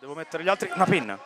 devo mettere gli altri, una penna.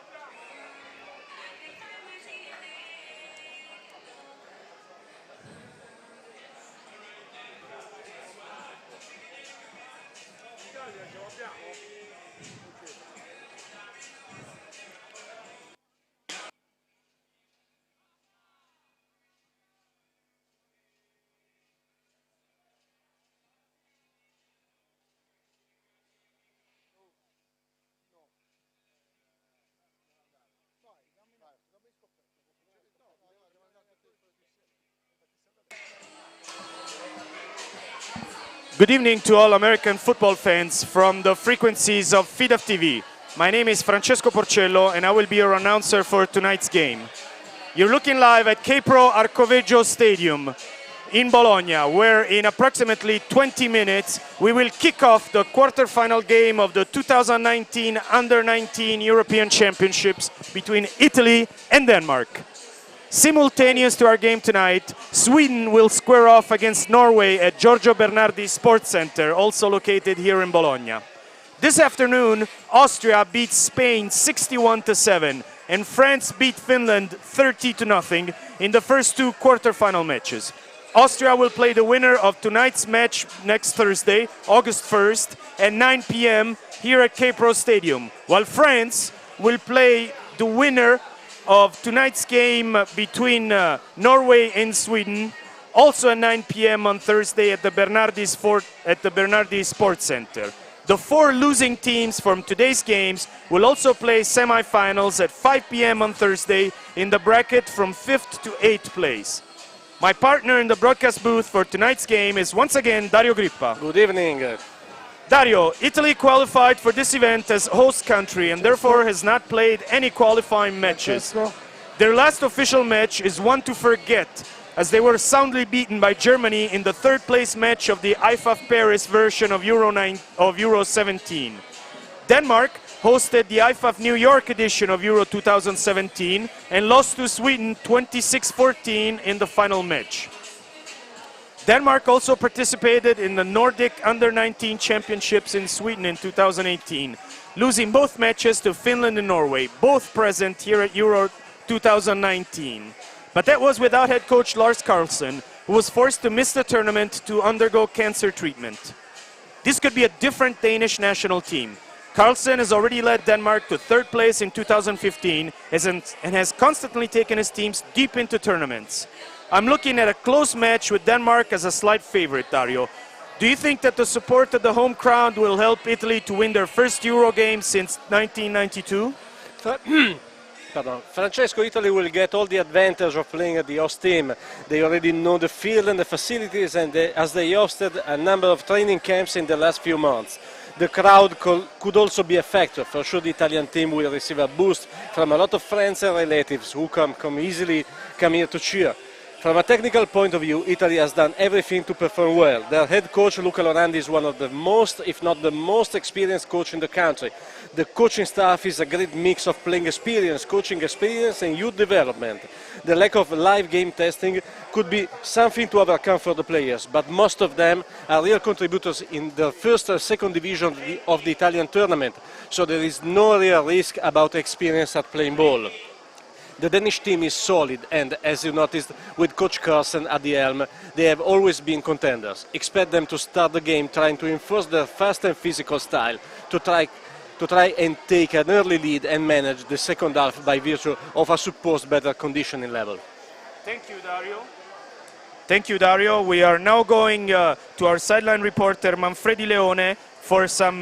Good evening to all American football fans from the frequencies of FIDAF TV. My name is Francesco Porcello and I will be your announcer for tonight's game. You're looking live at K-Pro Arcoveggio Stadium in Bologna, where in approximately 20 minutes we will kick off the quarterfinal game of the 2019 Under-19 European Championships between Italy and Denmark. Simultaneous to our game tonight, Sweden will square off against Norway at Giorgio Bernardi Sports Center, also located here in Bologna. This afternoon, Austria beat Spain 61-7, and France beat Finland 30-0 in the first two quarterfinal matches. Austria will play the winner of tonight's match next Thursday, August 1st, at 9 p.m. here at K-Pro Stadium, while France will play the winner of tonight's game between Norway and Sweden, also at 9 p.m. on Thursday at the Bernardi Sports Center. The four losing teams from today's games will also play semi-finals at 5 p.m. on Thursday in the bracket from 5th to 8th place. My partner in the broadcast booth for tonight's game is once again Dario Grippa. Good evening. Dario, Italy qualified for this event as host country and therefore has not played any qualifying matches. Their last official match is one to forget, as they were soundly beaten by Germany in the third place match of the IFAF Paris version of Euro 17. Denmark hosted the IFAF New York edition of Euro 2017 and lost to Sweden 26-14 in the final match. Denmark also participated in the Nordic Under-19 Championships in Sweden in 2018, losing both matches to Finland and Norway, both present here at Euro 2019. But that was without head coach Lars Carlsen, who was forced to miss the tournament to undergo cancer treatment. This could be a different Danish national team. Carlsen has already led Denmark to third place in 2015 and has constantly taken his teams deep into tournaments. I'm looking at a close match with Denmark as a slight favorite, Dario. Do you think that the support of the home crowd will help Italy to win their first Euro game since 1992? Francesco, Italy will get all the advantage of playing at the host team. They already know the field and the facilities, and as they hosted a number of training camps in the last few months. The crowd could also be a factor. For sure the Italian team will receive a boost from a lot of friends and relatives who come here to cheer. From a technical point of view, Italy has done everything to perform well. Their head coach, Luca Lorandi, is one of the most, if not the most experienced coach in the country. The coaching staff is a great mix of playing experience, coaching experience and youth development. The lack of live game testing could be something to overcome for the players, but most of them are real contributors in the first or second division of the Italian tournament, so there is no real risk about experience at playing ball. The Danish team is solid and, as you noticed, with Coach Carlsen at the helm, they have always been contenders. Expect them to start the game trying to enforce their fast and physical style, to try and take an early lead and manage the second half by virtue of a supposed better conditioning level. Thank you, Dario. Thank you, Dario. We are now going to our sideline reporter, Manfredi Leone, for some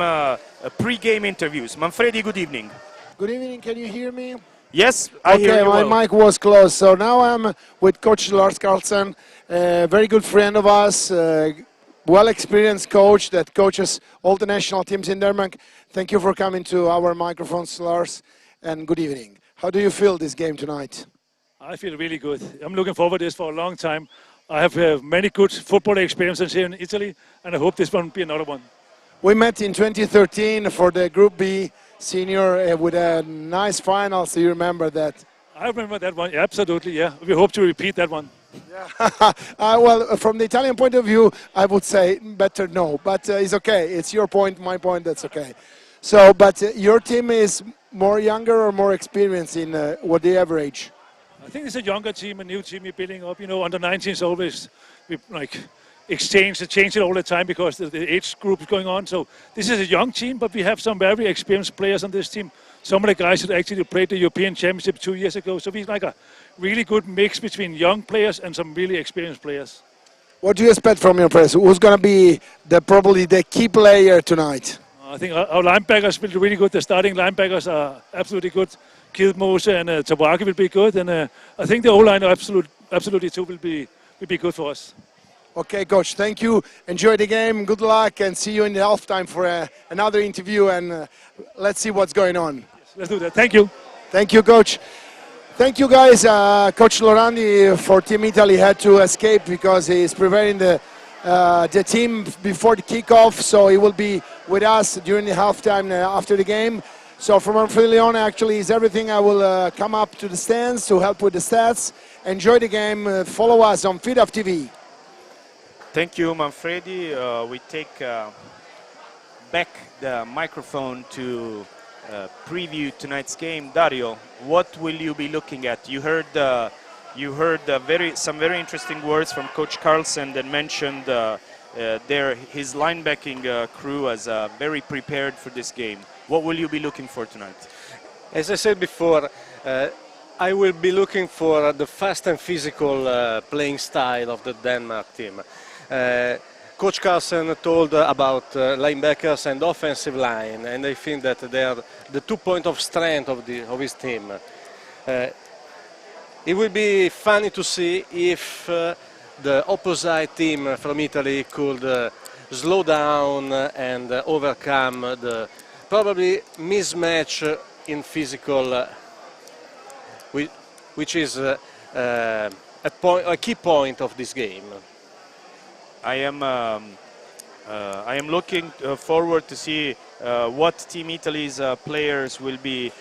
pre-game interviews. Manfredi, good evening. Good evening. Can you hear me? Yes, I hear you well. My mic was closed. So now I'm with Coach Lars Carlsen, a very good friend of us, well-experienced coach that coaches all the national teams in Denmark. Thank you for coming to our microphones, Lars, and good evening. How do you feel this game tonight? I feel really good. I'm looking forward to this for a long time. I have many good football experiences here in Italy, and I hope this one will be another one. We met in 2013 for the Group B senior with a nice final. So you remember that? I remember that one. Yeah, absolutely. Yeah, we hope to repeat that one. Yeah. Well, from the Italian point of view, I would say better no, but it's okay. It's your point, my point. That's okay. So, but your team is more younger or more experienced in what the average? I think it's a younger team, a new team we're building up. You know, under 19s always we like change it all the time because the age group is going on. So this is a young team, but we have some very experienced players on this team. Some of the guys that actually played the European Championship 2 years ago. So we're like a really good mix between young players and some really experienced players. What do you expect from your players? Who's going to be probably the key player tonight? I think our linebackers will be really good. The starting linebackers are absolutely good. Keith Mose and Tawaki will be good. And I think the O-line absolutely too will be good for us. Okay, Coach, thank you. Enjoy the game. Good luck, and see you in the halftime for another interview, and let's see what's going on. Yes, let's do that. Thank you. Thank you, Coach. Thank you, guys. Coach Lorandi for Team Italy had to escape because he is preparing the team before the kickoff, so he will be with us during the halftime after the game. So from Manfredileone, actually, is everything. I will come up to the stands to help with the stats. Enjoy the game. Follow us on FIDAF TV. Thank you, Manfredi. We take back the microphone to preview tonight's game. Dario, what will you be looking at? You heard some very interesting words from Coach Carlsen that mentioned his linebacking crew as very prepared for this game. What will you be looking for tonight? As I said before, I will be looking for the fast and physical playing style of the Denmark team. Coach Carlsen told about linebackers and offensive line, and I think that they are the 2 points of strength of his team. It will be funny to see if the opposite team from Italy could slow down and overcome the probably mismatch in physical, which is a key point of this game. I am looking forward to see what Team Italy's players will be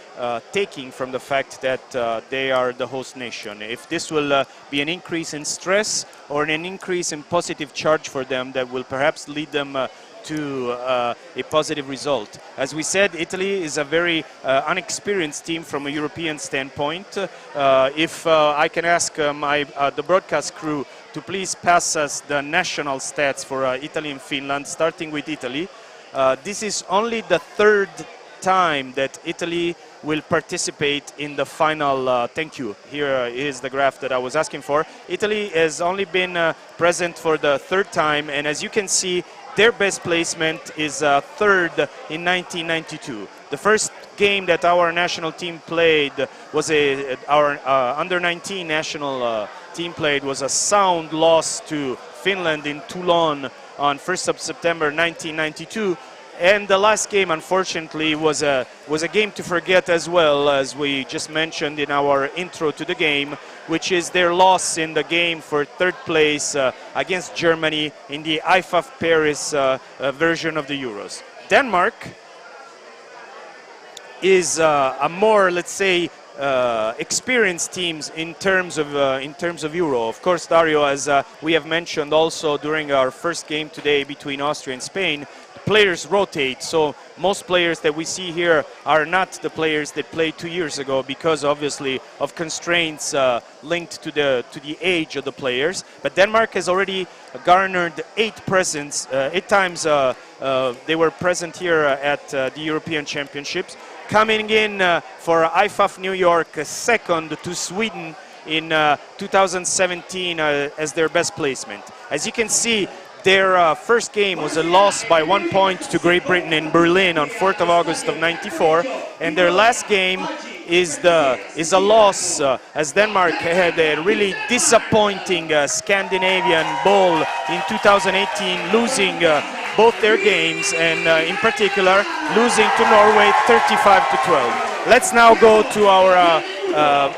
taking from the fact that they are the host nation. If this will be an increase in stress or an increase in positive charge for them that will perhaps lead them to a positive result. As we said, Italy is a very unexperienced team from a European standpoint. If I can ask the broadcast crew to please pass us the national stats for Italy and Finland, starting with Italy. This is only the third time that Italy will participate in the final. Thank you. Here is the graph that I was asking for. Italy has only been present for the third time, and as you can see, their best placement is third in 1992. The first game that our national team played was our under-19 national team played was a sound loss to Finland in Toulon on 1st of September 1992. And the last game, unfortunately, was a game to forget as well, as we just mentioned in our intro to the game, which is their loss in the game for third place against Germany in the IFAF Paris version of the Euros. Denmark is a more, let's say, experienced teams in terms of Euro. Of course, Dario, as we have mentioned also during our first game today between Austria and Spain, players rotate, so most players that we see here are not the players that played 2 years ago because obviously of constraints linked to the age of the players. But Denmark has already garnered 8 times they were present here at the European Championships, coming in for IFAF New York second to Sweden in 2017 as their best placement. As you can see, their first game was a loss by 1 point to Great Britain in Berlin on 4th of August of '94, and their last game is a loss as Denmark had a really disappointing Scandinavian Bowl in 2018, losing both their games, and in particular losing to Norway 35-12. Let's now go to our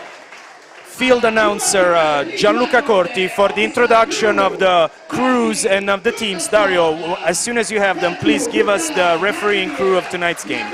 field announcer Gianluca Corti for the introduction of the crews and of the teams. Dario, as soon as you have them, please give us the refereeing crew of tonight's game.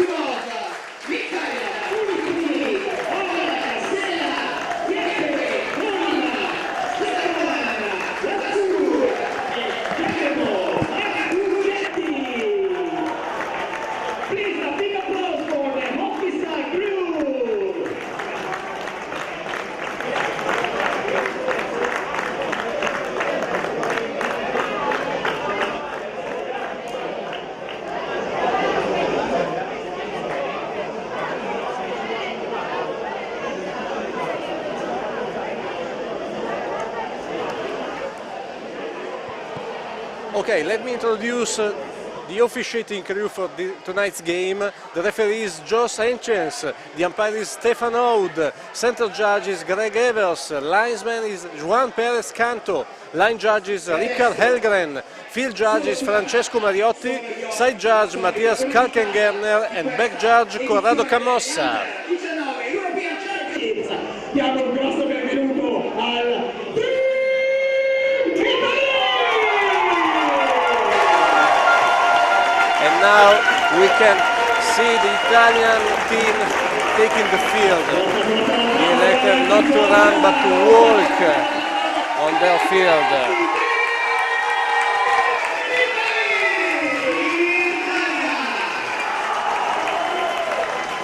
Okay, let me introduce the officiating crew for tonight's game. The referee is Josh Henchens, the umpire is Stefan Oud, center judge is Greg Evers, linesman is Juan Perez Canto, line judge is Richard Helgren, field judge is Francesco Mariotti, side judge Matthias Kalkengerner, and back judge Corrado Camossa. Diamo un grosso benvenuto al And now we can see the Italian team taking the field. They elected not to run but to walk on their field.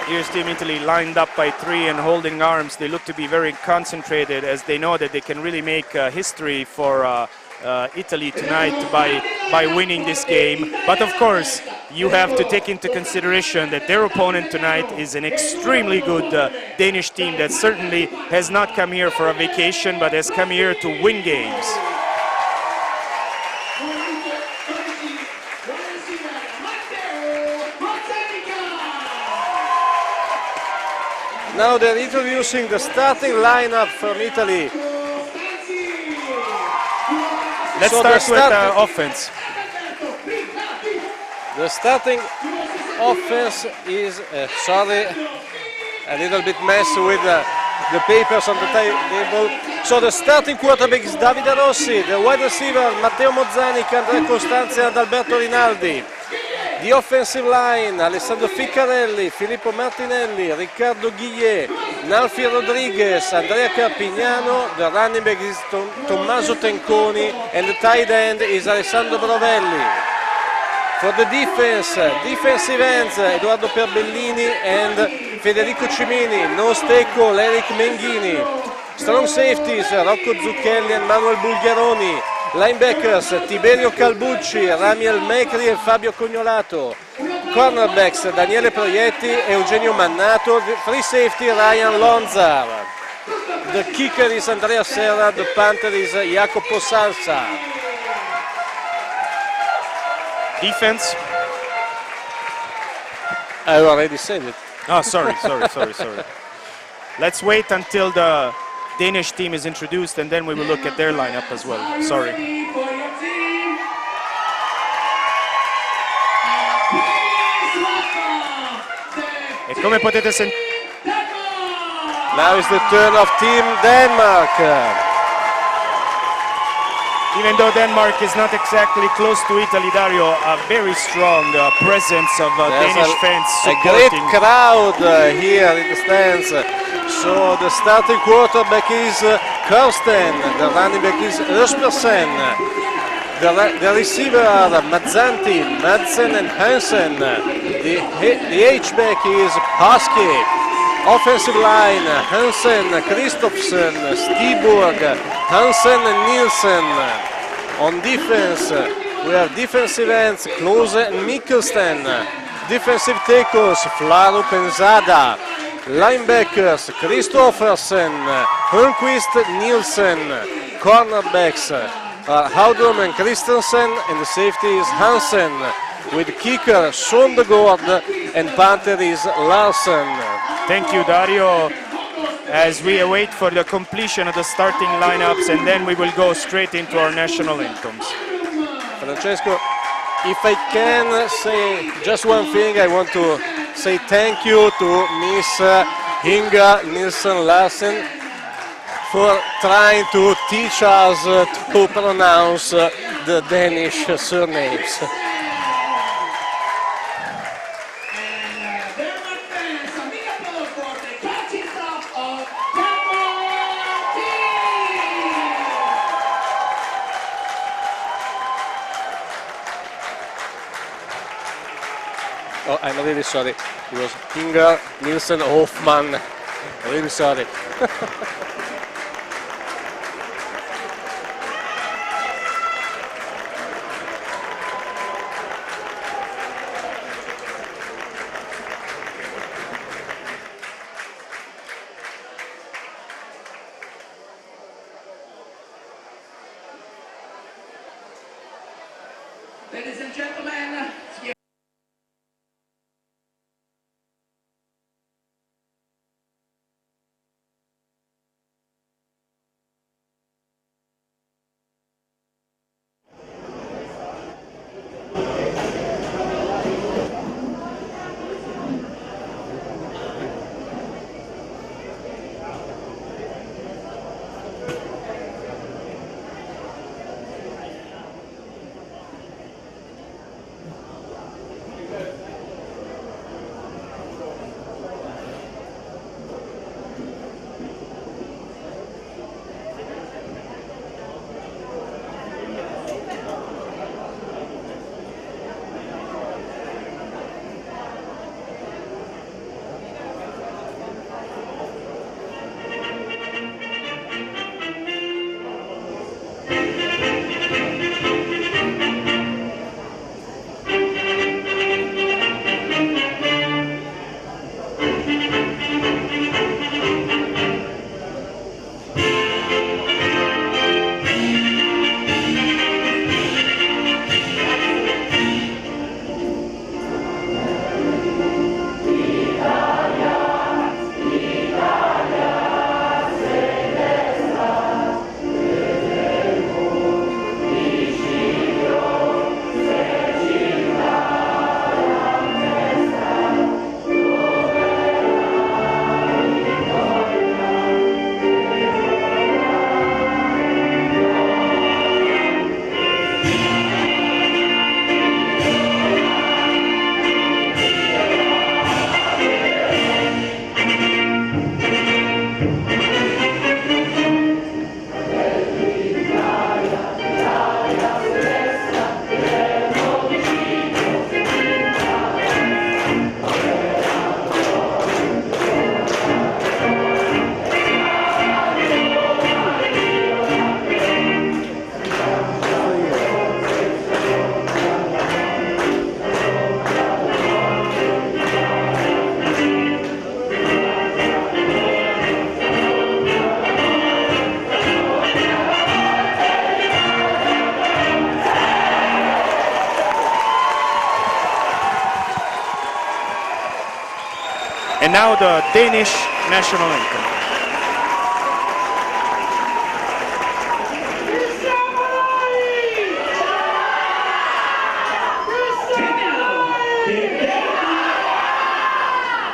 Here's Team Italy lined up by three and holding arms. They look to be very concentrated as they know that they can really make history for Italy tonight by winning this game. But of course, you have to take into consideration that their opponent tonight is an extremely good Danish team that certainly has not come here for a vacation, but has come here to win games. Now they're introducing the starting lineup from Italy. Let's start with the offense. The starting offense is, sorry, a little bit mess with the papers on the table. So the starting quarterback is Davide Rossi, the wide receiver Matteo Mozzanic, Andrea Costanzi and Alberto Rinaldi. The offensive line, Alessandro Ficcarelli, Filippo Martinelli, Riccardo Guillet, Nalfi Rodriguez, Andrea Carpignano. The running back is Tommaso Tenconi, and the tight end is Alessandro Brovelli. For the defense, defensive ends, Edoardo Perbellini and Federico Cimini, nose tackle, Eric Menghini. Strong safeties, Rocco Zucchelli and Manuel Bulgaroni. Linebackers, Tiberio Calbucci, Ramiel Mecri e Fabio Cognolato. Cornerbacks, Daniele Proietti e Eugenio Mannato. Free safety, Ryan Lonzar. The kicker is Andrea Serra, the punter is Jacopo Salsa. Defense. I already said it. Oh, sorry. Let's wait until the Danish team is introduced and then we will look at their lineup as well. Sorry. E come potete sentire, Now is the turn of Team Denmark. even though Denmark is not exactly close to Italy, Dario, a very strong presence of Danish fans supporting. A great crowd here in the stands. So the starting quarterback is Kirsten, the running back is Øspersen, the receiver are Mazzanti, Madsen and Hansen, the H-back is Husky, offensive line Hansen, Kristofsen, Stiburg, Hansen and Nielsen. On defense we have defensive ends Klose and Mikkelsten, defensive tackles Flarup and Zada. Linebackers Kristoffersen, Hulmqvist, Nielsen. Cornerbacks are Haudrum and Christensen, and the safety is Hansen. With kicker Sondegård and punter is Larsen. Thank you, Dario. As we await for the completion of the starting lineups, and then we will go straight into our national anthems. Francesco, if I can say just one thing, I want to say thank you to Miss Inga Nielsen Larsen for trying to teach us to pronounce the Danish surnames. Oh, I'm really sorry. It was Inga Nielsen Hoffman. I'm really sorry. Ladies and gentlemen, And now the Danish national anthem.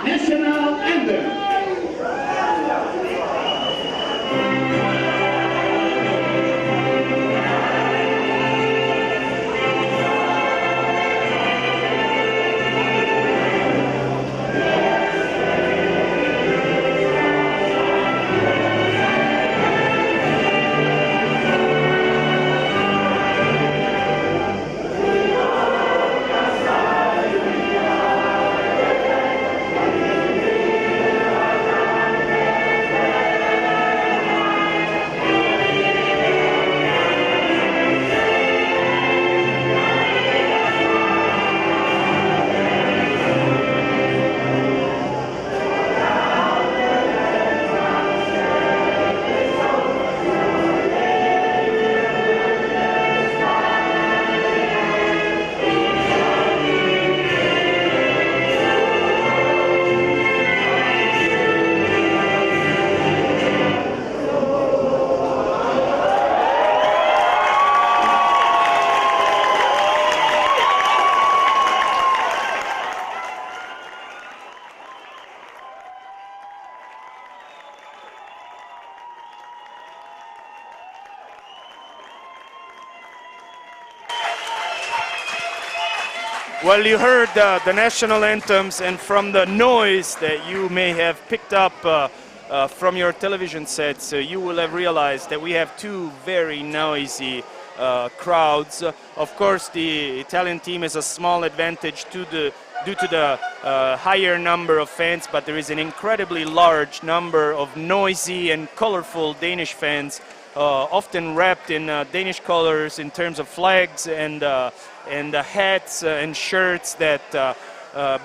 National anthem. Well, you heard the national anthems, and from the noise that you may have picked up from your television sets, you will have realized that we have two very noisy crowds. Of course, the Italian team has a small advantage due to the higher number of fans, but there is an incredibly large number of noisy and colorful Danish fans, often wrapped in Danish colors in terms of flags and hats and shirts that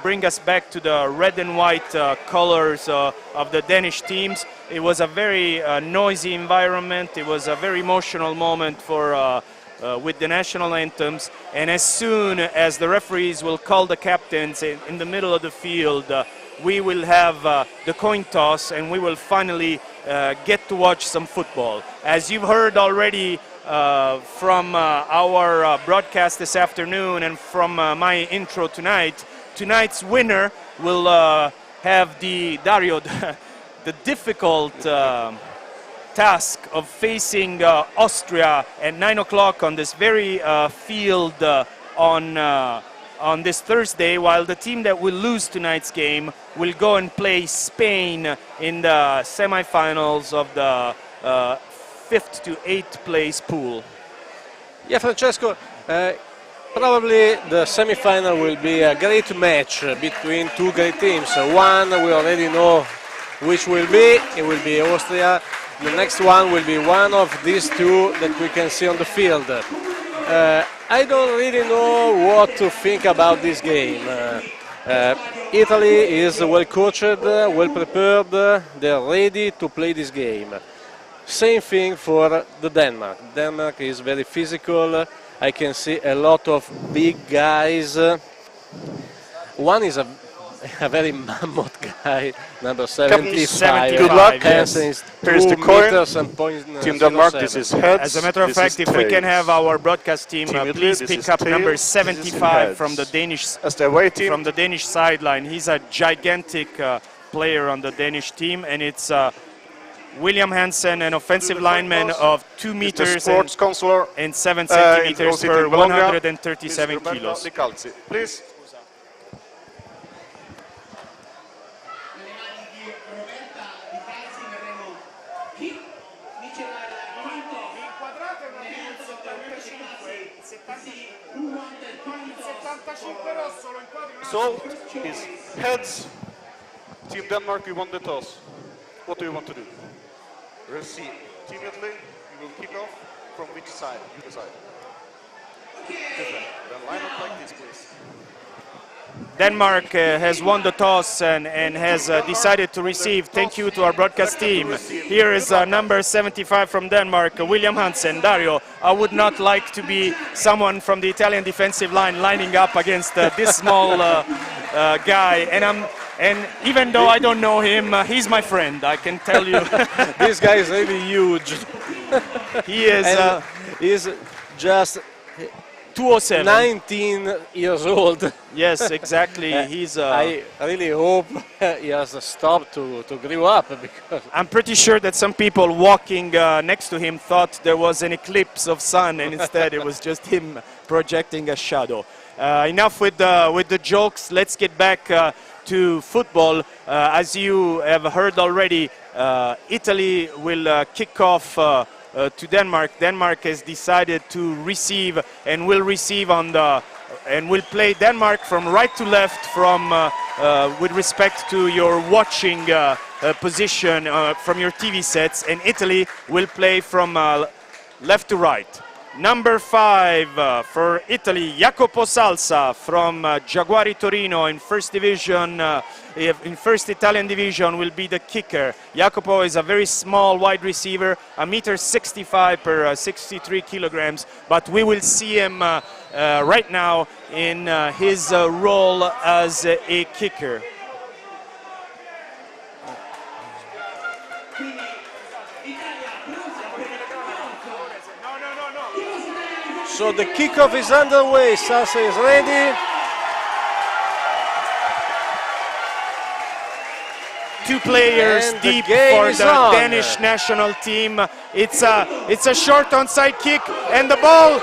bring us back to the red and white colors of the Danish teams. It was a very noisy environment. It was a very emotional moment for with the national anthems, and as soon as the referees will call the captains in the middle of the field, we will have the coin toss, and we will finally get to watch some football. As you've heard already from our broadcast this afternoon and from my intro tonight, tonight's winner will have Dario, the difficult task of facing Austria at 9 o'clock on this very field on this Thursday, while the team that will lose tonight's game will go and play Spain in the semifinals of the 5th to 8th place pool. Yeah, Francesco, probably the semi-final will be a great match between two great teams. One we already know which will be, it will be Austria. The next one will be one of these two that we can see on the field. I don't really know what to think about this game. Italy is well coached, well prepared, they're ready to play this game. Same thing for the Denmark. Denmark is very physical. I can see a lot of big guys. One is a very mammoth guy, number 75. Good luck. Yes. Here's the coin. Team Denmark, this is heads. As a matter of fact, if we can have our broadcast team, please pick up number 75 from the Danish sideline. He's a gigantic player on the Danish team, and it's William Hansen, an offensive lineman of 2 meters and 7 centimeters per 137 kilos. Please. So, is heads. Team Denmark, you won the toss. What do you want to do? We'll see. Team Italy, you will kick off. From which side? You decide. Then line up like this, please. Denmark has won the toss and has decided to receive. Thank you to our broadcast team. Here is number 75 from Denmark, William Hansen. Dario, I would not like to be someone from the Italian defensive line lining up against this small guy. And even though I don't know him, he's my friend, I can tell you. This guy is really huge. He is he's just 207. 19 years old. Yes, exactly. I really hope he has stopped to grow up, because I'm pretty sure that some people walking next to him thought there was an eclipse of sun, and instead it was just him projecting a shadow. Enough with the jokes. Let's get back to football. As you have heard already, Italy will kick off to Denmark. Denmark has decided to receive and will receive and will play Denmark from right to left from with respect to your watching position from your TV sets, and Italy will play from left to right. Number 5 for Italy, Jacopo Salsa from Jaguari Torino in first division, in first Italian division, will be the kicker. Jacopo is a very small wide receiver, 1.65 meters per 63 kilograms, but we will see him right now in his role as a kicker. So the kickoff is underway. Salsa is ready. 2 players And deep the game for is the on. Danish national team. It's a short onside kick, and the ball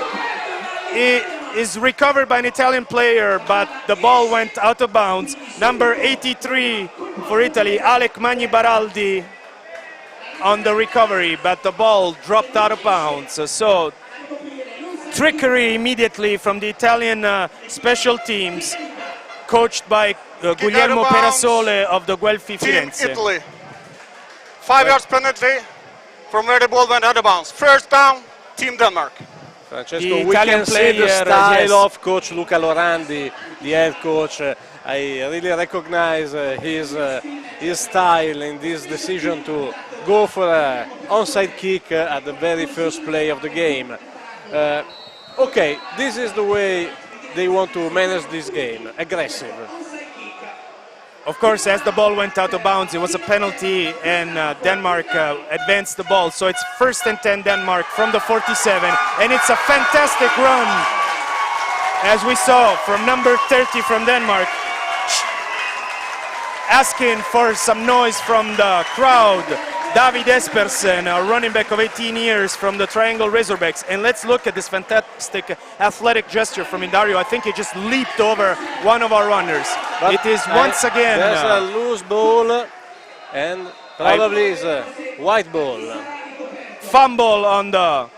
is recovered by an Italian player, but the ball went out of bounds. Number 83 for Italy, Alec Magni Baraldi, on the recovery, but the ball dropped out of bounds. So trickery immediately from the Italian special teams, coached by Guglielmo Perasole of the Guelfi Firenze. Team Italy. 5 yards penalty from where the ball went out of bounds. First down, Team Denmark. Francesco, The we Italian can see the player, style yes. of Coach Luca Lorandi, the head coach. I really recognize his style in this decision to go for an onside kick at the very first play of the game. Okay, this is the way they want to manage this game, aggressive. Of course, as the ball went out of bounds, it was a penalty, and Denmark advanced the ball. So it's 1st and 10 Denmark from the 47, and it's a fantastic run, as we saw from number 30 from Denmark, asking for some noise from the crowd. David Espersen, a running back of 18 years from the Triangle Razorbacks. And let's look at this fantastic athletic gesture from Dario. I think he just leaped over one of our runners. But it is once again... There's a loose ball, and probably is a white ball. Fumble on the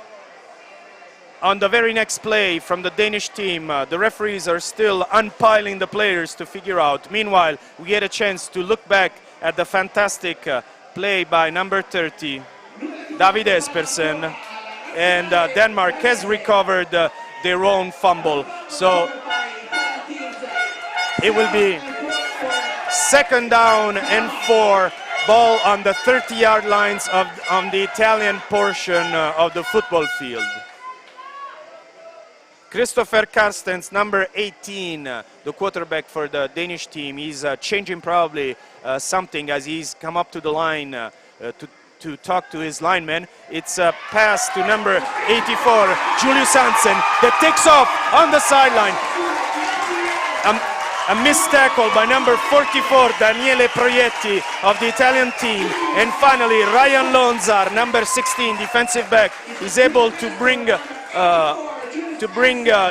very next play from the Danish team. The referees are still unpiling the players to figure out. Meanwhile, we get a chance to look back at the fantastic play by number 30, David Espersen, and Denmark has recovered their own fumble. So it will be 2nd down and 4, ball on the 30-yard lines on the Italian portion of the football field. Christopher Carstens, number 18, the quarterback for the Danish team, he's changing probably something as he's come up to the line to talk to his lineman. It's a pass to number 84, Julius Hansen, that takes off on the sideline. A missed tackle by number 44, Daniele Proietti of the Italian team. And finally, Ryan Lonzar, number 16, defensive back, is able to bring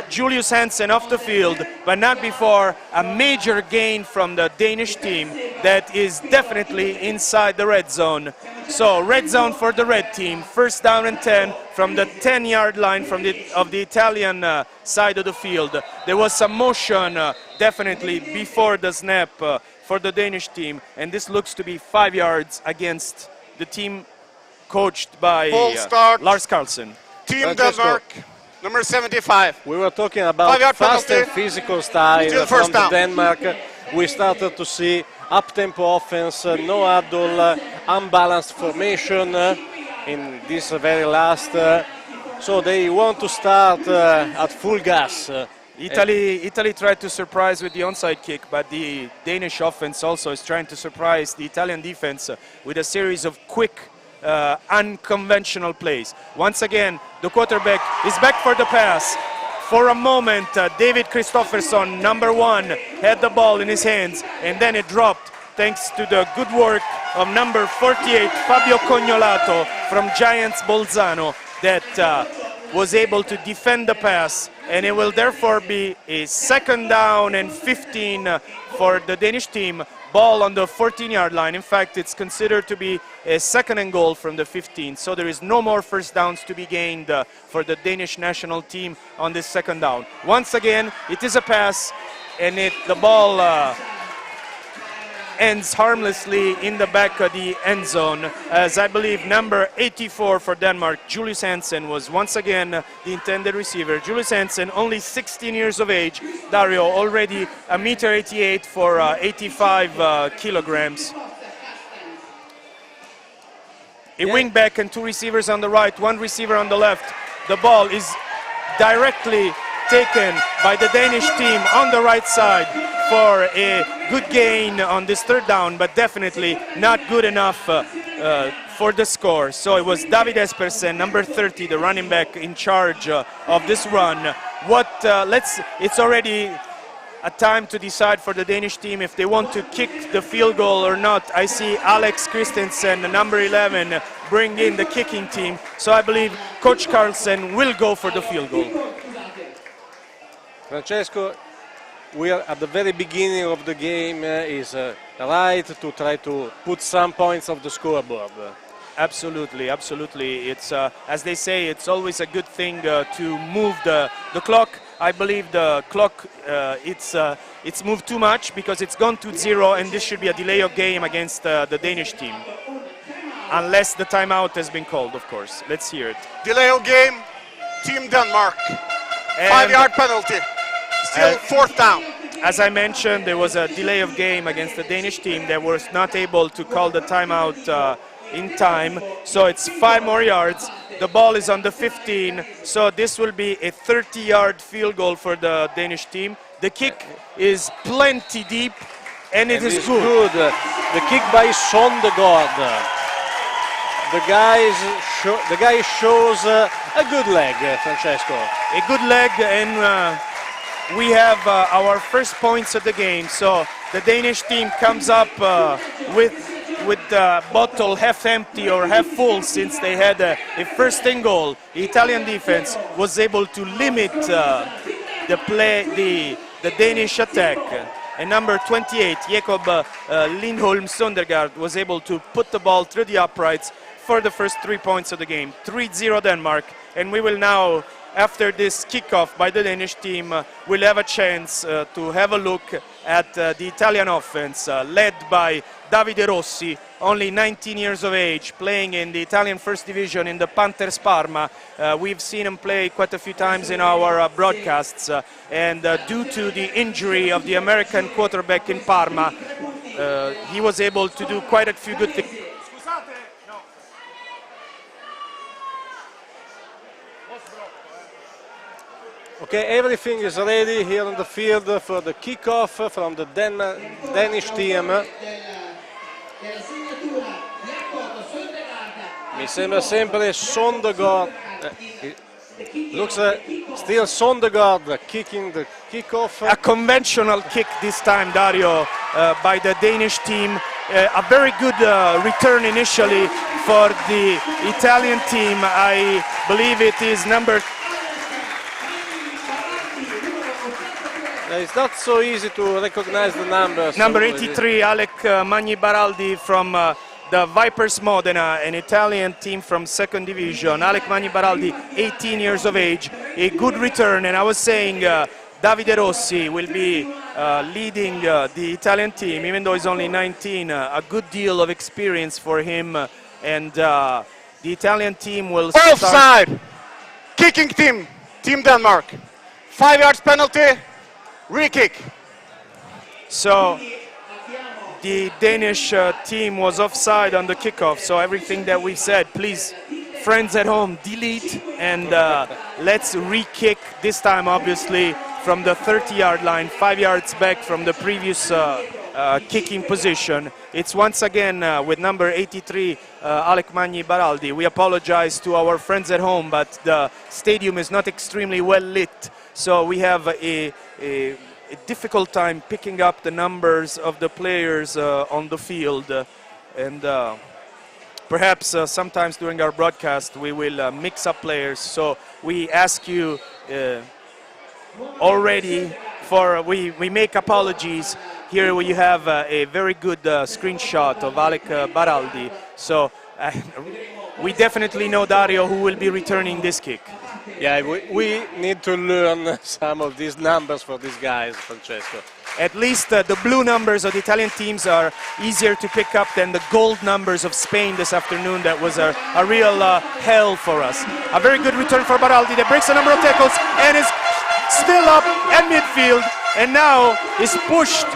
Julius Hansen off the field, but not before a major gain from the Danish team that is definitely inside the red zone. So red zone for the red team, 1st down and 10 from the 10-yard line of the Italian side of the field. There was some motion definitely before the snap for the Danish team, and this looks to be 5 yards against the team coached by Lars Carlsen. Team Denmark. Number 75. We were talking about fast and physical style from Denmark. We started to see up-tempo offense, no huddle, unbalanced formation in this very last. So they want to start at full gas. Italy tried to surprise with the onside kick, but the Danish offense also is trying to surprise the Italian defense with a series of quick unconventional plays. Once again, the quarterback is back for the pass. For a moment, David Christofferson, number 1, had the ball in his hands, and then it dropped thanks to the good work of number 48, Fabio Cognolato from Giants Bolzano, that was able to defend the pass, and it will therefore be a 2nd down and 15 for the Danish team. Ball on the 14-yard line. In fact, it's considered to be a 2nd and goal from the 15. So there is no more 1st downs to be gained for the Danish national team on this 2nd down. Once again, it is a pass, and the ball ends harmlessly in the back of the end zone, as I believe number 84 for Denmark, Julius Hansen, was once again the intended receiver. Julius Hansen, only 16 years of age. Dario, already 1.88 m for 85 kilograms. A wing back and 2 receivers on the right, 1 receiver on the left. The ball is directly taken by the Danish team on the right side for a good gain on this 3rd down, but definitely not good enough for the score. So it was David Espersen, number 30, the running back, in charge of this run. It's already a time to decide for the Danish team if they want to kick the field goal or not. I see Alex Christensen, number 11, bring in the kicking team. So I believe Coach Carlsen will go for the field goal. Francesco, we are at the very beginning of the game. Is right to try to put some points of the scoreboard. Absolutely, absolutely. It's as they say, it's always a good thing to move the clock. I believe the clock it's moved too much because it's gone to 0, and this should be a delay of game against the Danish team, unless the timeout has been called, of course. Let's hear it. Delay of game, Team Denmark. 5-yard penalty. Still 4th down. As I mentioned, there was a delay of game against the Danish team that was not able to call the timeout in time. So it's 5 more yards. The ball is on the 15, so this will be a 30-yard field goal for the Danish team. The kick is plenty deep, and it is good. The kick by Sondergaard. The guy shows a good leg, Francesco. A good leg, and we have our first points of the game. So the Danish team comes up with the bottle half empty or half full, since they had a first-in goal. The Italian defense was able to limit the Danish attack. And number 28, Jakob Lindholm Sondergaard, was able to put the ball through the uprights for the first 3 points of the game. 3-0 Denmark, and we will now, after this kickoff by the Danish team, we'll have a chance to have a look at the Italian offense, led by Davide Rossi, only 19 years of age, playing in the Italian First Division in the Panthers Parma. We've seen him play quite a few times in our broadcasts, and due to the injury of the American quarterback in Parma, he was able to do quite a few good things. Okay, everything is ready here on the field for the kickoff from the Danish team. Mi sembra sempre Sondergaard. Looks still Sondergaard kicking the kickoff. A conventional kick this time, Dario, by the Danish team. A very good return initially for the Italian team. I believe it is number... It's not so easy to recognize the numbers. Number 83, Alec Magni Baraldi from the Vipers Modena, an Italian team from second division. Alec Magni Baraldi, 18 years of age, a good return. And I was saying Davide Rossi will be leading the Italian team, even though he's only 19. A good deal of experience for him, and the Italian team will start... Offside! Kicking team, Team Denmark. 5 yards penalty. Re-kick. So the Danish team was offside on the kickoff, so everything that we said, please, friends at home, delete, and let's re-kick this time, obviously, from the 30-yard line, 5 yards back from the previous kicking position. It's once again with number 83, Alec Magni Baraldi. We apologize to our friends at home, but the stadium is not extremely well lit, so we have a difficult time picking up the numbers of the players on the field, and perhaps sometimes during our broadcast we will mix up players, so we ask you already we make apologies. Here you have a very good screenshot of Alec Baraldi, so we definitely know, Dario, who will be returning this kick. Yeah, we need to learn some of these numbers for these guys, Francesco. At least the blue numbers of the Italian teams are easier to pick up than the gold numbers of Spain this afternoon. That was a real hell for us. A very good return for Baraldi that breaks a number of tackles and is still up at midfield, and now is pushed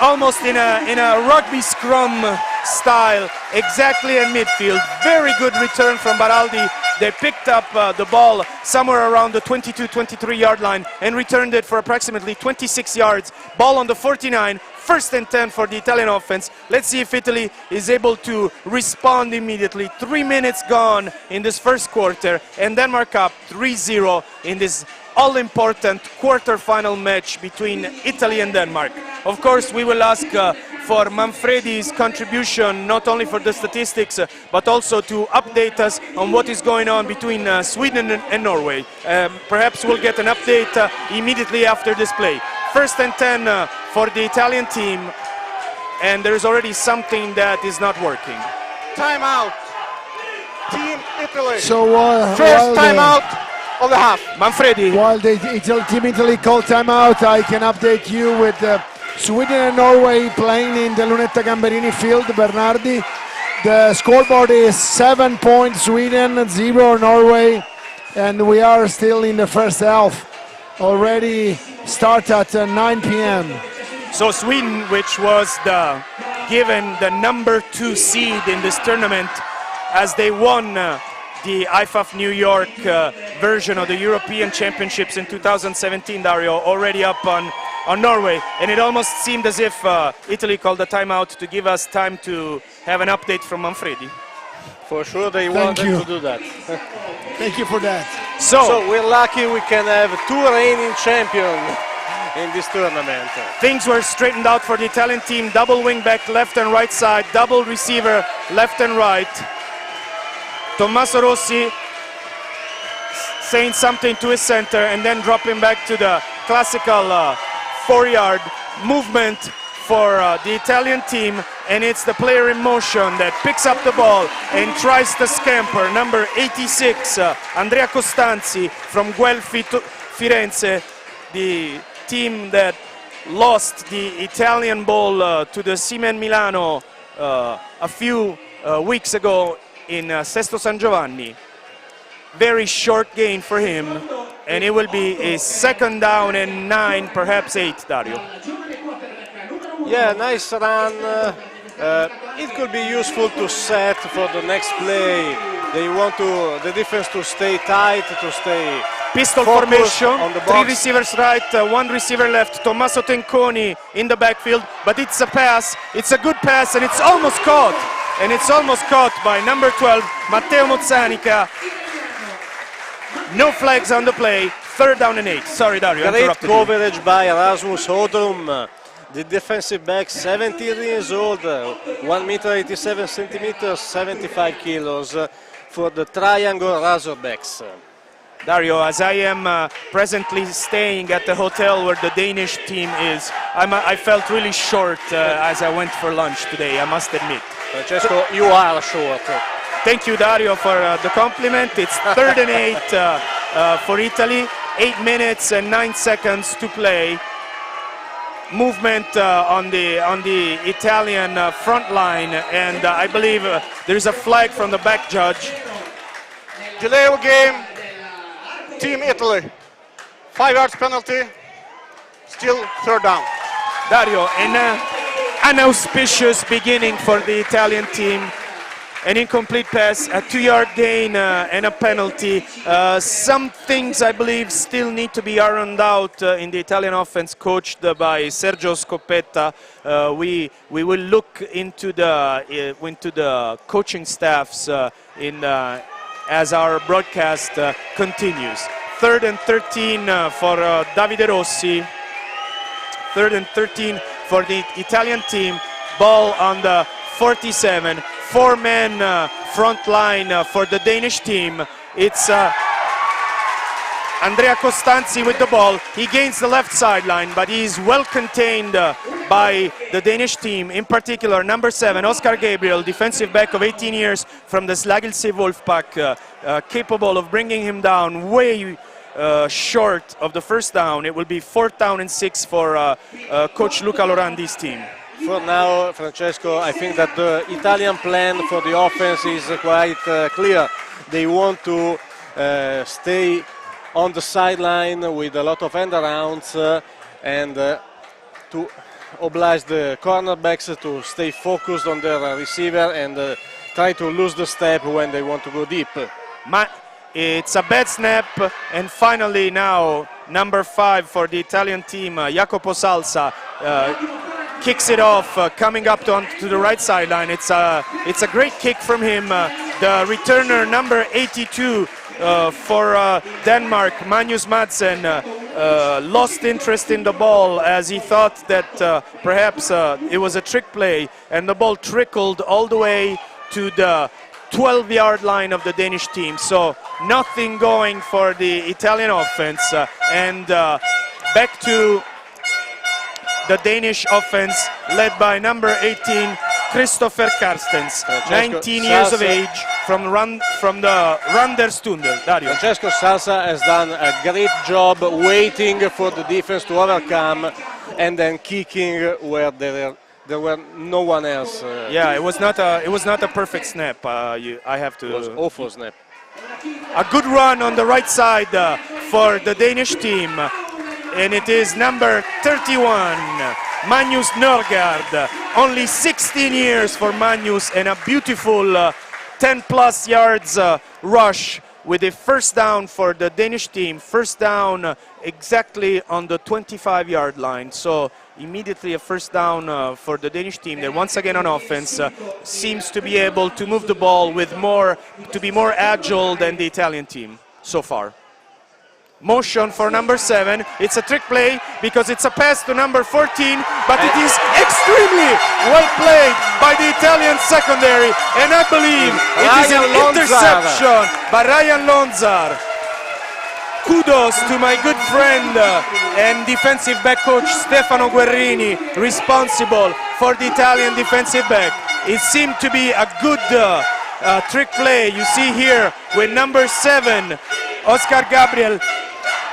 almost in a rugby scrum style exactly in midfield. Very good return from Baraldi. They picked up the ball somewhere around the 22-23 yard line and returned it for approximately 26 yards. Ball on the 49, first and 10 for the Italian offense. Let's see if Italy is able to respond immediately. 3 minutes gone in this first quarter, and Denmark up 3-0 in this all-important quarter-final match between Italy and Denmark. Of course, we will ask for Manfredi's contribution, not only for the statistics, but also to update us on what is going on between Sweden and Norway. Perhaps we'll get an update immediately after this play. First and 10 for the Italian team, and there's already something that is not working. Timeout. Team Italy. So first timeout of the half. Manfredi. While the Team Italy called timeout, I can update you with Sweden and Norway playing in the Lunetta Gamberini field, Bernardi. The scoreboard is 7 points Sweden, 0 Norway, and we are still in the first half. Already start at 9 p.m. So Sweden, which was the given the #2 seed in this tournament as they won the IFAF New York version of the European Championships in 2017, Dario, already up on Norway. And it almost seemed as if Italy called a timeout to give us time to have an update from Manfredi. For sure they wanted to do that. Thank you for that. So we're lucky we can have two reigning champions in this tournament. Things were straightened out for the Italian team. Double wing back, left and right side. Double receiver, left and right. Tommaso Rossi saying something to his center and then dropping back to the classical 4-yard movement for the Italian team. And it's the player in motion that picks up the ball and tries to scamper. Number 86, Andrea Costanzi from Guelfi Firenze, the team that lost the Italian Bowl to the Siemens Milano a few weeks ago in Sesto San Giovanni. Very short gain for him, and it will be a 2nd down and 9, perhaps 8, Dario. Yeah, nice run. It could be useful to set for the next play. They want the defense to stay tight, to stay pistol formation, on the 3 receivers right, 1 receiver left. Tommaso Tenconi in the backfield, but it's a pass. It's a good pass, and it's almost caught. And it's almost caught by number 12, Matteo Mozzanica. No flags on the play. 3rd down and 8. Sorry, Dario. Great coverage by Rasmus Hodrum, the defensive back, 17 years old, 1 meter 87 centimeters, 75 kilos for the Triangle Razorbacks. Dario, as I am presently staying at the hotel where the Danish team is, I felt really short as I went for lunch today, I must admit. Francesco, you are short. Thank you, Dario, for the compliment. It's 3rd and 8 for Italy. 8 minutes and 9 seconds to play. Movement on the Italian front line, and I believe there's a flag from the back judge. Delay of game, Team Italy. 5 yards penalty, still 3rd down. Dario, an auspicious beginning for the Italian team. An incomplete pass, a 2-yard gain and a penalty. Some things I believe still need to be ironed out in the Italian offense, coached by Sergio Scoppetta. We will look into the coaching staffs as our broadcast continues. 3rd and 13 for Davide Rossi. 3rd and 13 for the Italian team. Ball on the 47. 4-man front line for the Danish team. It's Andrea Costanzi with the ball. He gains the left sideline, but he's well contained by the Danish team. In particular, number 7, Oscar Gabriel, defensive back of 18 years from the Slagelse Wolfpack, capable of bringing him down way short of the 1st down. It will be 4th down and 6 for Coach Luca Lorandi's team. For now, Francesco, I think that the Italian plan for the offense is quite clear. They want to stay on the sideline with a lot of end-arounds and to oblige the cornerbacks to stay focused on their receiver and try to lose the step when they want to go deep. It's a bad snap, and finally now number 5 for the Italian team, Jacopo Salsa, kicks it off, coming up to the right sideline. It's a great kick from him. The returner, number 82 for Denmark, Magnus Madsen, lost interest in the ball as he thought that perhaps it was a trick play, and the ball trickled all the way to the 12-yard line of the Danish team. So nothing going for the Italian offense, and back to the Danish offense led by number 18, Christopher Carstens, 19 years of age, from the Randerstunder. Dario. Francesco Salsa has done a great job waiting for the defense to overcome and then kicking where there were no one else. Yeah, it was not a perfect snap. I have to. It was awful snap. A good run on the right side for the Danish team. And it is number 31, Magnus Norgard, only 16 years for Magnus, and a beautiful 10+ yards rush with a first down for the Danish team. First down exactly on the 25-yard line. So immediately a first down for the Danish team. That once again on offense seems to be able to move the ball with to be more agile than the Italian team so far. Motion for number 7. It's a trick play because it's a pass to number 14, but it is extremely well played by the Italian secondary, and I believe it is an interception by Ryan Lonzar. Kudos to my good friend and defensive back coach Stefano Guerrini, responsible for the Italian defensive back. It seemed to be a good trick play. You see here with number 7, Oscar Gabriel,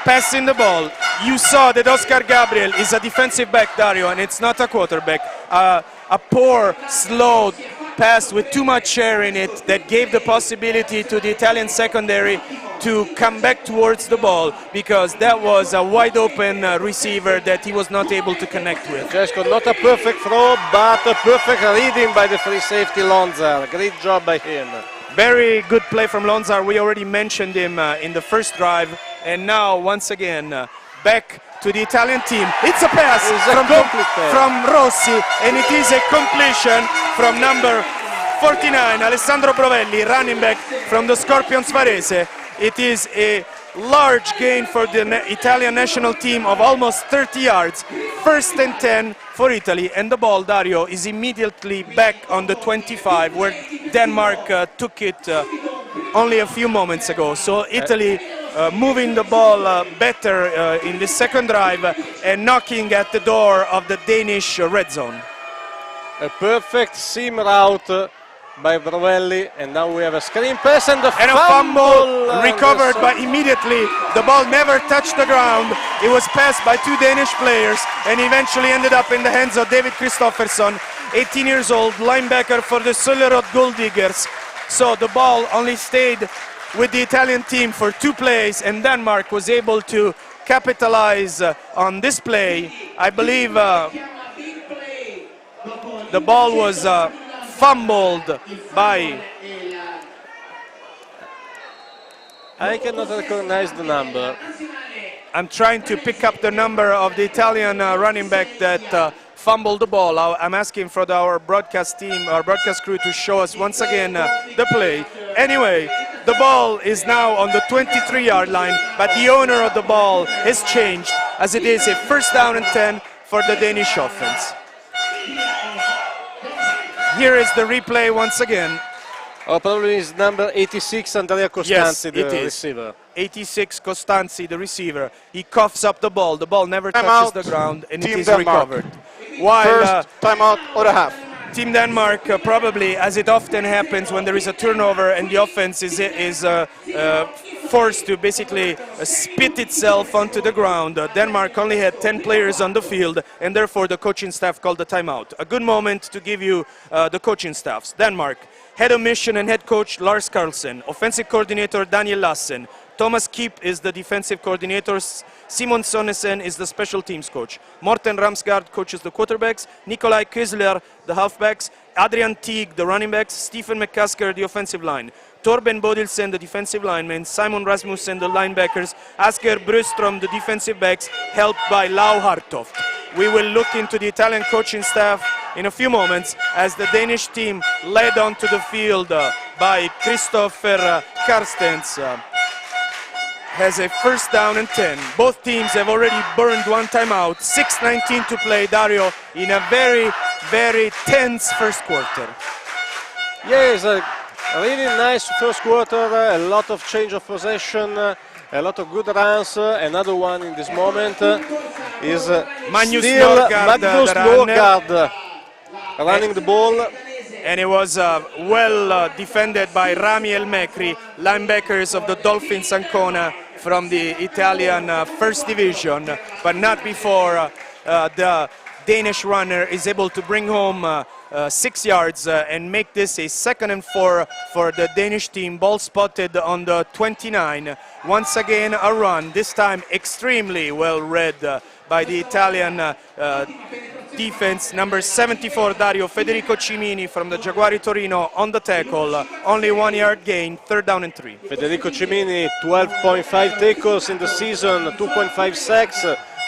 passing the ball. You saw that Oscar Gabriel is a defensive back, Dario, and it's not a quarterback. A poor, slow pass with too much air in it that gave the possibility to the Italian secondary to come back towards the ball, because that was a wide open receiver that he was not able to connect with. Francesco, not a perfect throw, but a perfect reading by the free safety Lonzar. Great job by him. Very good play from Lonzar. We already mentioned him in the first drive. And now, once again, back to the Italian team. It's a pass from Rossi, and it is a completion from number 49, Alessandro Brovelli, running back from the Scorpions Varese. It is a large gain for the Italian national team of almost 30 yards. First and 10 for Italy, and the ball, Dario, is immediately back on the 25, where Denmark took it only a few moments ago. So Italy moving the ball better in the second drive and knocking at the door of the Danish red zone. A perfect seam route by Brovelli, and now we have a screen pass and a fumble recovered by immediately. The ball never touched the ground. It was passed by 2 Danish players and eventually ended up in the hands of David Kristoffersson, 18 years old, linebacker for the Søllerød Gold Diggers. So the ball only stayed with the Italian team for 2 plays, and Denmark was able to capitalize on this play. I believe the ball was fumbled by... I cannot recognize the number. I'm trying to pick up the number of the Italian running back that fumbled the ball. I'm asking for our broadcast team, our broadcast crew, to show us once again the play. Anyway, the ball is now on the 23-yard line, but the owner of the ball has changed, as it is a first down and 10 for the Danish offense. Here is the replay once again. Oh, probably is number 86, Andrea Costanzi, the receiver. 86, Costanzi, the receiver. He coughs up the ball. The ball never touches the ground, and it is recovered. While first timeout or a half. Team Denmark probably, as it often happens when there is a turnover and the offense is forced to basically spit itself onto the ground. Denmark only had 10 players on the field, and therefore the coaching staff called the timeout. A good moment to give you the coaching staffs. Denmark, head of mission and head coach Lars Carlsen, offensive coordinator Daniel Lassen, Thomas Kiep is the defensive coordinator, Simon Sonnesen is the special teams coach, Morten Ramsgaard coaches the quarterbacks, Nikolai Kisler the halfbacks, Adrian Teague the running backs, Stephen McCusker the offensive line, Torben Bodilsen the defensive linemen, Simon Rasmussen the linebackers, Asger Brøstrom the defensive backs, helped by Lau Hartoft. We will look into the Italian coaching staff in a few moments as the Danish team led onto the field by Christopher Karstens. Has a first down and 10. Both teams have already burned 1 timeout. 6:19 to play, Dario, in a very, very tense first quarter. Yes, a really nice first quarter, a lot of change of possession, a lot of good runs. Another one in this moment is Magnus Norgard running the ball. And it was well defended by Rami El Mekri, linebackers of the Dolphins Ancona from the Italian First Division, but not before the Danish runner is able to bring home 6 yards and make this a 2nd and 4 for the Danish team. Ball spotted on the 29. Once again a run, this time extremely well read by the Italian defense, number 74 Dario, Federico Cimini from the Jaguari Torino on the tackle, only 1 yard gain, 3rd down and 3. Federico Cimini, 12.5 tackles in the season, 2.5 sacks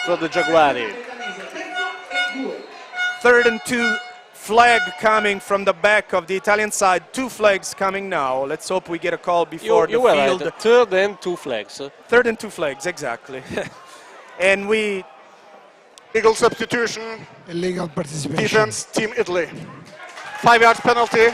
for the Jaguari. 3rd and 2, flag coming from the back of the Italian side. 2 flags coming now. Let's hope we get a call before You the were field. right. 3rd and 2 flags. 3rd and 2 flags, exactly. And we... Legal substitution, Illegal participation. defense, Team Italy. 5 yards penalty,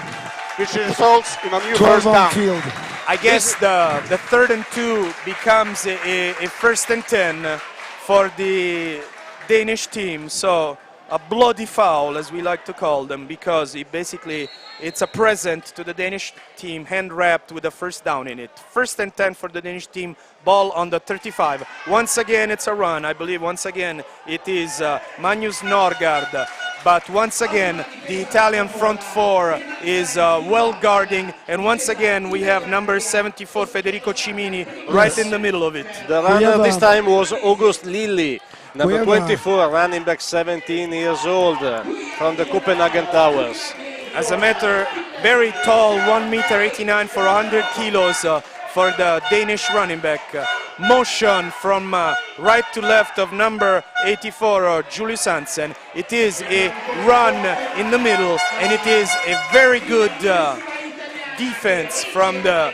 which results in a new 12 first on down. field. I guess the 3rd and 2 becomes a 1st and 10 for the Danish team. So a bloody foul, as we like to call them, because it's a present to the Danish team, hand wrapped with a 1st down in it. 1st and 10 for the Danish team, ball on the 35. Once again, it's a run. I believe once again it is Magnus Norgard. But once again, the Italian front 4 is well guarding, and once again we have number 74 Federico Cimini right in the middle of it. The runner this time was August Lilly, number 24, running back, 17 years old, from the Copenhagen Towers. As a matter, very tall, 1 meter 89 for 100 kilos for the Danish running back. Motion from right to left of number 84, Julius Hansen. It is a run in the middle, and it is a very good defense from the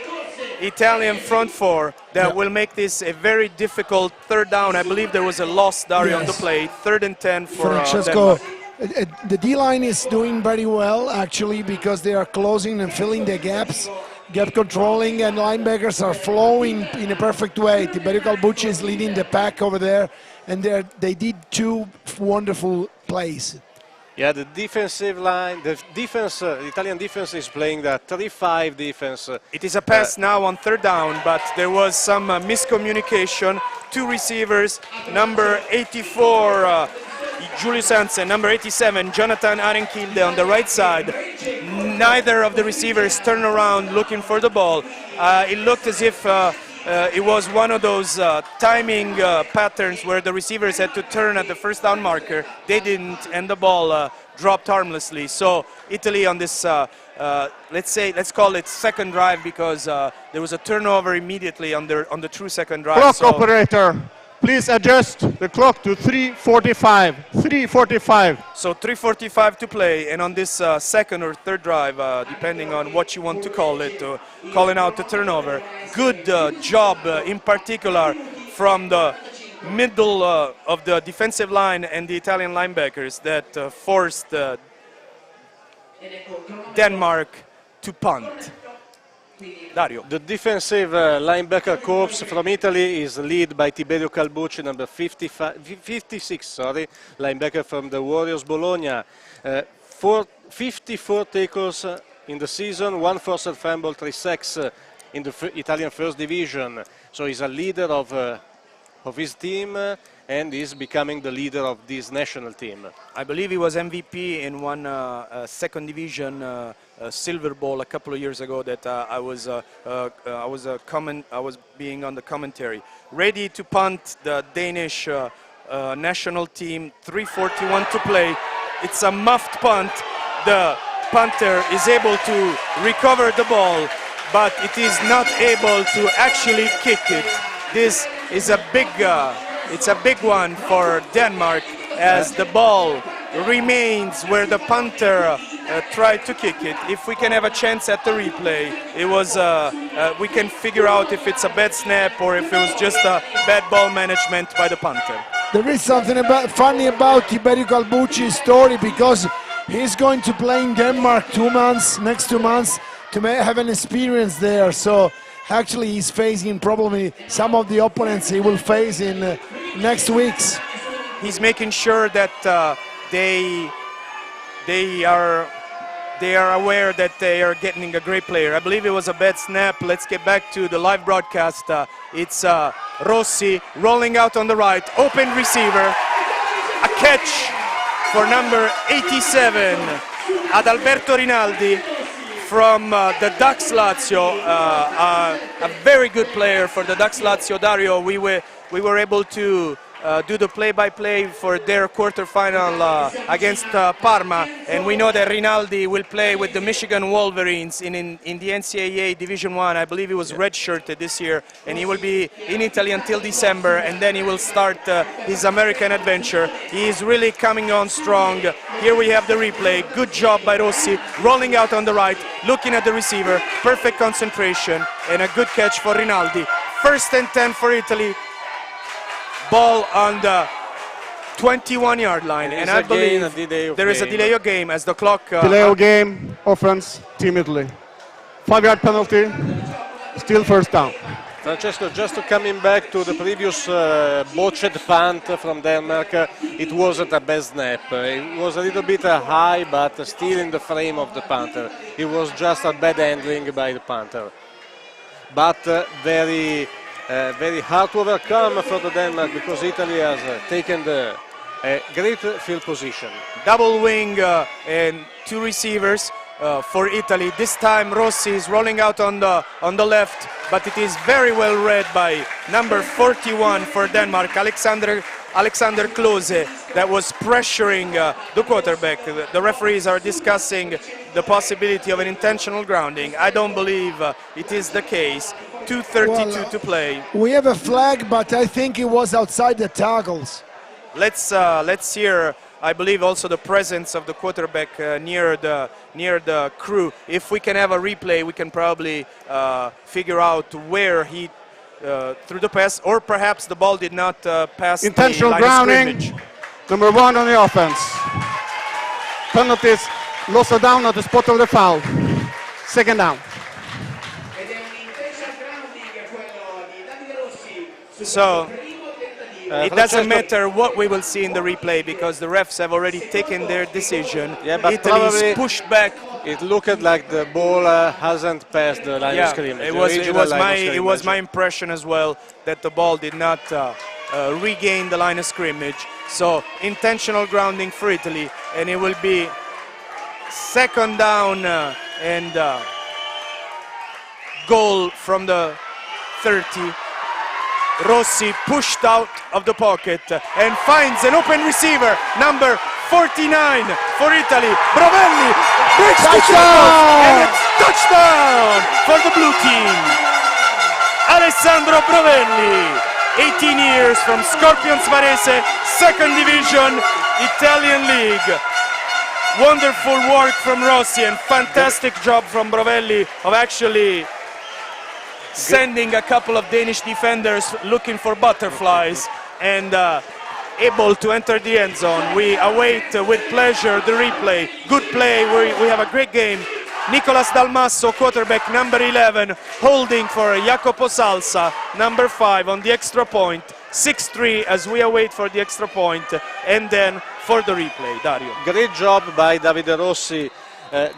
Italian front 4 that will make this a very difficult 3rd down. I believe there was a loss, Dario, on the play. 3rd and 10 for Francesco, Denmark. the D-line is doing very well, actually, because they are closing and filling the gaps, gap controlling, and linebackers are flowing in a perfect way. Tiberio Calbucci is leading the pack over there, and they did 2 wonderful plays. Yeah, the defensive line, the Italian defense is playing the 3-5 defense. It is a pass now on 3rd down, but there was some miscommunication. 2 receivers, number 84, Julius Hansen, number 87, Jonathan Arenkilde on the right side. Neither of the receivers turned around looking for the ball. It looked as if it was one of those timing patterns where the receivers had to turn at the 1st down marker. They didn't, and the ball dropped harmlessly. So Italy on this, let's call it 2nd drive, because there was a turnover immediately on the true 2nd drive. Clock operator, please adjust the clock to 3:45. 3:45. So 3:45 to play, and on this 2nd or 3rd drive, depending on what you want to call it, calling out the turnover. Good job, in particular, from the middle of the defensive line and the Italian linebackers that forced Denmark to punt. Dario. The defensive linebacker corps from Italy is led by Tiberio Calbucci, number 56, linebacker from the Warriors Bologna. 54 tackles in the season, 1 forced fumble, 3 sacks in the Italian First Division. So he's a leader of his team and is becoming the leader of this national team. I believe he was MVP in one 2nd division Silver Bowl a couple of years ago that I was being on the commentary. Ready to punt the Danish national team. 3:41 to play. It's a muffed punt. The punter is able to recover the ball, but it is not able to actually kick it. This is a big one for Denmark, as the ball remains where the punter tried to kick it. If we can have a chance at the replay, it was we can figure out if it's a bad snap or if it was just a bad ball management by the punter. There is something funny about Tiberio Calbucci's story, because he's going to play in Denmark next 2 months to have an experience there. So actually he's facing probably some of the opponents he will face in next weeks. He's making sure that they are aware that they are getting a great player. I believe it was a bad snap. Let's get back to the live broadcast. It's Rossi rolling out on the right, open receiver, a catch for number 87, Adalberto Rinaldi from the Dax Lazio, a very good player for the Dax Lazio. Dario, we were able to do the play-by-play for their quarterfinal against Parma, and we know that Rinaldi will play with the Michigan Wolverines in the NCAA Division 1. I believe he was redshirted this year, and he will be in Italy until December, and then he will start his American adventure. He is really coming on strong. Here we have the replay. Good job by Rossi, rolling out on the right, looking at the receiver, perfect concentration, and a good catch for Rinaldi. First and 10 for Italy. Ball on the 21-yard line, and I believe there is a delay of game as the clock... delay of game, offense, Team Italy. 5-yard penalty, still first down. Francesco, just coming back to the previous botched punt from Denmark, it wasn't a bad snap. It was a little bit high, but still in the frame of the punter. It was just a bad handling by the punter. But very hard to overcome for the Denmark, because Italy has taken the great field position. Double wing and two receivers for Italy. This time Rossi is rolling out on the left, but it is very well read by number 41 for Denmark, Alexander Klose, that was pressuring the quarterback. The referees are discussing the possibility of an intentional grounding. I don't believe it is the case. 2:32 to play. We have a flag, but I think it was outside the tackles. Let's hear. I believe also the presence of the quarterback near the crew. If we can have a replay, we can probably figure out where he threw the pass, or perhaps the ball did not pass intentional the line grounding. of scrimmage. Number 1 on the offense. Penalties, loss of down at the spot of the foul. Second down. So it doesn't matter what we will see in the replay, because the refs have already taken their decision. Yeah, but Italy is pushed back. It looked like the ball hasn't passed the line of scrimmage. It was my impression as well that the ball did not regain the line of scrimmage. So intentional grounding for Italy, and it will be second down and goal from the 30. Rossi pushed out of the pocket and finds an open receiver, number 49 for Italy. Brovelli breaks the tackle, and it's touchdown for the blue team. Alessandro Brovelli, 18 years from Scorpions Varese, second division, Italian league. Wonderful work from Rossi and fantastic job from Brovelli of actually sending a couple of Danish defenders looking for butterflies and able to enter the end zone. We await with pleasure the replay. Good play, we have a great game. Nicolas Dalmasso, quarterback, number 11, holding for Jacopo Salsa, number 5 on the extra point. 6-3 as we await for the extra point, and then for the replay. Dario. Great job by Davide Rossi.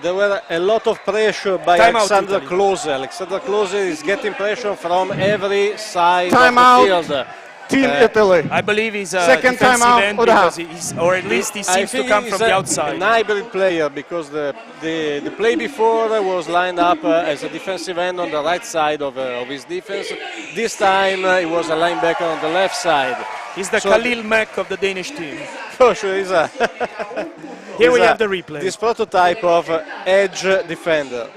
There were a lot of pressure by Alexander Klose. Alexander Klose is getting pressure from every side of the field. Team Italy. I believe he's a second defensive time out, end, because or at least he seems to come from the outside. An hybrid player, because the play before was lined up as a defensive end on the right side of his defense. This time he was a linebacker on the left side. He's the Khalil Mack of the Danish team. For sure, he's a Here we have the replay. This prototype of edge defender.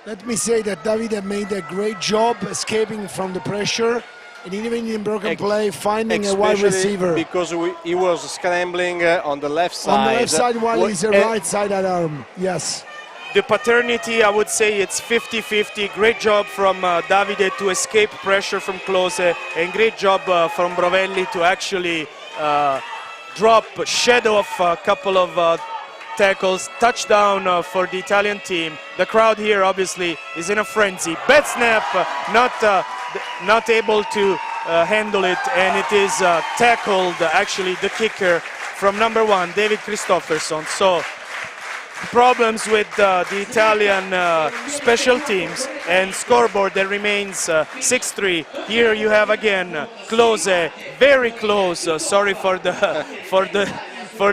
Let me say that Davide made a great job escaping from the pressure, and even in broken play, finding a wide receiver. Because he was scrambling on the left side. On the left side while he's a right side arm, yes. The paternity, I would say it's 50-50. Great job from Davide to escape pressure from Klose, and great job from Brovelli to actually drop shadow of a couple of tackles. Touchdown for the Italian team. The crowd here obviously is in a frenzy. Bad snap, not able to handle it, and it is tackled, actually, the kicker from number 1, David Christofferson. So problems with the Italian special teams, and scoreboard that remains 6-3. Here you have again Klose, very close. Sorry for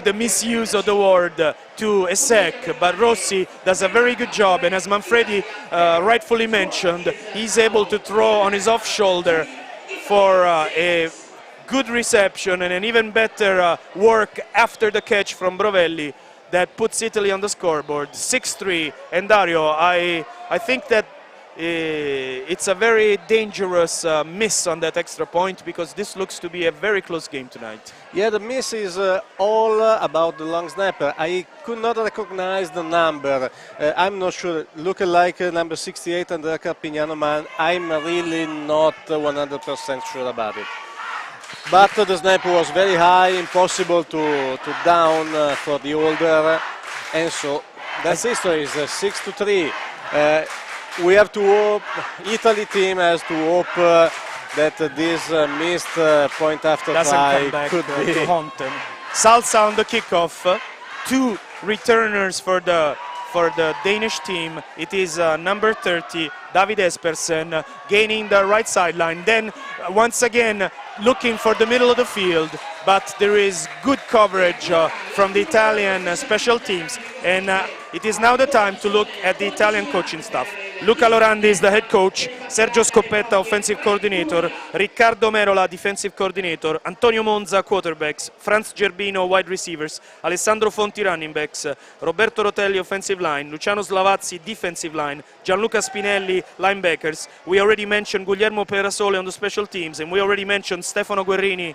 the misuse of the word, to a sack, but Rossi does a very good job, and as Manfredi rightfully mentioned, he's able to throw on his off shoulder for a good reception and an even better work after the catch from Brovelli that puts Italy on the scoreboard, 6-3. And Dario, I think that it's a very dangerous miss on that extra point, because this looks to be a very close game tonight. Yeah, the miss is all about the long snapper. I could not recognize the number. I'm not sure. Look like number 68 Andrea Carpignano, man. I'm really not 100% sure about it. But the snap was very high, impossible to down for the holder, and so that's history. Is 6-3. We have to hope, Italy team has to hope that this missed point after try could be to haunt them. Salsa on the kickoff, 2 returners for the Danish team. It is number 30, David Espersen, gaining the right sideline. Then once again looking for the middle of the field, but there is good coverage from the Italian special teams, and it is now the time to look at the Italian coaching staff. Luca Lorandi is the head coach, Sergio Scoppetta offensive coordinator, Riccardo Merola defensive coordinator, Antonio Monza quarterbacks, Franz Gerbino wide receivers, Alessandro Fonti running backs, Roberto Rotelli offensive line, Luciano Slavazzi defensive line, Gianluca Spinelli linebackers. We already mentioned Guglielmo Perasole on the special teams, and we already mentioned Stefano Guerrini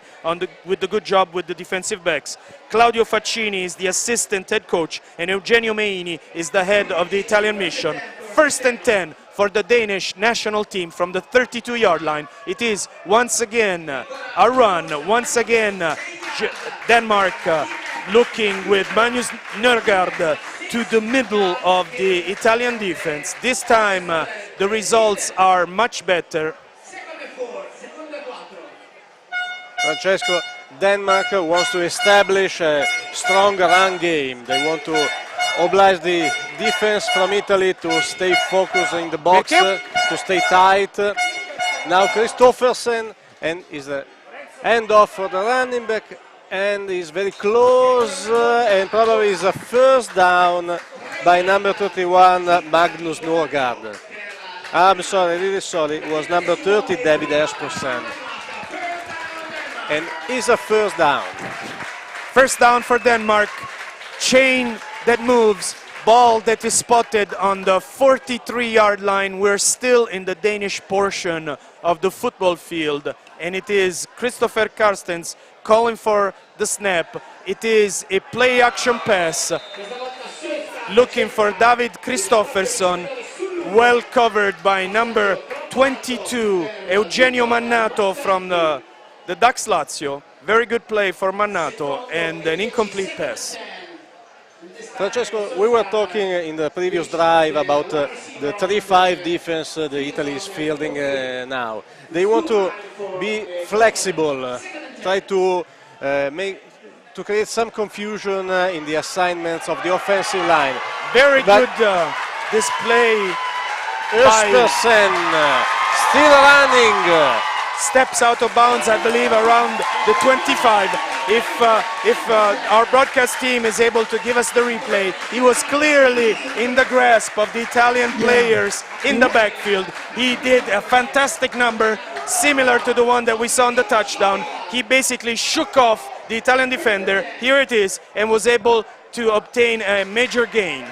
with the good job with the defensive backs. Claudio Faccini is the assistant head coach, and Eugenio Meini is the head of the Italian mission. 1st and 10 for the Danish national team from the 32-yard line. It is once again a run. Once again Denmark looking with Magnus Nørgaard to the middle of the Italian defense. This time the results are much better. Francesco, Denmark wants to establish a strong run game. They want to oblige the defense from Italy to stay focused in the box, to stay tight. Now Christoffersen, and is a handoff for the running back, and is very close, and probably is a first down by number 31 Magnus Nørgaard. I'm sorry, really sorry, it was number 30 David Espersen, and is a first down. First down for Denmark. Chain that moves, ball that is spotted on the 43-yard line. We're still in the Danish portion of the football field, and it is Christopher Carstens calling for the snap. It is a play action pass, looking for David Christofferson, well covered by number 22 Eugenio Mannato from the Dax Lazio. Very good play for Mannato, and an incomplete pass. Francesco, we were talking in the previous drive about the 3-5 defense the Italy is fielding now. They want to be flexible, try to create some confusion in the assignments of the offensive line. Very good display. Espersen still running. Steps out of bounds, I believe, around the 25. If our broadcast team is able to give us the replay, he was clearly in the grasp of the Italian players in the backfield. He did a fantastic number, similar to the one that we saw on the touchdown. He basically shook off the Italian defender, here it is, and was able to obtain a major gain.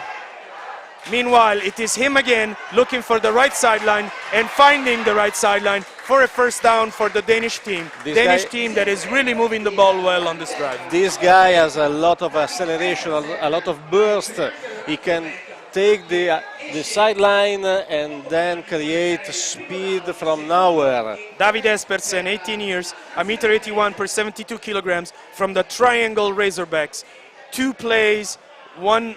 Meanwhile, it is him again looking for the right sideline and finding the right sideline for a first down for the Danish team. Danish team that is really moving the ball well on this drive. This guy has a lot of acceleration, a lot of burst. He can take the sideline and then create speed from nowhere. David Espersen, 18 years, 1.81 m per 72 kilograms from the Triangle Razorbacks. 2 plays, one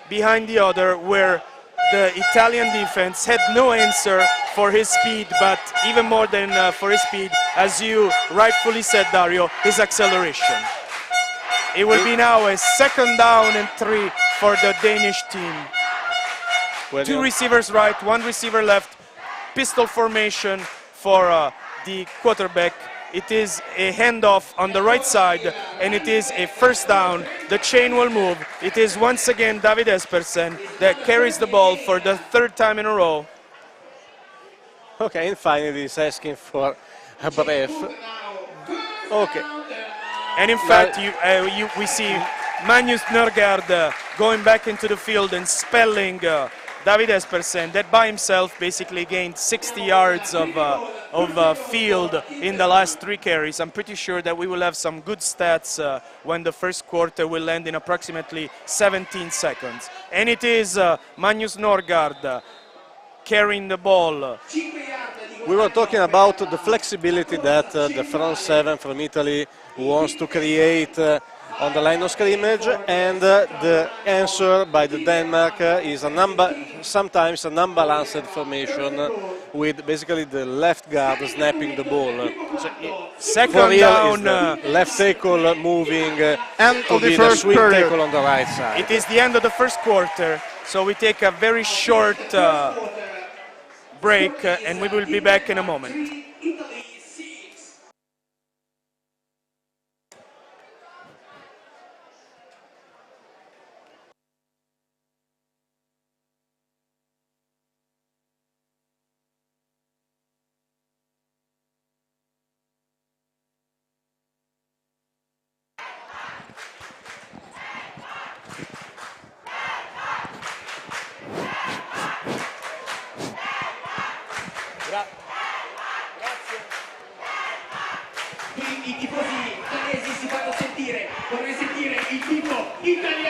behind the other, where the Italian defense had no answer for his speed, but even more than for his speed, as you rightfully said, Dario, his acceleration. It will be now a 2nd down and 3 for the Danish team. 2 receivers right, 1 receiver left, pistol formation for the quarterback. It is a handoff on the right side, and it is a first down. The chain will move. It is once again David Espersen that carries the ball for the 3rd time in a row. Okay, and finally he's asking for a breath. Okay. And in fact, we see Magnus Nørgaard going back into the field and spelling David Espersen, that by himself basically gained 60 yards of field in the last 3 carries. I'm pretty sure that we will have some good stats when the first quarter will end in approximately 17 seconds. And it is Magnus Nørgaard carrying the ball. We were talking about the flexibility that the front 7 from Italy wants to create on the line of scrimmage, and the answer by the Denmark is sometimes an unbalanced formation with basically the left guard snapping the ball. So second down, left tackle moving End to of the be the first swing period. tackle on the right side. it is the end of the first quarter, so we take a very short break and we will be back in a moment.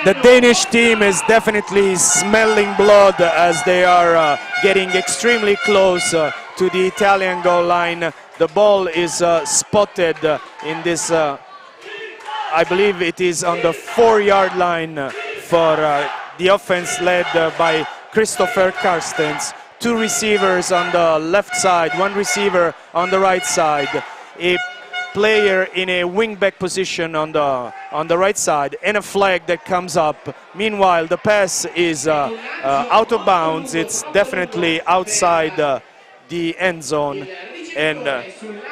The Danish team is definitely smelling blood as they are getting extremely close to the Italian goal line. The ball is spotted in this, I believe it is on the 4-yard line for the offense led by Christopher Carstens. 2 receivers on the left side, 1 receiver on the right side. A player in a wing-back position on the right side, and a flag that comes up. Meanwhile, the pass is out of bounds. It's definitely outside the end zone, and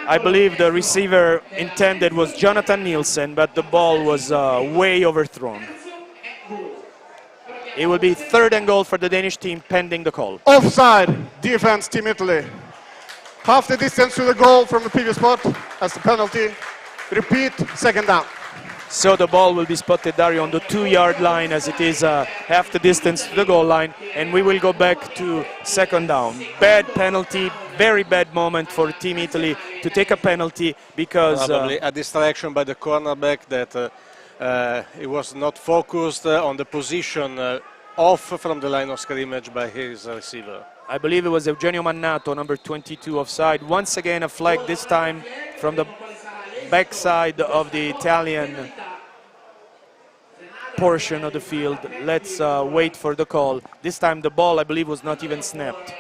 I believe the receiver intended was Jonathan Nielsen, but the ball was way overthrown. It will be 3rd and goal for the Danish team pending the call. Offside, defense, Team Italy. Half the distance to the goal from the previous spot as the penalty. Repeat, 2nd down. So the ball will be spotted, Dario, on the 2-yard line as it is half the distance to the goal line, and we will go back to 2nd down. Bad penalty, very bad moment for Team Italy to take a penalty because... Probably a distraction by the cornerback that he was not focused on the position off from the line of scrimmage by his receiver. I believe it was Eugenio Mannato, number 22, offside. Once again, a flag, this time from the backside of the Italian portion of the field. Let's wait for the call. This time the ball, I believe, was not even snapped.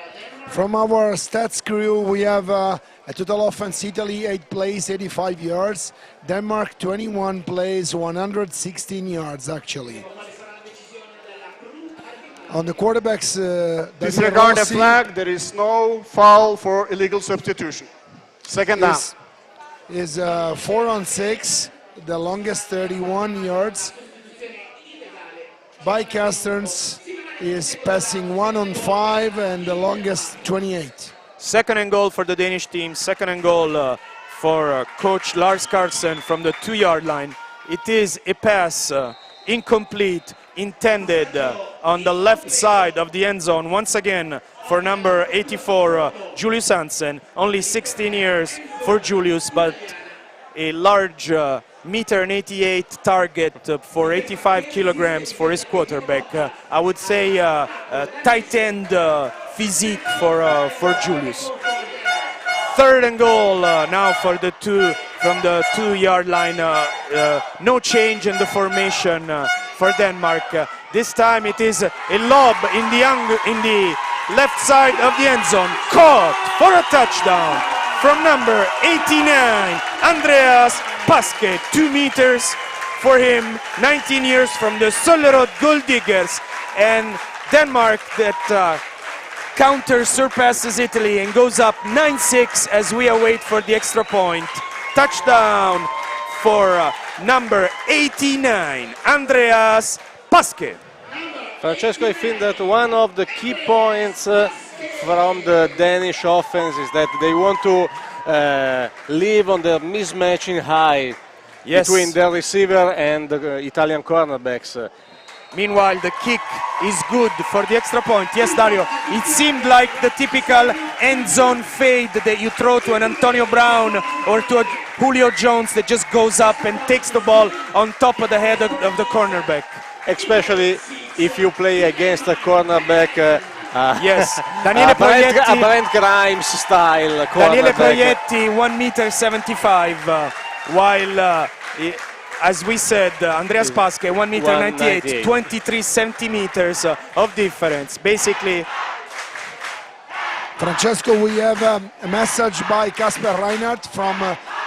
From our stats crew, we have a total offense: Italy 8 plays, 85 yards. Denmark 21 plays, 116 yards actually. On the quarterbacks, Disregard the flag, there is no foul for illegal substitution. 2nd down. Is 4 on 6, the longest 31 yards. By Casterns is passing 1 on 5 and the longest 28. 2nd and goal for the Danish team, 2nd and goal for coach Lars Carlsen from the 2-yard line. It is a pass incomplete, intended on the left side of the end zone, once again for number 84, Julius Hansen. Only 16 years for Julius, but a large meter-88 target for 85 kilograms for his quarterback. I would say tight end physique for Julius. 3rd and goal now for the 2 from the 2-yard line. No change in the formation for Denmark. This time it is a lob in the left side of the end zone, caught for a touchdown from number 89, Andreas Paske. 2 meters for him, 19 years from the Sollerod Gold Diggers, and Denmark that counter surpasses Italy and goes up 9-6 as we await for the extra point. Touchdown for number 89, Andreas Paske. Francesco, I think that one of the key points from the Danish offense is that they want to live on the mismatching high between the receiver and the Italian cornerbacks. Meanwhile, the kick is good for the extra point. Yes, Dario, it seemed like the typical end zone fade that you throw to an Antonio Brown or to a Julio Jones that just goes up and takes the ball on top of the head of the cornerback. Especially if you play against a cornerback. Yes, Daniele Proietti. A Brent Grimes style cornerback. Daniele Proietti, 1.75 m, while as we said, Andreas Pasche, 1.98 m, 23 centimeters of difference. Basically, Francesco, we have a message by Kasper Reinhardt from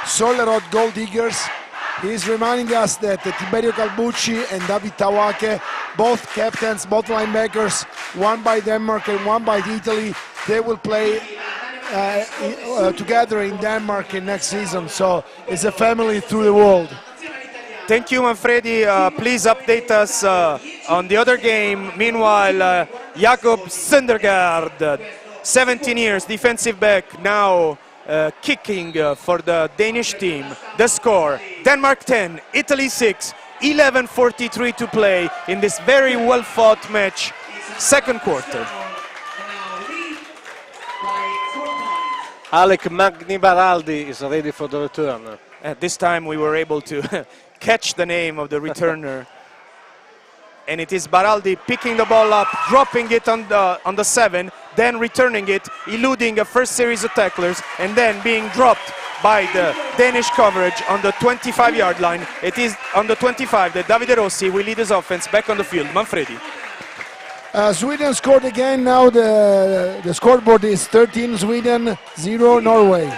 Sollerod Gold Diggers. He's reminding us that Tiberio Calbucci and David Tawake, both captains, both linebackers, one by Denmark and one by Italy, they will play together in Denmark in next season. So it's a family through the world. Thank you, Manfredi. Please update us on the other game. Meanwhile, Jakob Søndergaard, 17 years, defensive back, now kicking for the Danish team. The score, Denmark 10, Italy 6, 11:43 to play in this very well-fought match, second quarter. Alec Magni Baraldi is ready for the return. At this time we were able to catch the name of the returner. And it is Baraldi picking the ball up, dropping it on the 7, then returning it, eluding a first series of tacklers, and then being dropped by the Danish coverage on the 25-yard line. It is on the 25 that Davide Rossi will lead his offense back on the field. Manfredi. Sweden scored again. Now the scoreboard is 13 Sweden, 0 Norway.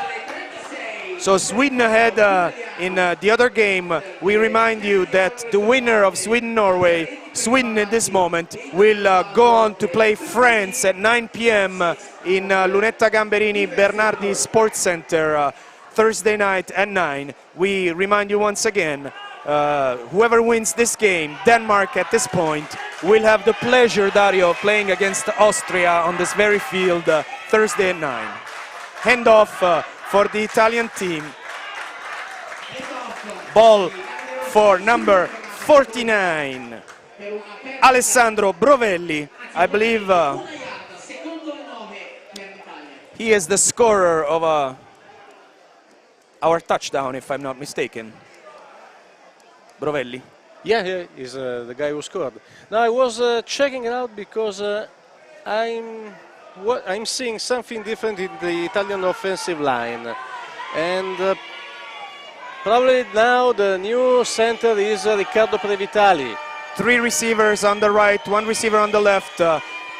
So Sweden ahead in the other game. We remind you that the winner of Sweden-Norway, Sweden at this moment, will go on to play France at 9 p.m. in Lunetta Gamberini Bernardi Sports Center Thursday night at 9. We remind you once again, whoever wins this game, Denmark at this point, will have the pleasure, Dario, playing against Austria on this very field Thursday at 9. Handoff for the Italian team. Ball for number 49, Alessandro Brovelli. I believe he is the scorer of our touchdown, if I'm not mistaken. Brovelli. Yeah, he's the guy who scored. Now I was checking it out because I'm seeing something different in the Italian offensive line, and probably now the new center is Riccardo Previtali. 3 receivers on the right, 1 receiver on the left.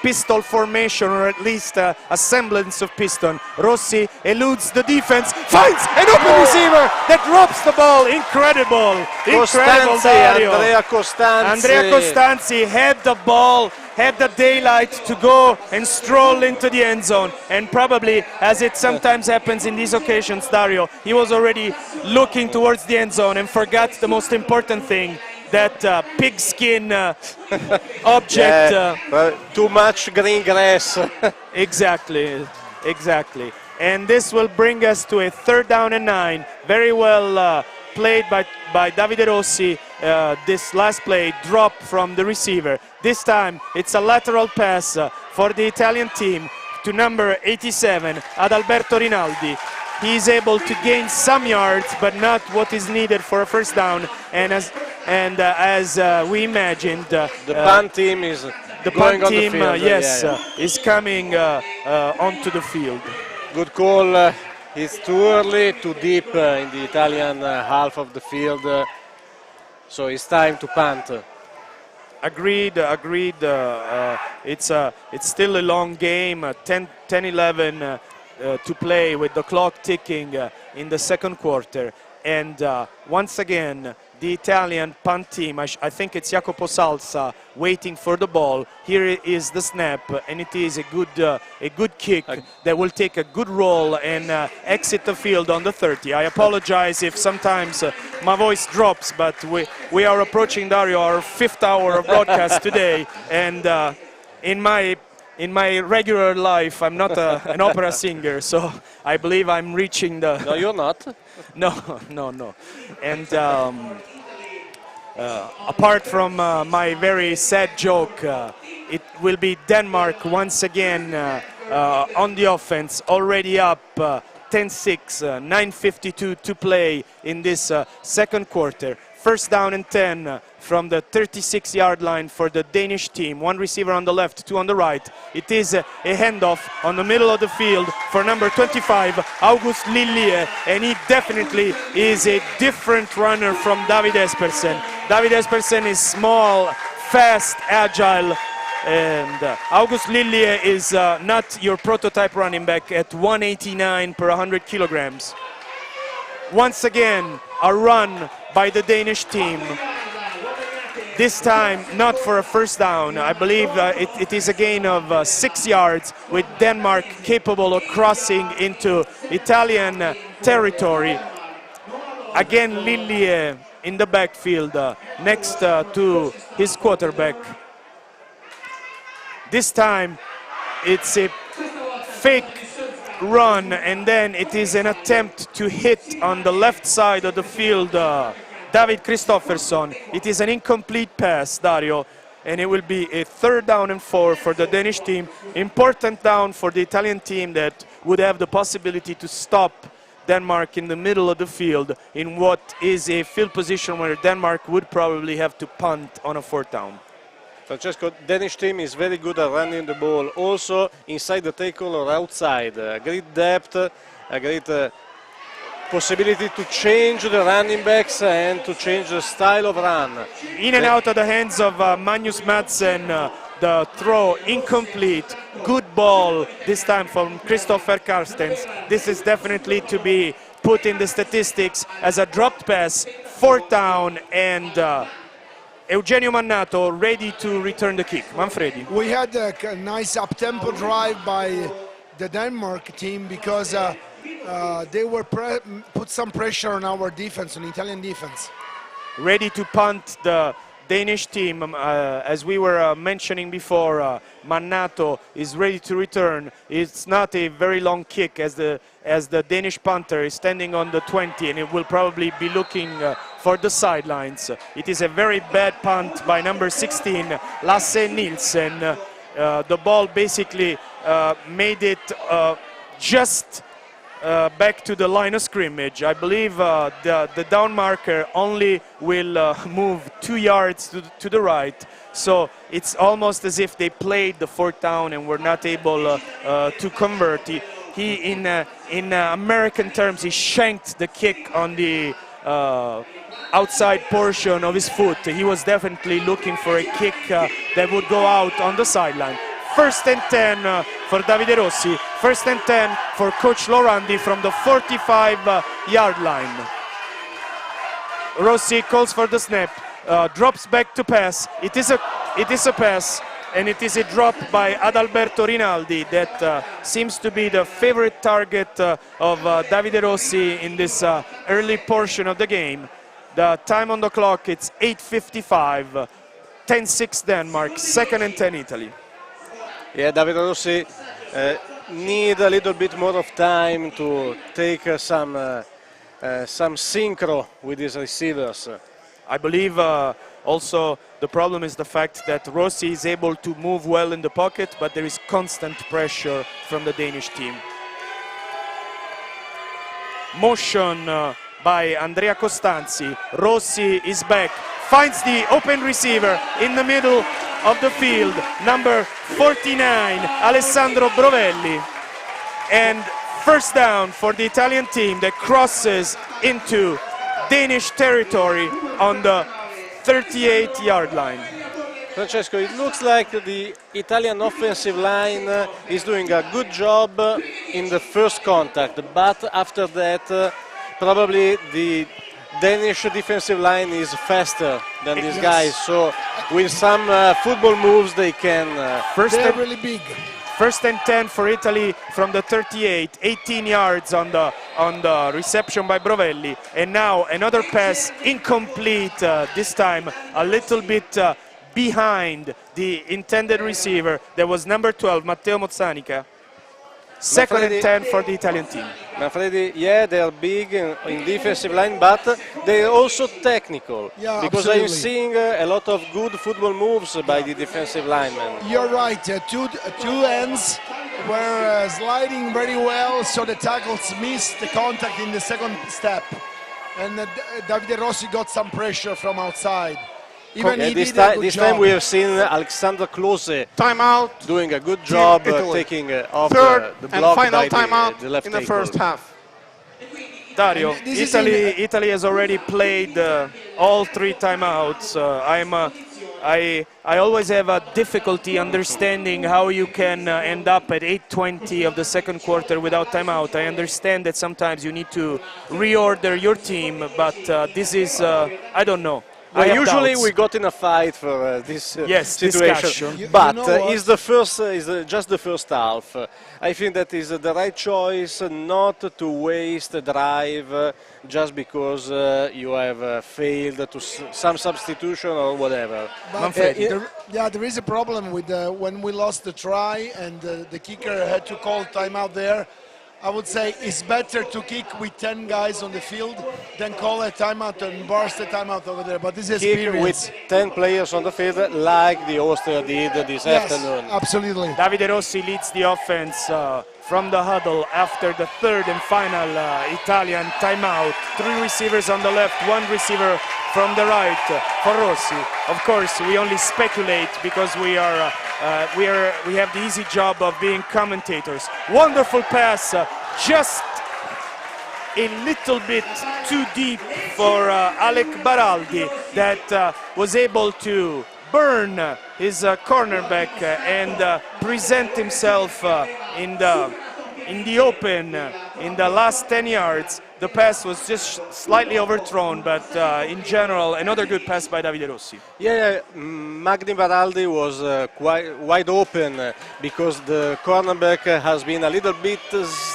Pistol formation, or at least a semblance of piston. Rossi eludes the defense, finds an open receiver that drops the ball. Incredible, incredible, Dario. Andrea Costanzi had the ball, had the daylight to go and stroll into the end zone, and probably, as it sometimes happens in these occasions, Dario, he was already looking towards the end zone and forgot the most important thing, that pigskin object. Too much green grass. Exactly. And this will bring us to a 3rd down and 9. Very well played by Davide Rossi. This last play, drop from the receiver. This time it's a lateral pass for the Italian team to number 87, Adalberto Rinaldi. He is able to gain some yards, but not what is needed for a first down. And as we imagined, the punt team is going on the field. Yes, is coming onto the field. Good call. It's too early, too deep in the Italian half of the field, so it's time to punt. Agreed. It's still a long game. 10-11 to play with the clock ticking in the second quarter. And once again, the Italian punt team, I think it's Jacopo Salsa, waiting for the ball. Here is the snap, and it is a good kick that will take a good roll and exit the field on the 30. I apologize if sometimes my voice drops, but we are approaching, Dario, our 5th hour of broadcast today, and in my in my regular life, I'm not an opera singer, so I believe I'm reaching the... No, you're not. No. And apart from my very sad joke, it will be Denmark once again on the offense, already up 10-6, 9:52 to play in this second quarter. First down and 10 from the 36-yard line for the Danish team. One receiver on the left, two on the right. It is a handoff on the middle of the field for number 25, August Lillie, and he definitely is a different runner from David Espersen. David Espersen is small, fast, agile, and August Lillie is not your prototype running back at 189 per 100 kilograms. Once again, a run by the Danish team. This time, not for a first down. I believe it is a gain of 6 yards, with Denmark capable of crossing into Italian territory. Again, Lillie in the backfield next to his quarterback. This time, it's a fake run, and then it is an attempt to hit on the left side of the field David Kristoffersson. It is an incomplete pass, Dario, and it will be a 3rd down and 4 for the Danish team. Important down for the Italian team that would have the possibility to stop Denmark in the middle of the field in what is a field position where Denmark would probably have to punt on a 4th down. Francesco, Danish team is very good at running the ball, also inside the tackle or outside. Great depth, a great possibility to change the running backs and to change the style of run. In and out of the hands of Magnus Madsen, the throw incomplete. Good ball this time from Christopher Carstens. This is definitely to be put in the statistics as a dropped pass, 4th down, and Eugenio Mannato ready to return the kick. Manfredi. We had a nice up-tempo drive by the Denmark team because they were put some pressure on our defense, on Italian defense. Ready to punt the Danish team, as we were mentioning before. Mannato is ready to return. It's not a very long kick as the Danish punter is standing on the 20, and it will probably be looking for the sidelines. It is a very bad punt by number 16, Lasse Nielsen. The ball basically made it just back to the line of scrimmage. I believe the down marker only will move 2 yards to the right, so it's almost as if they played the 4th down and were not able to convert. He in American terms, he shanked the kick on the outside portion of his foot. He was definitely looking for a kick that would go out on the sideline. 1st and 10 for Davide Rossi. 1st and 10 for Coach Lorandi from the 45-yard line. Rossi calls for the snap, drops back to pass. It is a pass, and it is a drop by Adalberto Rinaldi that seems to be the favorite target of Davide Rossi in this early portion of the game. The time on the clock, it's 8:55, 10-6 Denmark, 2nd and 10 Italy. Yeah, David Rossi need a little bit more of time to take some synchro with his receivers. I believe also the problem is the fact that Rossi is able to move well in the pocket, but there is constant pressure from the Danish team. Motion by Andrea Costanzi. Rossi is back, finds the open receiver in the middle of the field, number 49, Alessandro Brovelli. And 1st down for the Italian team that crosses into Danish territory on the 38-yard line. Francesco, it looks like the Italian offensive line is doing a good job in the first contact, but after that, probably the Danish defensive line is faster than these guys, so with some football moves they can... They're really big. 1st and 10 for Italy from the 38, 18 yards on the reception by Brovelli, and now another pass incomplete, this time a little bit behind the intended receiver. That was number 12, Matteo Mozzanica. Second and 10 for the Italian team. Manfredi, yeah, they are big in defensive line, but they are also technical. Yeah, because absolutely. I'm seeing a lot of good football moves by the defensive linemen. You're right. Two ends were sliding very well, so the tackles missed the contact in the second step. And Davide Rossi got some pressure from outside. Even he this did a good this job. time we have seen Alexander Klose Timeout. doing a good job Italy. taking off Third the and block final by timeout the left in the tackle. first half. Dario, This is Italy has already played all 3 timeouts. I always have a difficulty understanding how you can end up at 8:20 of the second quarter without timeout. I understand that sometimes you need to reorder your team, but this is, I don't know. I Well, have usually doubts. we got in a fight for this Yes, situation, discussion. but You know what? is the first just the first half. I think that is the right choice, not to waste a drive just because you have failed to some substitution or whatever. Manfredi. There is a problem with when we lost the try and the kicker had to call timeout there. I would say it's better to kick with 10 guys on the field than call a timeout and burst the timeout over there. But this is Kick experience. with 10 players on the field like the Austria did this Yes, afternoon. absolutely. Davide Rossi leads the offense from the huddle after the third and final Italian timeout. 3 receivers on the left, 1 receiver from the right for Rossi. Of course, we only speculate because we have the easy job of being commentators. Wonderful pass, just a little bit too deep for Alec Baraldi that was able to burn his cornerback and present himself in the open in the last 10 yards. The pass was just slightly overthrown, but in general, another good pass by Davide Rossi. Yeah, Magni Baraldi was quite wide open because the cornerback has been a little bit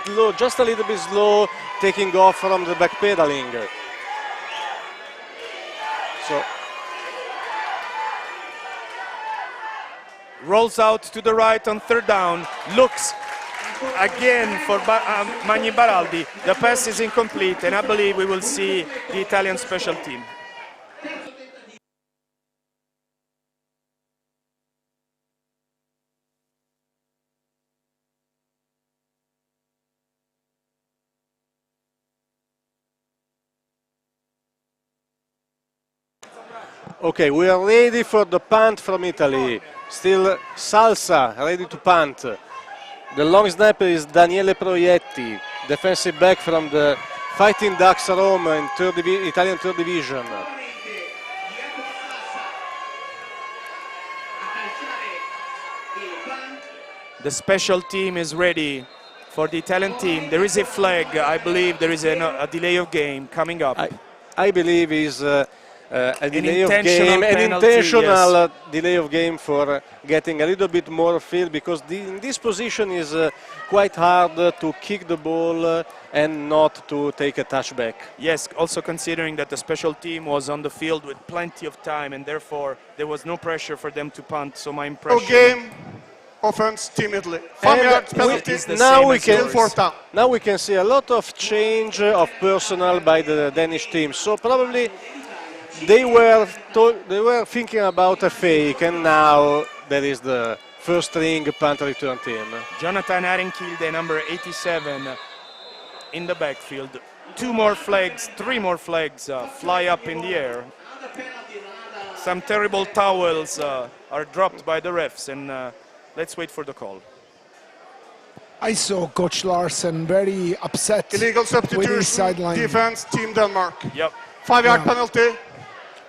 slow, just a little bit slow, taking off from the backpedaling. So Rolls out to the right on third down, looks again for Magni Baraldi. The pass is incomplete, and I believe we will see the Italian special team. okay, we are ready for the punt from Italy. Still Salsa ready to punt. The long snapper is Daniele Proietti, defensive back from the Fighting Ducks Rome in Italian third division. The special team is ready for the Italian team. There is a flag. I believe there is a delay of game coming up. I believe is a delay of intentional game, an penalty, intentional yes. delay of game for getting a little bit more field, because in this position is quite hard to kick the ball and not to take a touchback. Yes, also considering that the special team was on the field with plenty of time, and therefore there was no pressure for them to punt. So my impression. Game, offense, Team Italy. 5 And yards we- penalty. is the now same we as can yours. Fourth down. now we can see a lot of change of personnel by the Danish team. So probably they were thinking about a fake, and now there is the first string punt return team. Jonathan Arenkilde, number 87, in the backfield. 2 more flags, 3 more flags fly up in the air. Some terrible towels are dropped by the refs, and let's wait for the call. I saw Coach Larsen very upset Illegal with his substitution. sideline. Defense, Team Denmark. Yep. 5 yard Yeah. penalty.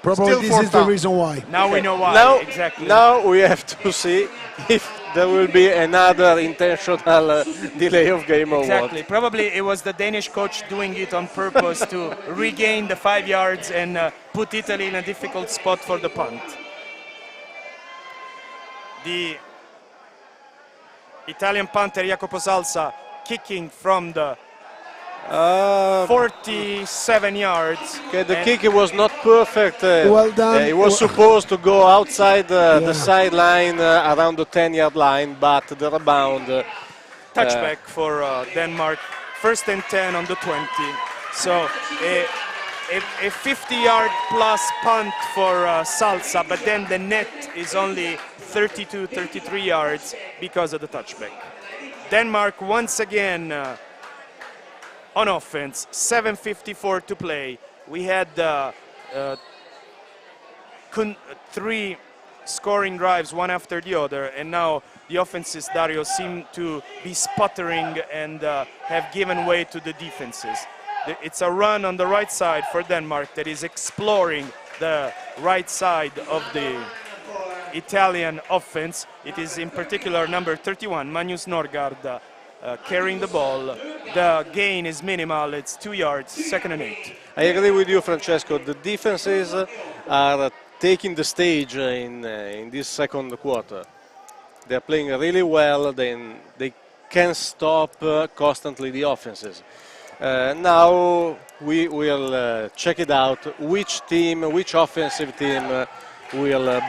Probably Still this fourth is the down. reason why. Now we know why. Now, exactly. now we have to see if there will be another intentional delay of game or Exactly. what. Probably it was the Danish coach doing it on purpose to regain the 5 yards and put Italy in a difficult spot for the punt. The Italian punter Jacopo Salsa kicking from the 47 yards. Okay, the kick was not perfect. Well done. It was supposed to go outside the sideline around the 10-yard line, but the rebound. Touchback for Denmark. First and 10 on the 20. So a 50-yard plus punt for Salsa, but then the net is only 32, 33 yards because of the touchback. Denmark once again on offense, 7:54 to play. We had 3 scoring drives, one after the other, and now the offenses, Dario, seem to be sputtering and have given way to the defenses. It's a run on the right side for Denmark that is exploring the right side of the Italian offense. It is in particular number 31, Magnus Norgard, carrying the ball. The gain is minimal, it's 2 yards, 2nd and 8. I agree with you, Francesco. The defenses are taking the stage in this second quarter. They're playing really well, then they can stop constantly the offenses. Now we will check it out, which offensive team will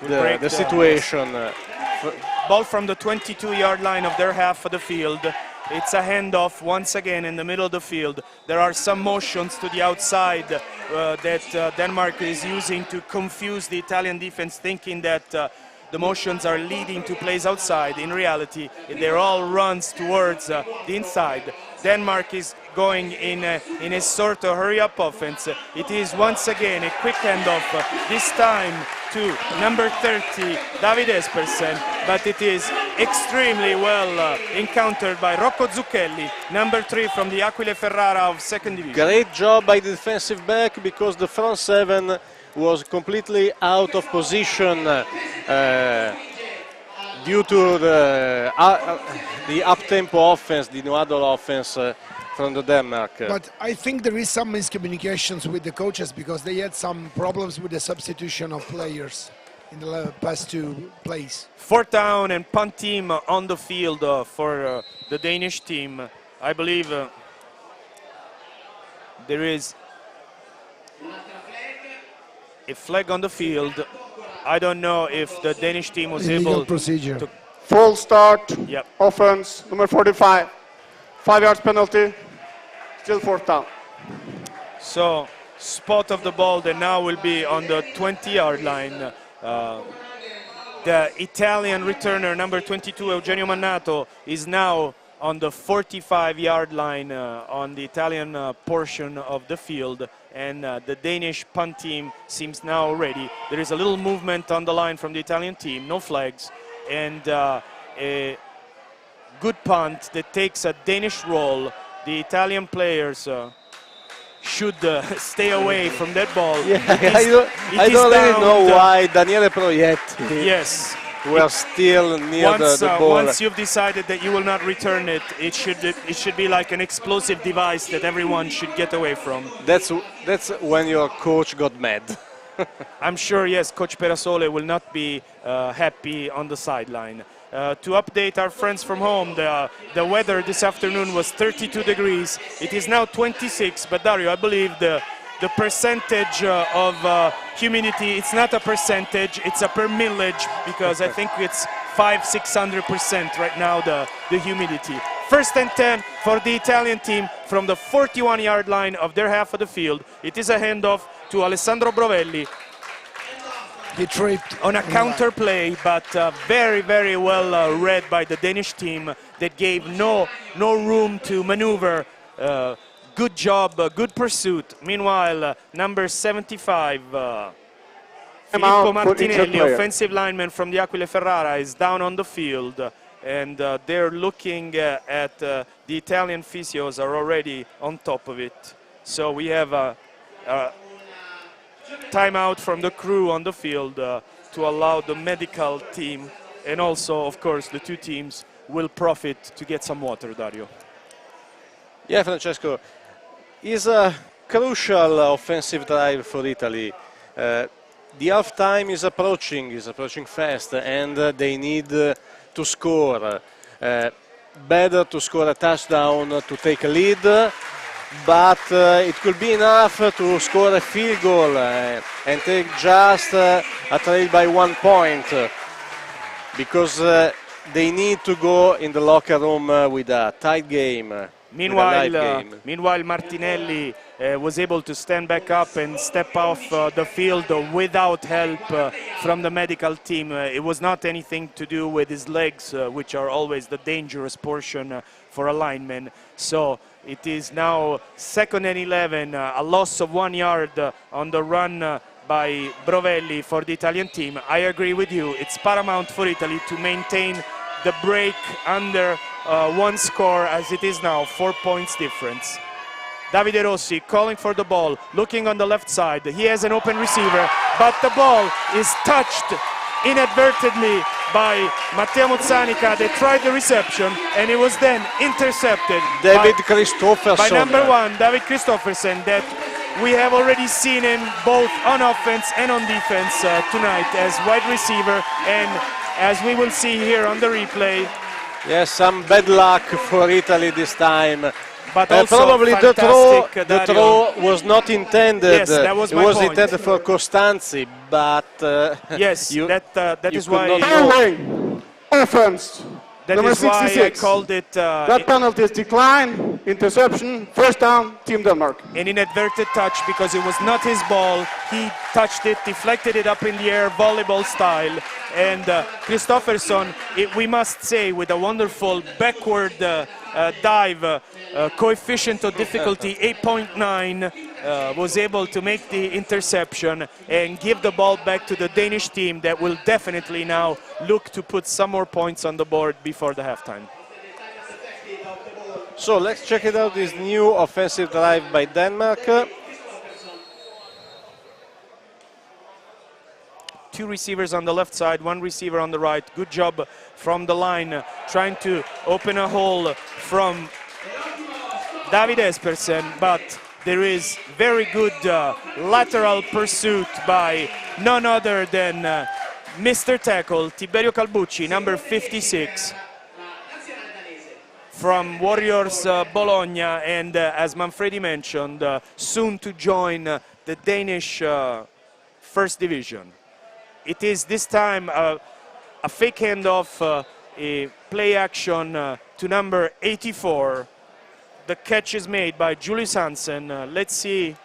break the situation. Ball from the 22-yard line of their half of the field. It's a handoff once again in the middle of the field. There are some motions to the outside that Denmark is using to confuse the Italian defense, thinking that the motions are leading to plays outside. In reality, they're all runs towards the inside. Denmark is going in a sort of hurry-up offense. It is once again a quick handoff, this time to number 30, David Espersen, but it is extremely well encountered by Rocco Zucchelli, number 3 from the Aquile Ferrara of 2nd Division. Great job by the defensive back, because the front 7 was completely out of position due to the up-tempo offense, the no-huddle offense from the Denmark. But I think there is some miscommunications with the coaches, because they had some problems with the substitution of players in the past 2 plays. 4th down and punt team on the field for the Danish team. I believe there is a flag on the field. I don't know if the Danish team was able procedure. to... Full start, Yep. offense, number 45. 5 yards penalty, still 4th down. So, spot of the ball that now will be on the 20-yard line. The Italian returner, number 22, Eugenio Mannato, is now on the 45-yard line on the Italian portion of the field, and the Danish punt team seems now ready. There is a little movement on the line from the Italian team, no flags, and a good punt that takes a Danish roll. The Italian players should stay away from that ball. Yeah, I don't really know why Daniele Proietti yes. were still near the ball. Once you've decided that you will not return it, it should be like an explosive device that everyone should get away from. That's when your coach got mad. I'm sure, yes, Coach Perasole will not be happy on the sideline. To update our friends from home, the weather this afternoon was 32 degrees. It is now 26, but Dario, I believe the percentage of humidity, it's not a percentage, it's a per millage, because I think it's 500-600% right now, the humidity. 1st and 10 for the Italian team from the 41-yard line of their half of the field. It is a handoff to Alessandro Brovelli. He tripped on a counter play, but very, very well read by the Danish team that gave no room to maneuver. Good job, good pursuit. Meanwhile, number 75, Filippo Martinelli, offensive lineman from the Aquile Ferrara, is down on the field, and they're looking at the Italian physios are already on top of it. So we have a timeout from the crew on the field to allow the medical team, and also, of course, the 2 teams will profit to get some water, Dario. Yeah, Francesco, it's a crucial offensive drive for Italy. The half time is approaching fast, and they need to score. better to score a touchdown to take a lead, but it could be enough to score a field goal and take just a trail by 1 point, because they need to go in the locker room with a tight game. Meanwhile, Martinelli was able to stand back up and step off the field without help from the medical team. It was not anything to do with his legs, which are always the dangerous portion for a lineman. So it is now 2nd and 11, a loss of 1 yard on the run by Brovelli for the Italian team. I agree with you. It's paramount for Italy to maintain the break under 1 score as it is now, 4 points difference. Davide Rossi calling for the ball, looking on the left side. He has an open receiver, but the ball is touched inadvertently by Matteo Mozzanica. They tried the reception and it was then intercepted David Christopherson. by number 1, David Christopherson, that we have already seen him both on offense and on defense tonight as wide receiver, and as we will see here on the replay. Yes, some bad luck for Italy this time. But also probably the throw was not intended. Yes, that was my it was point. intended for Costanzi, but yes, that is why. Offense. That Number is why 66. I called it. That penalty is declined. Interception. First down. Team Denmark. An inadvertent touch because it was not his ball. He touched it, deflected it up in the air, volleyball style. And Christopherson, we must say, with a wonderful backward dive, coefficient of difficulty 8.9, was able to make the interception and give the ball back to the Danish team that will definitely now look to put some more points on the board before the halftime. So let's check it out, this new offensive drive by Denmark. 2 receivers on the left side, 1 receiver on the right. Good job from the line, trying to open a hole from David Espersen, but there is very good lateral pursuit by none other than Mr. Tackle, Tiberio Calbucci, number 56, from Warriors Bologna, and as Manfredi mentioned, soon to join the Danish First Division. It is this time a fake handoff, a play action to number 84. The catch is made by Julius Hansen. Let's see.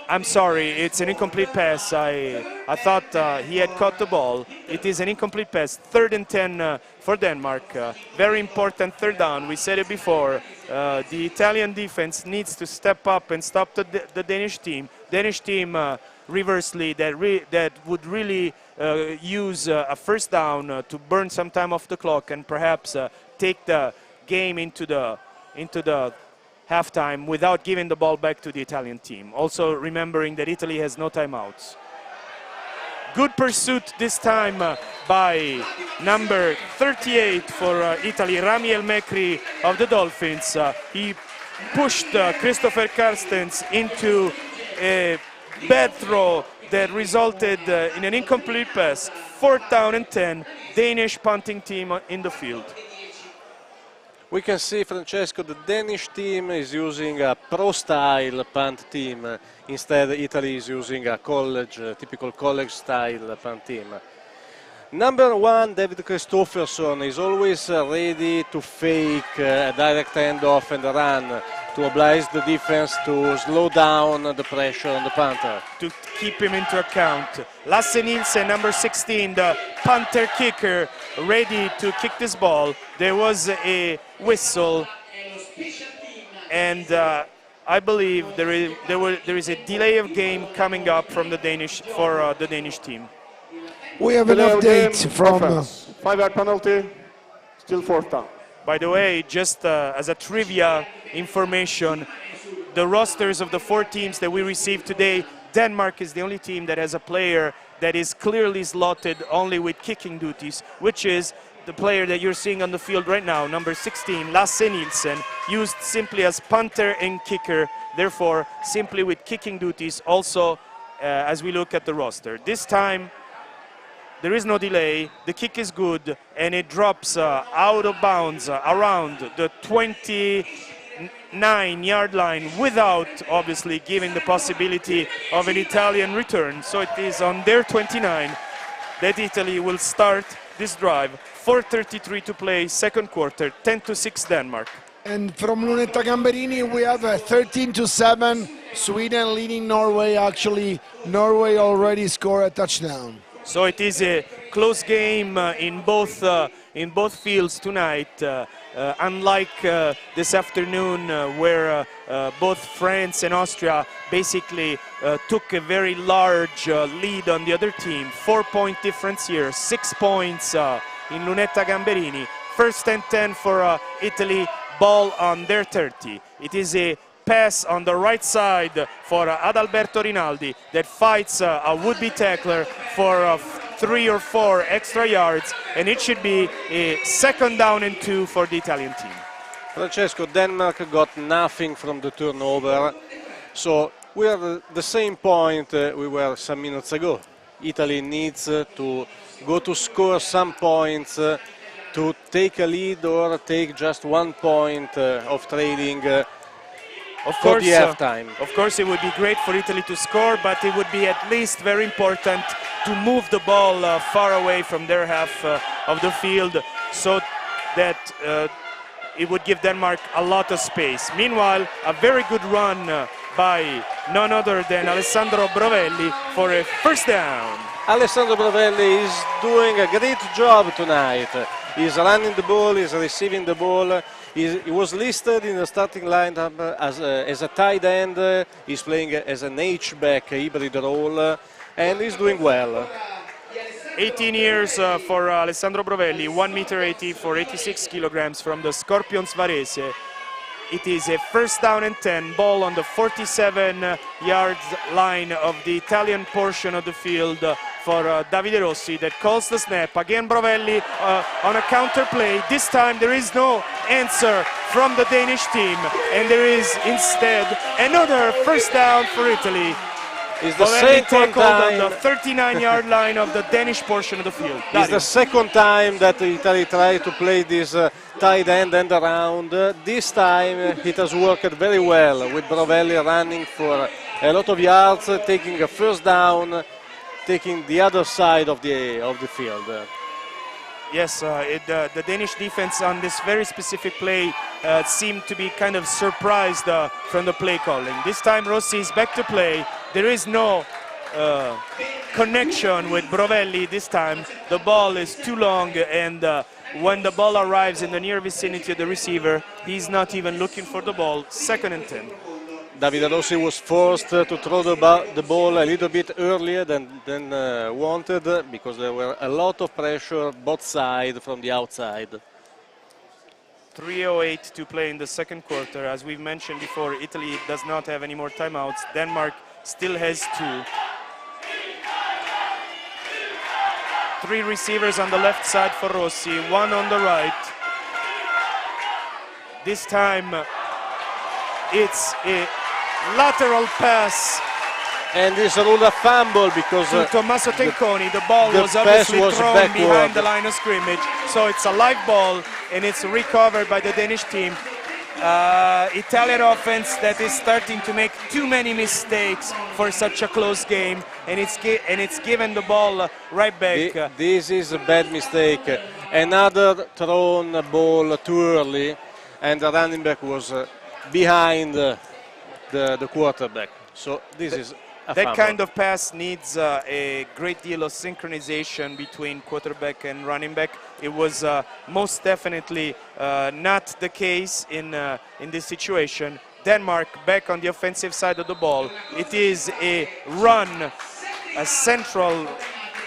I'm sorry, it's an incomplete pass. I thought he had caught the ball. It is an incomplete pass. 3rd and 10 for Denmark. Very important 3rd down. We said it before. The Italian defense needs to step up and stop the Danish team. Danish team, reversely, that would really use a 1st down to burn some time off the clock and perhaps take the game into the halftime without giving the ball back to the Italian team. Also remembering that Italy has no timeouts. Good pursuit this time by number 38 for Italy, Rami El Mekri of the Dolphins. He pushed Christopher Carstens into a bad throw that resulted in an incomplete pass. 4th down and 10, Danish punting team in the field. We can see, Francesco, the Danish team is using a pro-style punt team. Instead, Italy is using a typical college-style punt team. Number 1, David Christopherson, is always ready to fake a direct handoff and run to oblige the defense to slow down the pressure on the punter. To keep him into account. Lasse Nielsen, number 16, the punter kicker, ready to kick this ball. There was a whistle, and I believe there is a delay of game coming up from the Danish team. We have an update from 5-yard penalty, still 4th down. By the way, just as a trivia information, the rosters of the 4 teams that we received today, Denmark is the only team that has a player that is clearly slotted only with kicking duties, which is the player that you're seeing on the field right now, number 16, Lasse Nielsen, used simply as punter and kicker, therefore simply with kicking duties also as we look at the roster. This time, there is no delay, the kick is good, and it drops out of bounds around the 29-yard line without obviously giving the possibility of an Italian return. So it is on their 29 that Italy will start this drive. 4:33 to play, second quarter, 10-6 Denmark. And from Lunetta Gamberini, we have a 13-7, Sweden leading Norway. Actually, Norway already scored a touchdown. So it is a close game in both fields tonight. Unlike this afternoon, where both France and Austria basically took a very large lead on the other team. 4-point difference here, 6 points in Lunetta Gamberini. First and 10 for Italy. Ball on their 30. It is a pass on the right side for Adalberto Rinaldi that fights a would-be tackler for 3 or 4 extra yards, and it should be a second down and 2 for the Italian team. Francesco, Denmark got nothing from the turnover, so we are at the same point we were some minutes ago. Italy needs to go to score some points to take a lead or take just 1 point of trailing for the halftime. Of course, it would be great for Italy to score, but it would be at least very important to move the ball far away from their half of the field, so that it would give Denmark a lot of space. Meanwhile, a very good run by none other than Alessandro Brovelli for a first down. Alessandro Brovelli is doing a great job tonight. He's running the ball, he's receiving the ball. He was listed in the starting lineup as a tight end. He's playing as an H-back hybrid role, and he's doing well. 18 years for Alessandro Brovelli, 1 m for 86 kilograms from the Scorpions Varese. It is a first down and 10, ball on the 47-yard line of the Italian portion of the field for Davide Rossi that calls the snap. Again Brovelli on a counter play. This time there is no answer from the Danish team, and there is instead another first down for Italy. It's the second time on the 39-yard line of the Danish portion of the field. It's the second time that Italy tried to play this tight end around. This time it has worked very well, with Brovelli running for a lot of yards, taking a first down, taking the other side of the field. Yes, the Danish defense on this very specific play seemed to be kind of surprised from the play calling. This time Rossi is back to play. There is no connection with Brovelli this time. The ball is too long, and when the ball arrives in the near vicinity of the receiver, he's not even looking for the ball. Second and 10. Davide Rossi was forced to throw the ball a little bit earlier than wanted, because there were a lot of pressure both sides from the outside. 3:08 to play in the second quarter. As we've mentioned before, Italy does not have any more timeouts. Denmark still has 2. 3 receivers on the left side for Rossi, 1 on the right. This time it's a lateral pass. And this ruled a fumble because to Tommaso Tenconi. The ball was obviously thrown backward behind the line of scrimmage. So it's a live ball, and it's recovered by the Danish team. Italian offense that is starting to make too many mistakes for such a close game, and it's given the ball right back. This is a bad mistake. Another thrown ball too early, and the running back was behind the quarterback. So this is a that fumble. kind of pass needs a great deal of synchronization between quarterback and running back. It was most definitely not the case in this situation. Denmark back on the offensive side of the ball. It is a run, a central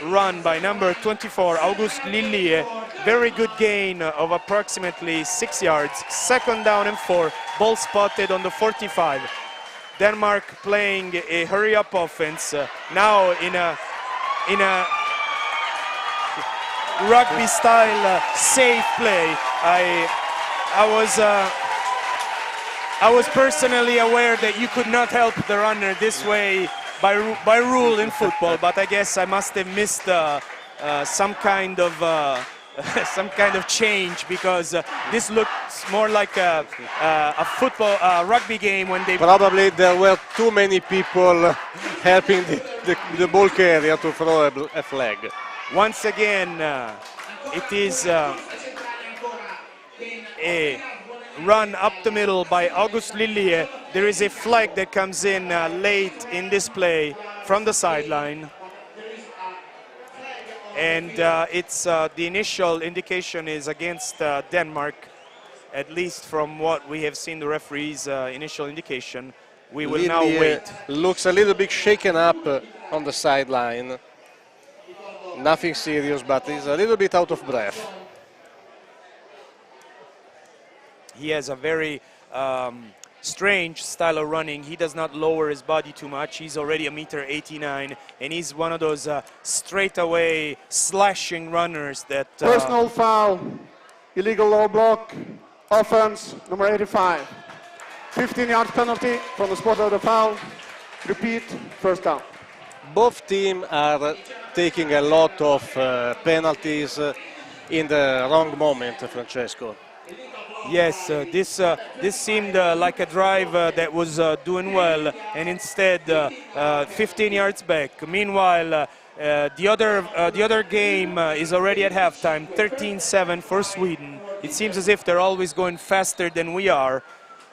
run by number 24, August Lillie. Very good gain of approximately 6 yards. Second down and 4. Ball spotted on the 45. Denmark playing a hurry-up offense now in a rugby-style safe play. I was personally aware that you could not help the runner this way by rule in football, but I guess I must have missed some kind of some kind of change, because this looks more like a football, rugby game when they... Probably there were too many people helping the ball carrier to throw a flag. Once again, it is a run up the middle by August Lillie. There is a flag that comes in late in this play from the sideline. And it's the initial indication is against Denmark, at least from what we have seen the referee's initial indication. We will now wait. Looks a little bit shaken up on the sideline. Nothing serious, but he's a little bit out of breath. He has a very strange style of running. He does not lower his body too much. He's already 1.89 m, and he's one of those straightaway slashing runners that... Personal foul, illegal low block, offense, number 85. 15 yards penalty from the spot of the foul. Repeat, first down. Both teams are taking a lot of penalties in the wrong moment, Francesco. Yes, this seemed like a drive that was doing well, and instead 15 yards back. Meanwhile, the other game is already at halftime, 13-7 for Sweden. It seems as if they're always going faster than we are.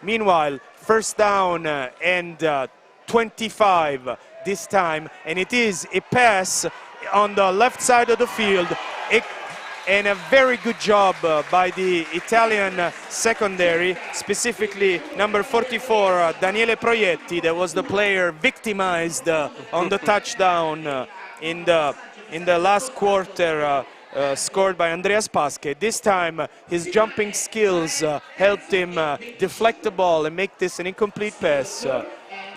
Meanwhile, first down and 25 this time, and it is a pass on the left side of the field. And a very good job by the Italian secondary, specifically number 44, Daniele Proietti. That was the player victimized on the touchdown in the last quarter, scored by Andreas Pasche. This time, his jumping skills helped him deflect the ball and make this an incomplete pass.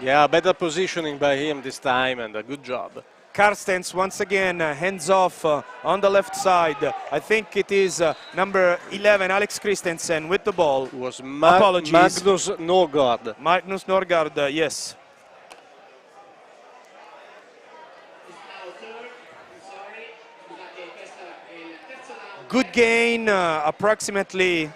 Yeah, better positioning by him this time, and a good job. Carstens once again hands off on the left side. I think it is number 11, Alex Christensen, with the ball. It was Apologies. Magnus Norgard. Magnus Norgard, yes. Good gain, approximately.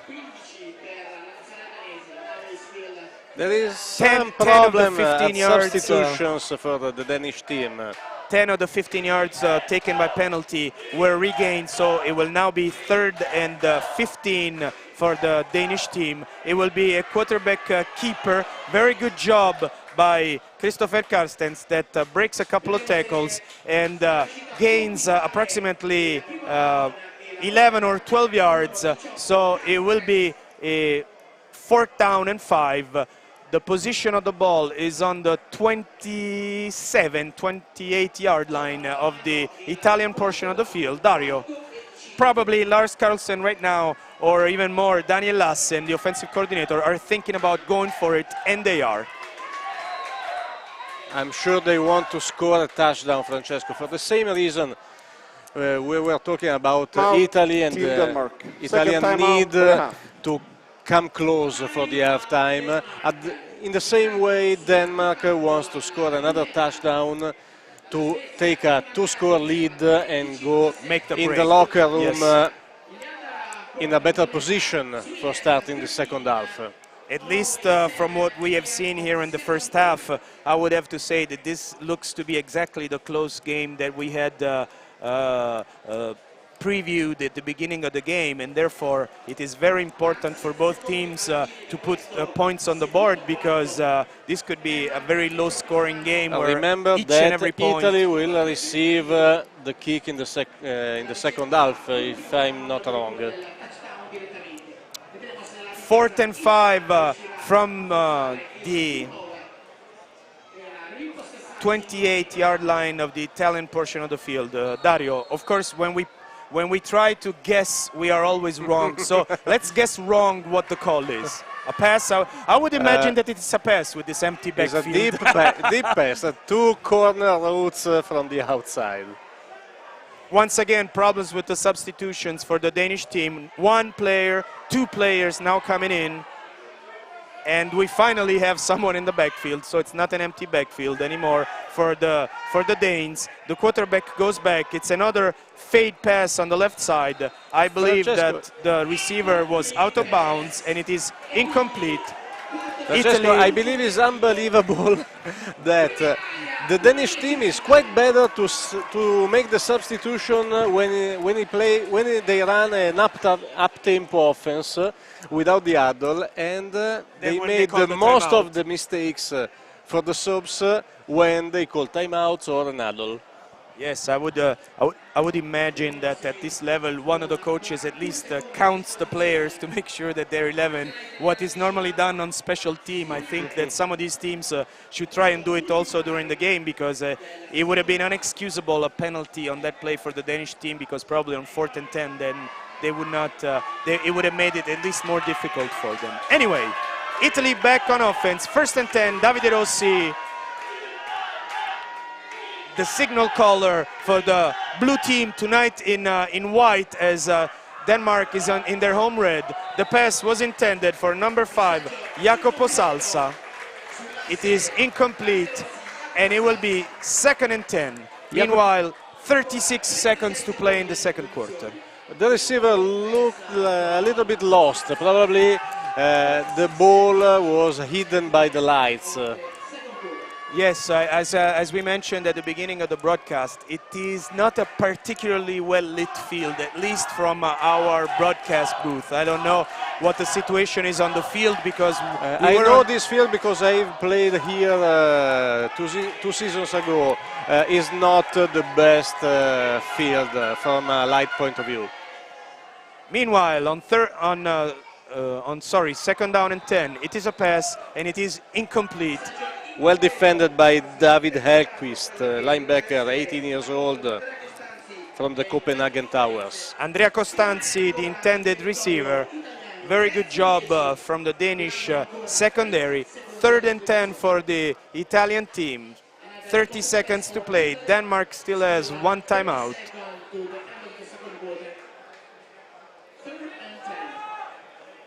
There is 10 some problem 15 at yards, substitutions for the Danish team. 10 of the 15 yards taken by penalty were regained, so it will now be 3rd and 15 for the Danish team. It will be a quarterback keeper. Very good job by Christopher Carstens that breaks a couple of tackles and gains approximately 11 or 12 yards. So it will be a 4th down and 5. The position of the ball is on the 27, 28 yard line of the Italian portion of the field. Dario, probably Lars Carlsen right now, or even more Daniel Lassen, the offensive coordinator, are thinking about going for it, and they are. I'm sure they want to score a touchdown, Francesco, for the same reason we were talking about Italy and Denmark. Italian need to come close for the halftime. In the same way, Denmark wants to score another touchdown to take a 2-score lead and go in the locker room in a better position for starting the second half. At least from what we have seen here in the first half, I would have to say that this looks to be exactly the close game that we had previewed at the beginning of the game, and therefore it is very important for both teams to put points on the board, because this could be a very low scoring game where remember each that and every point... Italy will receive the kick in the second half, if I'm not wrong. 4th and 5 from the 28 yard line of the Italian portion of the field. Dario, of course, when we try to guess, we are always wrong. So let's guess wrong what the call is. A pass? I would imagine that it's a pass with this empty backfield. It's a deep pass, 2 corner routes from the outside. Once again, problems with the substitutions for the Danish team. 1 player, 2 players now coming in. and we finally have someone in the backfield, so it's not an empty backfield anymore for the Danes. The quarterback goes back. It's another fade pass on the left side. I believe that the receiver was out of bounds, and it is incomplete. Francesco, I believe it's unbelievable that the Danish team is quite better to make the substitution when they run an up-tempo offense without the huddle, and they made most of the mistakes for the subs when they call timeouts or an huddle. Yes, I would imagine that at this level, one of the coaches at least counts the players to make sure that they're 11. What is normally done on special team, I think that some of these teams should try and do it also during the game, because it would have been unexcusable a penalty on that play for the Danish team, because probably on 4th and 10, then they would not. It would have made it at least more difficult for them. Anyway, Italy back on offense. 1st and 10. Davide Rossi, the signal caller for the blue team tonight in white, as Denmark is in their home red. The pass was intended for number 5, Jacopo Salsa. It is incomplete, and it will be 2nd and 10. Meanwhile, 36 seconds to play in the second quarter. The receiver looked a little bit lost. Probably the ball was hidden by the lights. Yes, as we mentioned at the beginning of the broadcast, it is not a particularly well-lit field, at least from our broadcast booth. I don't know what the situation is on the field, because I know this field because I played here two seasons ago. Is not the best field from a light point of view. Meanwhile, on 2nd down and 10, it is a pass and it is incomplete. Well defended by David Helqvist, linebacker, 18 years old, from the Copenhagen Towers. Andrea Costanzi, the intended receiver. Very good job from the Danish secondary. 3rd and 10 for the Italian team. 30 seconds to play. Denmark still has 1 timeout.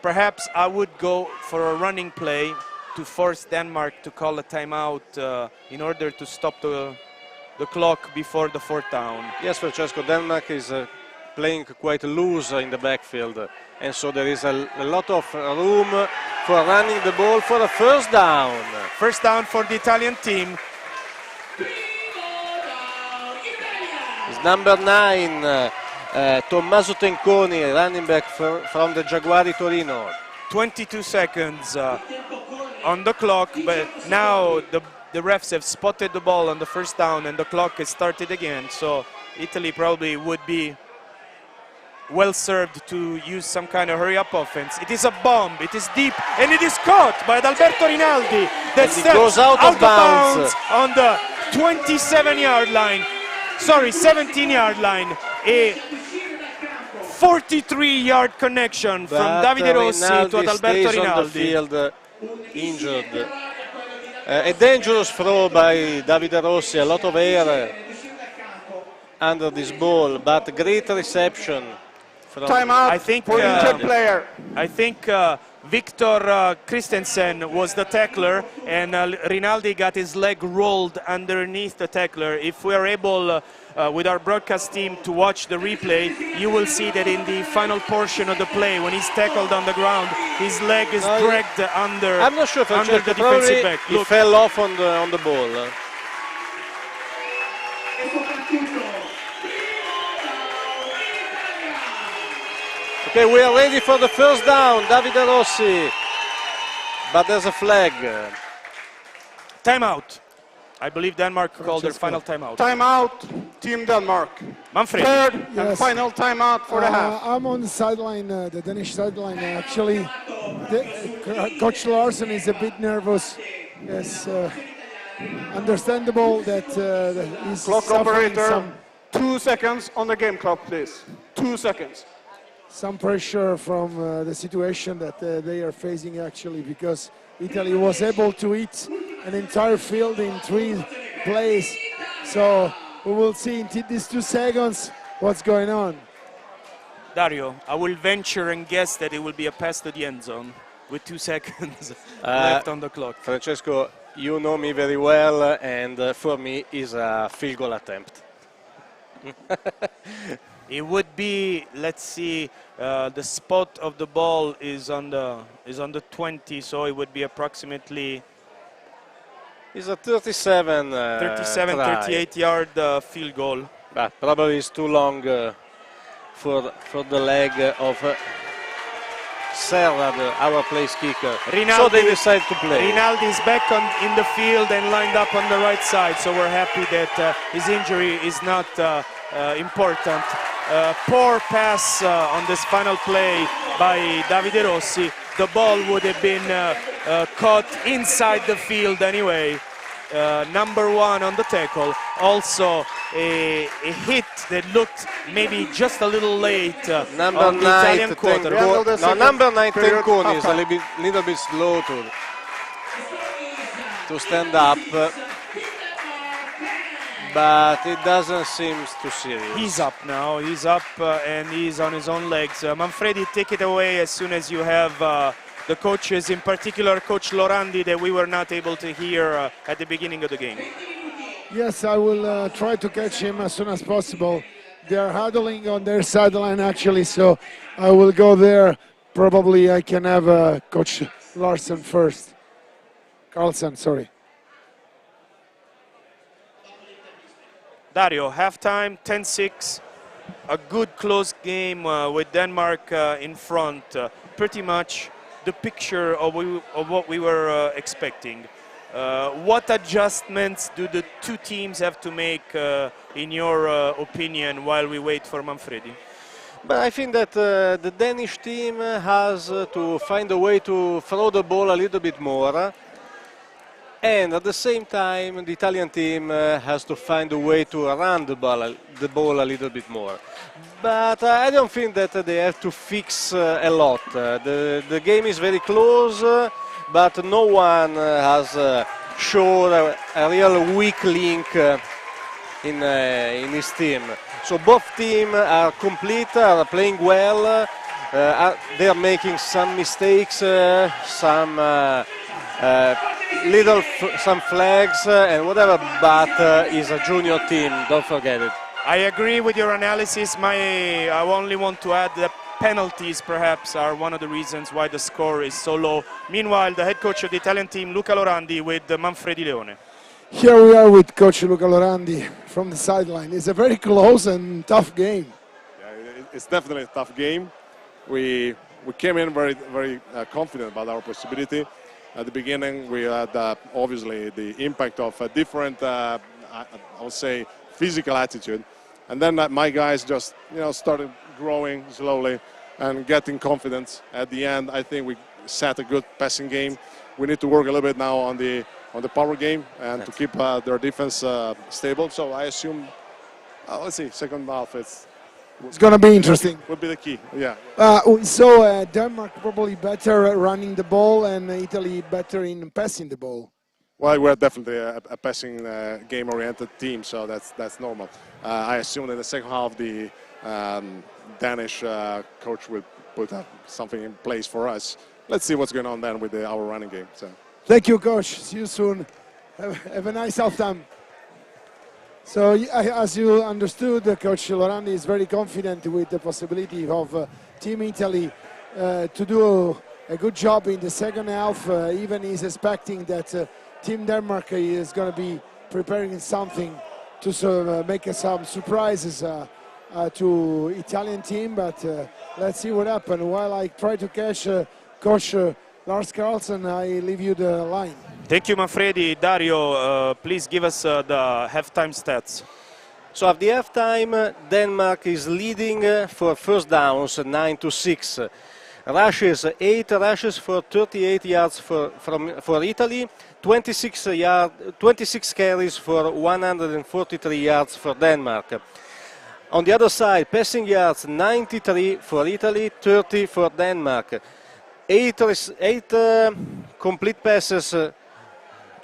Perhaps I would go for a running play to force Denmark to call a timeout in order to stop the clock before the 4th down. Yes, Francesco, Denmark is playing quite loose in the backfield, and so there is a lot of room for running the ball for a 1st down. 1st down for the Italian team. It's number 9, Tommaso Tenconi, running back from the Jaguari Torino. 22 seconds on the clock, but now the refs have spotted the ball on the 1st down and the clock has started again, so Italy probably would be well served to use some kind of hurry-up offense. It is a bomb, it is deep, and it is caught by Adalberto Rinaldi. That goes out of bounds on the 27-yard line. Sorry, 17-yard line. A 43-yard connection from Davide Rossi to Adalberto Rinaldi. On the field, injured. A dangerous throw by Davide Rossi, a lot of air under this ball, but great reception. Timeout for injured player. I think Victor Christensen was the tackler, and Rinaldi got his leg rolled underneath the tackler. If we are able, with our broadcast team, to watch the replay, you will see that in the final portion of the play, when he's tackled on the ground, his leg is dragged under. I'm not sure, under the defensive back. He fell off on the ball. Okay, we are ready for the 1st down, Davide Rossi, but there's a flag. Timeout. I believe Denmark called their final timeout. Timeout, Team Denmark. Manfred. 3rd and final timeout for the half. I'm on the sideline, the Danish sideline. Actually, Coach Larsen is a bit nervous. Yes, understandable that he's Clock suffering operator, 2 seconds on the game clock, please. 2 seconds. Some pressure from the situation that they are facing, actually, because Italy was able to eat an entire field in 3 plays. So we will see in these 2 seconds what's going on. Dario, I will venture and guess that it will be a pass to the end zone. with 2 seconds left on the clock. Francesco, you know me very well, and for me is a field goal attempt. It would be, let's see, the spot of the ball is on the 20, so it would be approximately It's a 37, 38 yard field goal. But probably it's too long for the leg of Serra, our place kicker. So they decide to play. Rinaldi is back in the field and lined up on the right side, so we're happy that his injury is not important. Poor pass on this final play by Davide Rossi. The ball would have been caught inside the field anyway. Number 1 on the tackle. Also a hit that looked maybe just a little late Number on the 9, Italian quarterback. no, number 9, Tenconi is a little bit slow to stand up, but it doesn't seem too serious. He's up now. He's up and he's on his own legs. Manfredi, take it away as soon as you have the coaches, in particular Coach Lorandi, that we were not able to hear at the beginning of the game. Yes, I will try to catch him as soon as possible. They are huddling on their sideline actually, so I will go there. Probably I can have Coach Larsen first. Carlsen, sorry. Dario, halftime, 10-6. A good close game with Denmark in front. Pretty much the picture of what we were expecting. What adjustments do the two teams have to make, in your opinion, while we wait for Manfredi? But I think that the Danish team has to find a way to throw the ball a little bit more. And at the same time, the Italian team has to find a way to run the ball a little bit more. But I don't think that they have to fix a lot. The game is very close, but no one has shown a real weak link in his team. So both teams are complete, are playing well. They are making some mistakes, some flags and whatever, but it's a junior team, don't forget it. I agree with your analysis. I only want to add that penalties perhaps are one of the reasons why the score is so low. Meanwhile, the head coach of the Italian team, Luca Lorandi, with Manfredi Leone. Here we are with Coach Luca Lorandi from the sideline. It's a very close and tough game. Yeah, it's definitely a tough game. We came in very confident about our possibility. At the beginning, we had obviously the impact of a different, I would say, physical attitude, and then my guys just started growing slowly and getting confidence. At the end, I think we set a good passing game. We need to work a little bit now on the power game and to keep their defense stable. So I assume, let's see, second half it's going to be interesting. Would be the key, yeah. We saw Denmark probably better at running the ball and Italy better in passing the ball. Well, we're definitely a passing game-oriented team, so that's normal. I assume in the second half the Danish coach will put something in place for us. Let's see what's going on then with our running game. So. Thank you, Coach. See you soon. Have a nice halftime. So, as you understood, Coach Lorandi is very confident with the possibility of Team Italy to do a good job in the second half. Even he's expecting that Team Denmark is going to be preparing something to make some surprises to Italian team. But let's see what happens. While I try to catch Coach Lars Carlsen, I leave you the line. Thank you, Manfredi. Dario, please give us the halftime stats. So at the halftime, Denmark is leading for first downs, 9-6. Rushes, 8 rushes for 38 yards for Italy, 26 carries for 143 yards for Denmark. On the other side, passing yards, 93 for Italy, 30 for Denmark. 8 complete passes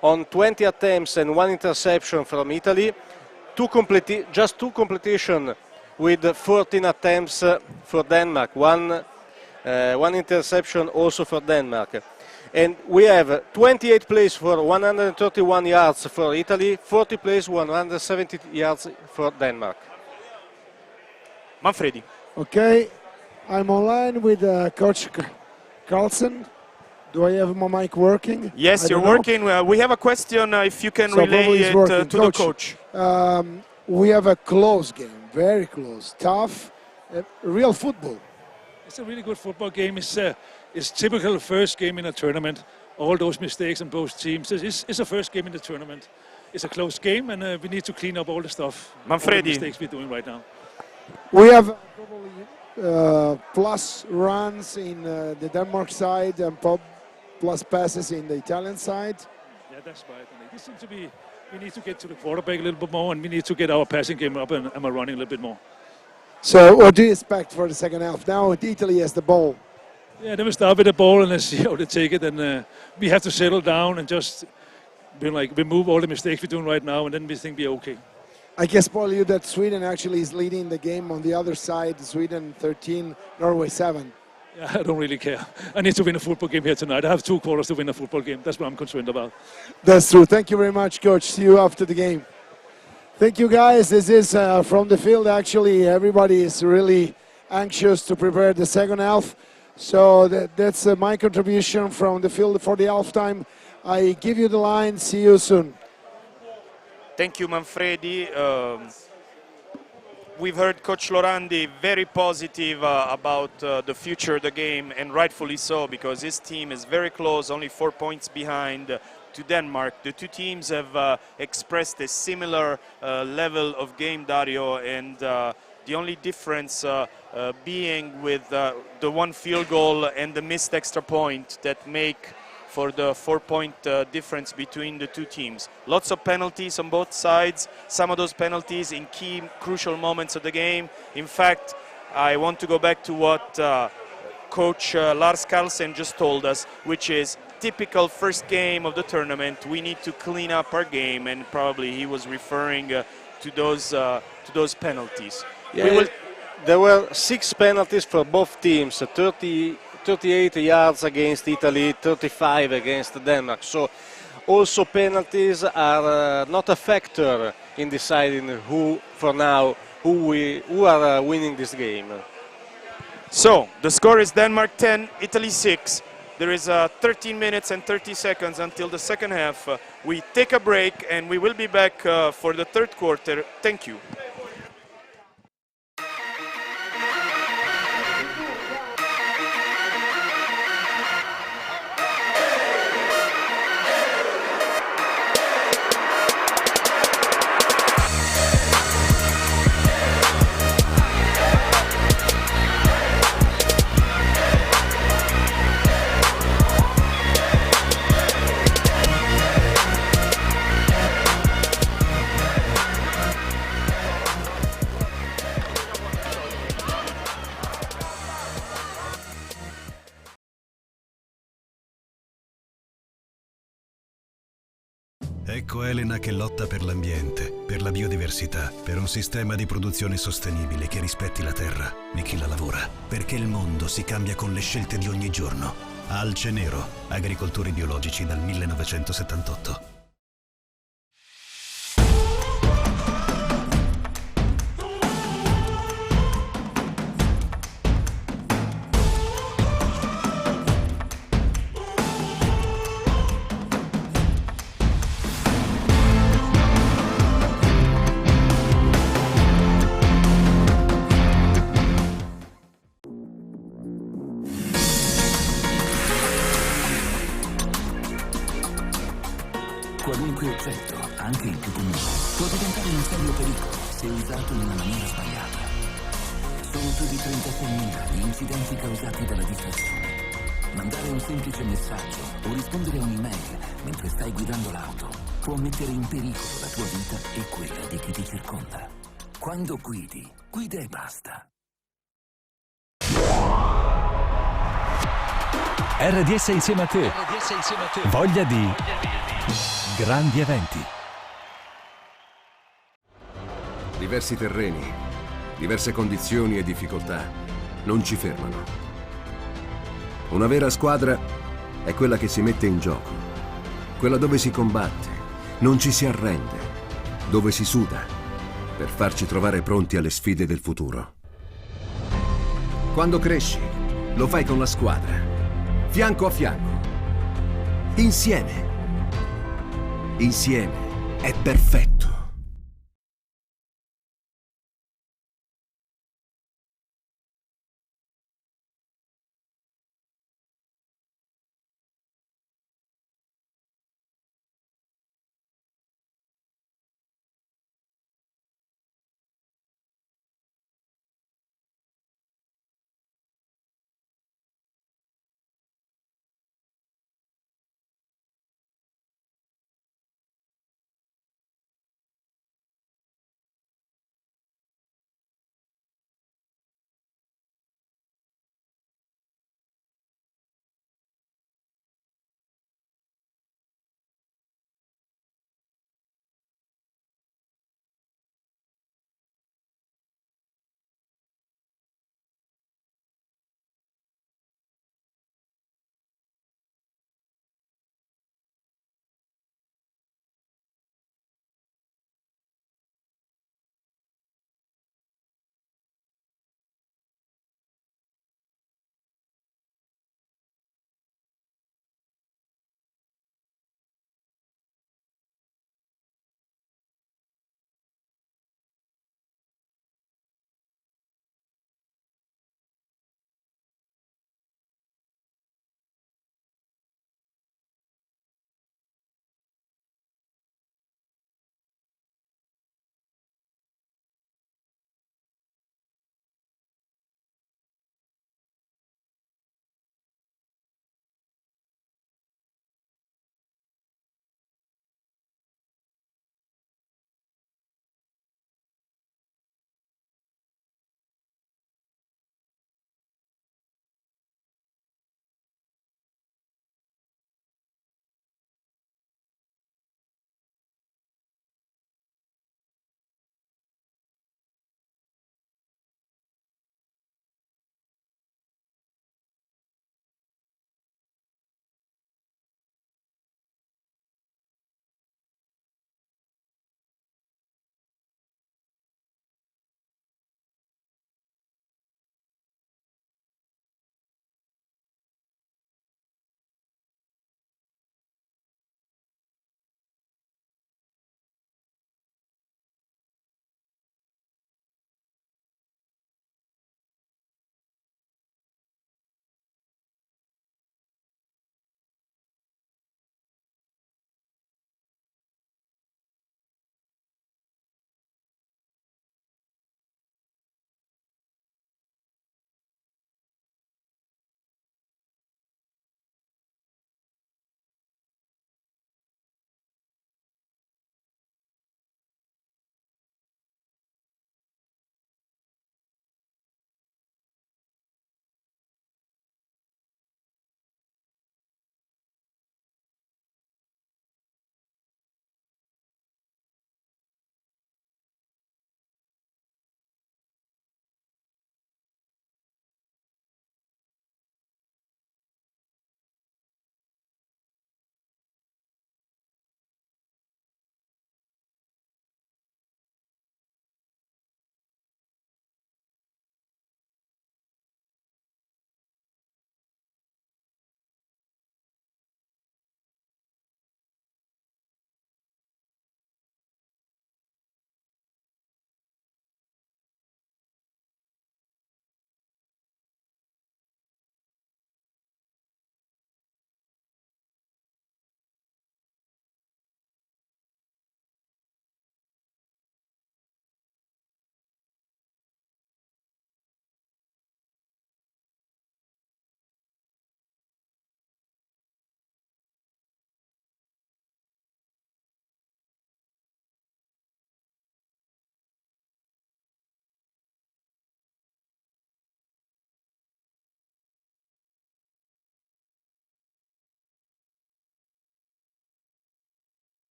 on 20 attempts and 1 interception from Italy. Just two completion with 14 attempts for Denmark. 1 one interception also for Denmark. And we have 28 plays for 131 yards for Italy, 40 plays, 170 yards for Denmark. Manfredi. Okay, I'm online with Coach Carlsen. Do I have my mic working? Yes, you're working. We have a question, if you can So relay it probably it's to the coach. We have a close game, very close, tough, real football. It's a really good football game. It's typical first game in a tournament. All those mistakes on both teams. It's a first game in the tournament. It's a close game, and we need to clean up all the stuff. Manfredi. All the mistakes we're doing right now. We have probably plus runs in the Denmark side and plus passes in the Italian side. Yeah, that's right. And this seems to be. We need to get to the quarterback a little bit more, and we need to get our passing game up and our running a little bit more. So what do you expect for the second half? Now Italy has the ball. Yeah, then we start with the ball and let's see how they take it. And we have to settle down and just remove all the mistakes we're doing right now, and then we think we're okay. I can spoil you that Sweden actually is leading the game on the other side. Sweden 13, Norway 7. Yeah, I don't really care. I need to win a football game here tonight. I have 2 quarters to win a football game. That's what I'm concerned about. That's true. Thank you very much, Coach. See you after the game. Thank you, guys. This is from the field. Actually, everybody is really anxious to prepare the second half. So that's my contribution from the field for the halftime. I give you the line. See you soon. Thank you, Manfredi. We've heard Coach Lorandi very positive about the future of the game, and rightfully so, because his team is very close, only 4 points behind to Denmark. The two teams have expressed a similar level of game, Dario, and the only difference being with the one field goal and the missed extra point that make for the 4-point difference between the two teams. Lots of penalties on both sides, some of those penalties in key, crucial moments of the game. In fact, I want to go back to what Coach Lars Carlsen just told us, which is typical first game of the tournament. We need to clean up our game, and probably he was referring to those penalties. Yeah, there were 6 penalties for both teams, 38 yards against Italy, 35 against Denmark. So also penalties are not a factor in deciding who are winning this game. So the score is Denmark 10, Italy 6. There is 13 minutes and 30 seconds until the second half. We take a break and we will be back for the third quarter. Thank you. Ecco Elena che lotta per l'ambiente, per la biodiversità, per un sistema di produzione sostenibile che rispetti la terra e chi la lavora. Perché il mondo si cambia con le scelte di ogni giorno. Alce Nero, agricoltori biologici dal 1978. Qualunque oggetto, anche il più comune, può diventare un serio pericolo se usato in una maniera sbagliata. Sono più di 36.000 gli incidenti causati dalla distrazione. Mandare un semplice messaggio o rispondere a un'email mentre stai guidando l'auto può mettere in pericolo la tua vita e quella di chi ti circonda. Quando guidi, guida e basta. RDS insieme a te. Voglia di grandi eventi. Diversi terreni, diverse condizioni e difficoltà non ci fermano. Una vera squadra è quella che si mette in gioco, quella dove si combatte, non ci si arrende, dove si suda per farci trovare pronti alle sfide del futuro. Quando cresci, lo fai con la squadra, fianco a fianco, insieme. Insieme è perfetto.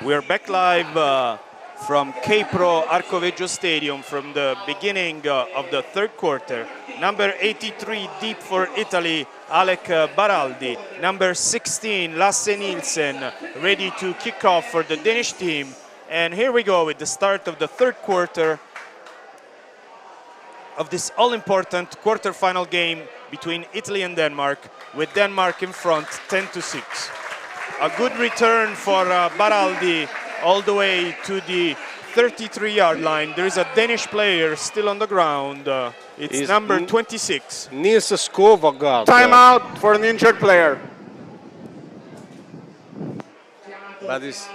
We're back live from K-Pro Arcoveggio Stadium from the beginning of the third quarter. Number 83 deep for Italy, Alec Baraldi. Number 16, Lasse Nielsen, ready to kick off for the Danish team. And here we go with the start of the third quarter of this all-important quarter-final game between Italy and Denmark, with Denmark in front 10-6. A good return for Baraldi all the way to the 33-yard line. There is a Danish player still on the ground. It's number 26. Nils Skovgaard. Timeout for an injured player. But he's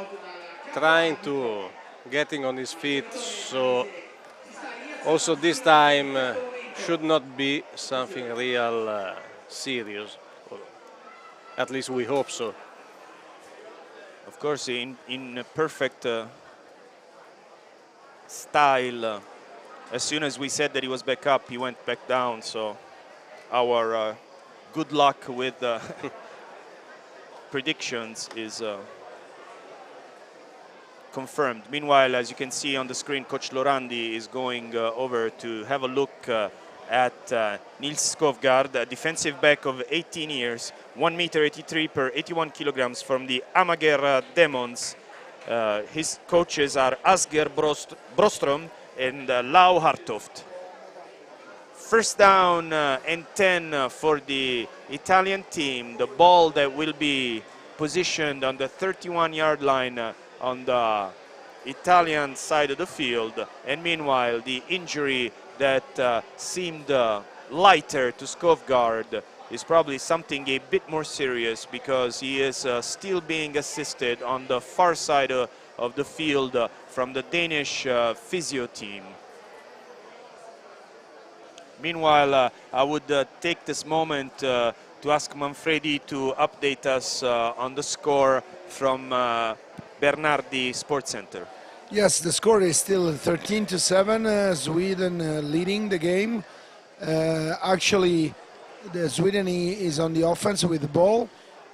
trying to getting on his feet, so also this time should not be something real serious. At least we hope so. Of course, in perfect style. As soon as we said that he was back up, he went back down. So our good luck with predictions is confirmed. Meanwhile, as you can see on the screen, Coach Lorandi is going over to have a look at Nils Skovgaard, a defensive back of 18 years, 1 m per 81 kilograms from the Amager Demons. His coaches are Asger Brostrom and Lau Hartoft. First down and 10 for the Italian team. The ball that will be positioned on the 31-yard line on the Italian side of the field. And meanwhile, the injury that seemed lighter to Skovgaard is probably something a bit more serious, because he is still being assisted on the far side of the field from the Danish physio team. Meanwhile, I would take this moment to ask Manfredi to update us on the score from Bernardi Sports Center. Yes, the score is still 13-7, Sweden leading the game. Actually, Sweden is on the offense with the ball,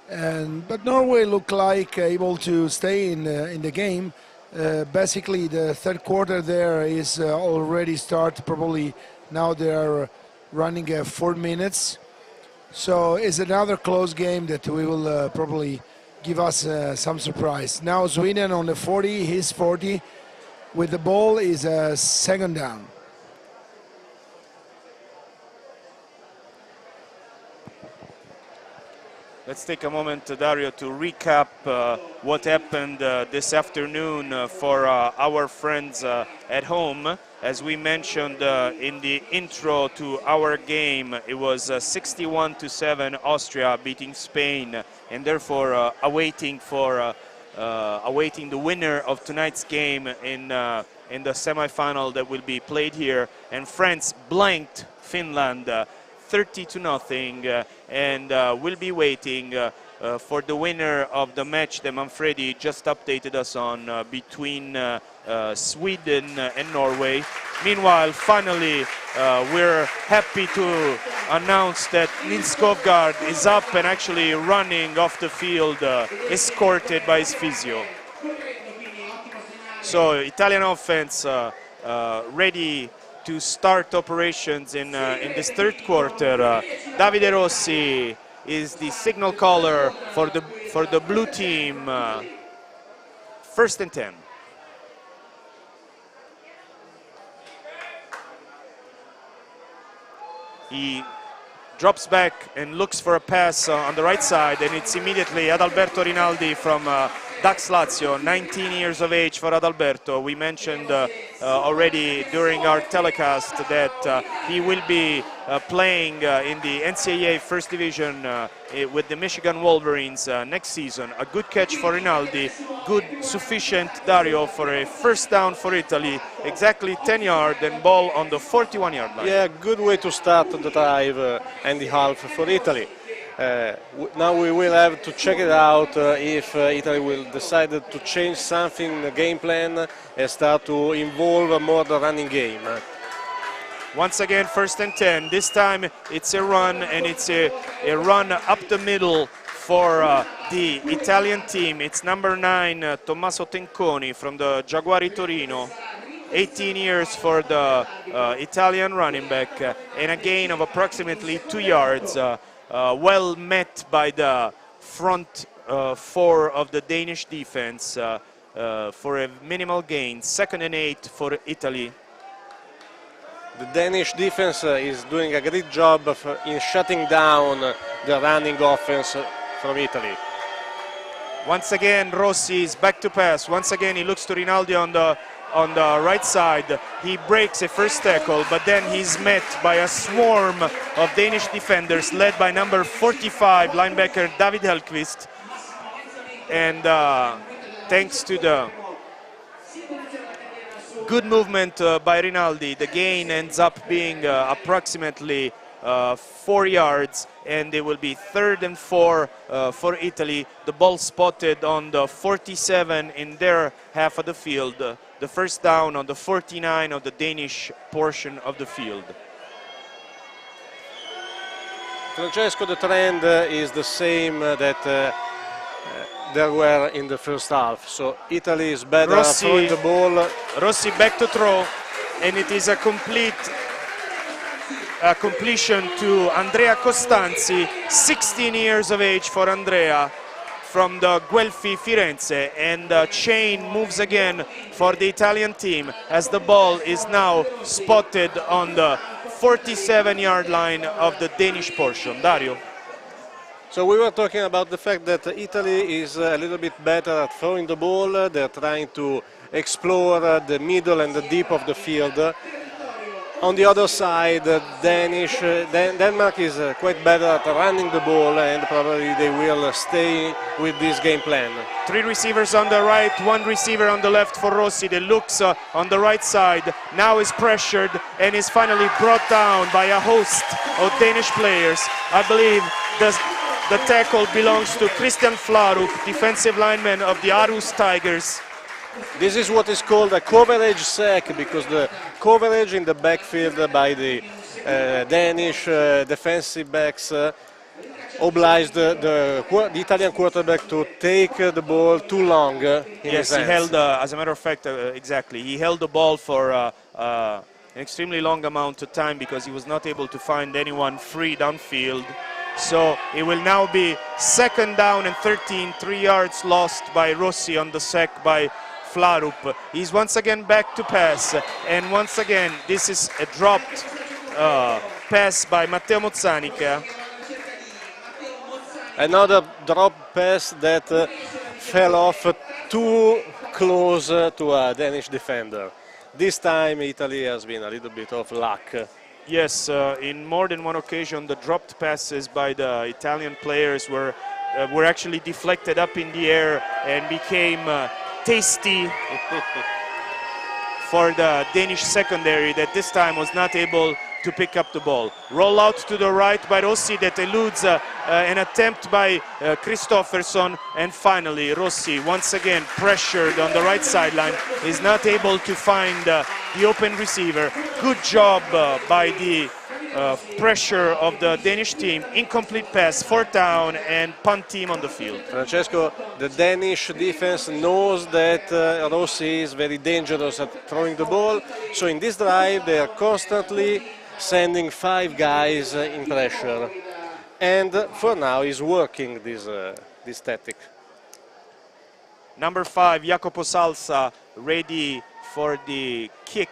but Norway look like able to stay in the game. Basically, the third quarter there is already start. Probably now they are running 4 minutes. So it's another close game that we will probably give us some surprise. Now Sweden on the 40, his 40. With the ball is a second down. Let's take a moment, Dario, to recap what happened this afternoon for our friends at home. As we mentioned in the intro to our game, it was 61-7 Austria beating Spain, and therefore awaiting the winner of tonight's game in the semi-final that will be played here. And France blanked Finland 30-0, and we'll be waiting for the winner of the match that Manfredi just updated us on between Sweden and Norway. Meanwhile, finally, we're happy to announce that Nils Skovgaard is up and actually running off the field, escorted by his physio. So, Italian offense ready to start operations in this third quarter. Davide Rossi is the signal caller for the blue team. First and 10. He drops back and looks for a pass on the right side, and it's immediately Adalberto Rinaldi from Dax Lazio, 19 years of age for Adalberto. We mentioned already during our telecast that he will be playing in the NCAA First Division with the Michigan Wolverines next season. A good catch for Rinaldi, good sufficient, Dario, for a first down for Italy, exactly 10 yards and ball on the 41-yard line. Yeah, good way to start the drive and the half for Italy. Now we will have to check it out if Italy will decide to change something in the game plan and start to involve more the running game. Once again, first and 10. This time it's a run, and it's a run up the middle for the Italian team, it's number 9, Tommaso Tenconi from the Jaguari Torino. 18 years for the Italian running back, and a gain of approximately 2 yards. Well met by the front 4 of the Danish defense for a minimal gain. 2nd and 8 for Italy. The Danish defense is doing a great job in shutting down the running offense from Italy. Once again, Rossi is back to pass. Once again, he looks to Rinaldi on the right side. He breaks a first tackle, but then he's met by a swarm of Danish defenders led by number 45 linebacker David Helqvist. And thanks to the good movement by Rinaldi, the gain ends up being approximately 4 yards, and it will be 3rd and 4 for Italy. The ball spotted on the 47 in their half of the field. The first down on the 49 of the Danish portion of the field. Francesco, the trend is the same that there were in the first half. So Italy is better at throwing the ball. Rossi back to throw, and it is a complete completion to Andrea Costanzi, 16 years of age for Andrea, from the Guelfi Firenze, and the chain moves again for the Italian team as the ball is now spotted on the 47-yard line of the Danish portion. Dario. So we were talking about the fact that Italy is a little bit better at throwing the ball. They're trying to explore the middle and the deep of the field. On the other side, Denmark is quite better at running the ball, and probably they will stay with this game plan. 3 receivers on the right, 1 receiver on the left for Rossi. That looks on the right side, now is pressured and is finally brought down by a host of Danish players. I believe the tackle belongs to Christian Flarup, defensive lineman of the Aarhus Tigers. This is what is called a coverage sack, because the coverage in the backfield by the Danish defensive backs obliged the Italian quarterback to take the ball too long in his hands. He held, as a matter of fact, exactly. He held the ball for an extremely long amount of time because he was not able to find anyone free downfield. So it will now be 2nd down and 13, 3 yards lost by Rossi on the sack by Flarup. He's once again back to pass, and once again this is a dropped pass by Matteo Mozzanica. Another drop pass that fell off too close to a Danish defender. This time Italy has been a little bit of luck. Yes, in more than one occasion the dropped passes by the Italian players were actually deflected up in the air and became tasty for the Danish secondary that this time was not able to pick up the ball. Roll out to the right by Rossi that eludes an attempt by Christofferson, and finally Rossi, once again pressured on the right sideline, is not able to find the open receiver. Good job by the pressure of the Danish team. Incomplete pass, 4th down, and punt team on the field. Francesco, the Danish defense knows that Rossi is very dangerous at throwing the ball, so in this drive they are constantly sending 5 guys in pressure, and for now is working this tactic. Number 5, Jacopo Salsa, ready for the kick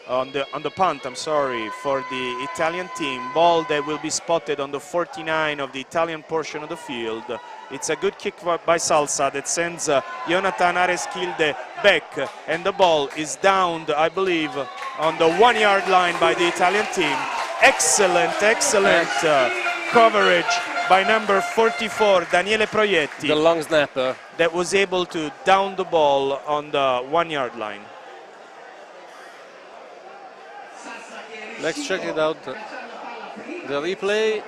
on the punt, for the Italian team. Ball that will be spotted on the 49 of the Italian portion of the field. It's a good kick by Salsa that sends Jonathan Areskilde back, and the ball is downed, I believe, on the 1-yard line by the Italian team. Excellent coverage by number 44, Daniele Proietti. The long snapper. That was able to down the ball on the 1-yard line. Let's check it out. The replay.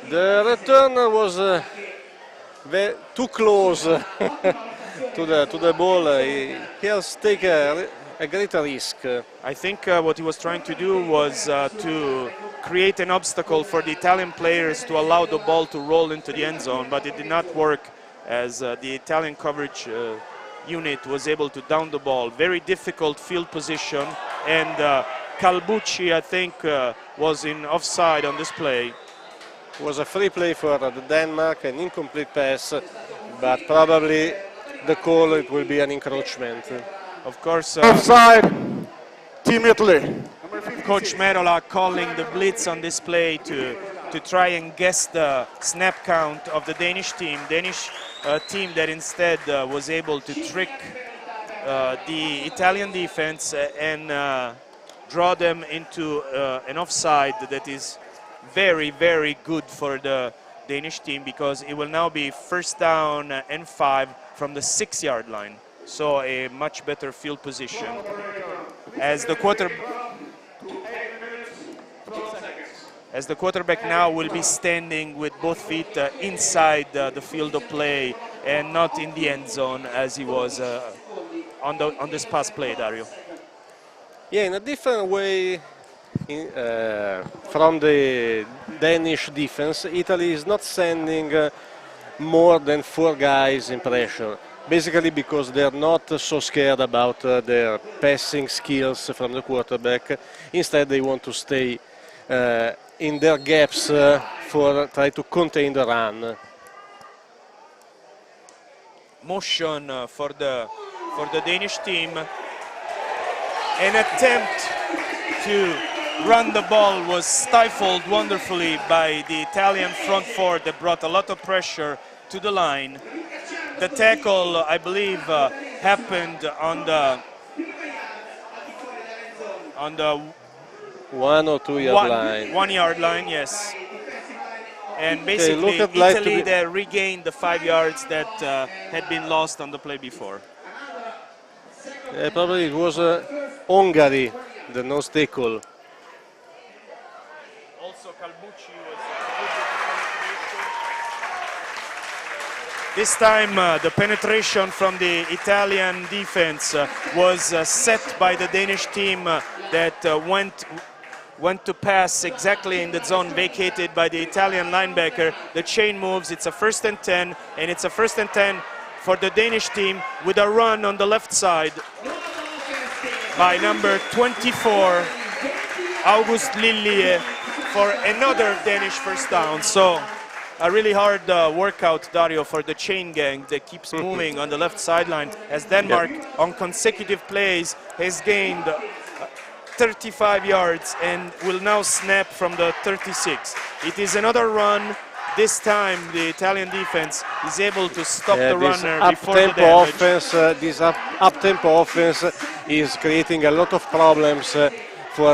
The return was too close to the ball. He has taken a greater risk. I think what he was trying to do was to create an obstacle for the Italian players to allow the ball to roll into the end zone, but it did not work as the Italian coverage unit was able to down the ball. Very difficult field position, and Calbucci, I think, was in offside on this play. It was a free play for Denmark, an incomplete pass, but probably the call, it will be an encroachment. Of course, offside, Team Italy. Coach Merola calling the blitz on this play to try and guess the snap count of the Danish team. Danish team that instead was able to trick the Italian defense and draw them into an offside that is very, very good for the Danish team, because it will now be first down and 5 from the 6-yard line. So a much better field position. As the quarterback now will be standing with both feet inside the field of play and not in the end zone as he was on this past play, Dario. Yeah, in a different way from the Danish defense, Italy is not sending more than 4 guys in pressure. Basically because they're not so scared about their passing skills from the quarterback. Instead, they want to stay in their gaps for try to contain the run. Motion for the Danish team. An attempt to run the ball was stifled wonderfully by the Italian front four that brought a lot of pressure to the line. The tackle, I believe, happened on the 1 or 2 yard line. 1 yard line, yes. And basically, Italy they regained the 5 yards that had been lost on the play before. Probably it was Hungary, the nose tackle. Also, Calbucci was this time the penetration from the Italian defense was set by the Danish team that went to pass exactly in the zone vacated by the Italian linebacker. The chain moves, it's a 1st and 10, and it's a 1st and 10 for the Danish team with a run on the left side by number 24, August Lillie, for another Danish first down. So a really hard workout, Dario, for the chain gang that keeps moving on the left sideline, as Denmark on consecutive plays has gained 35 yards and will now snap from the 36. It is another run. This time the Italian defense is able to stop the runner before the damage. This up-tempo offense is creating a lot of problems for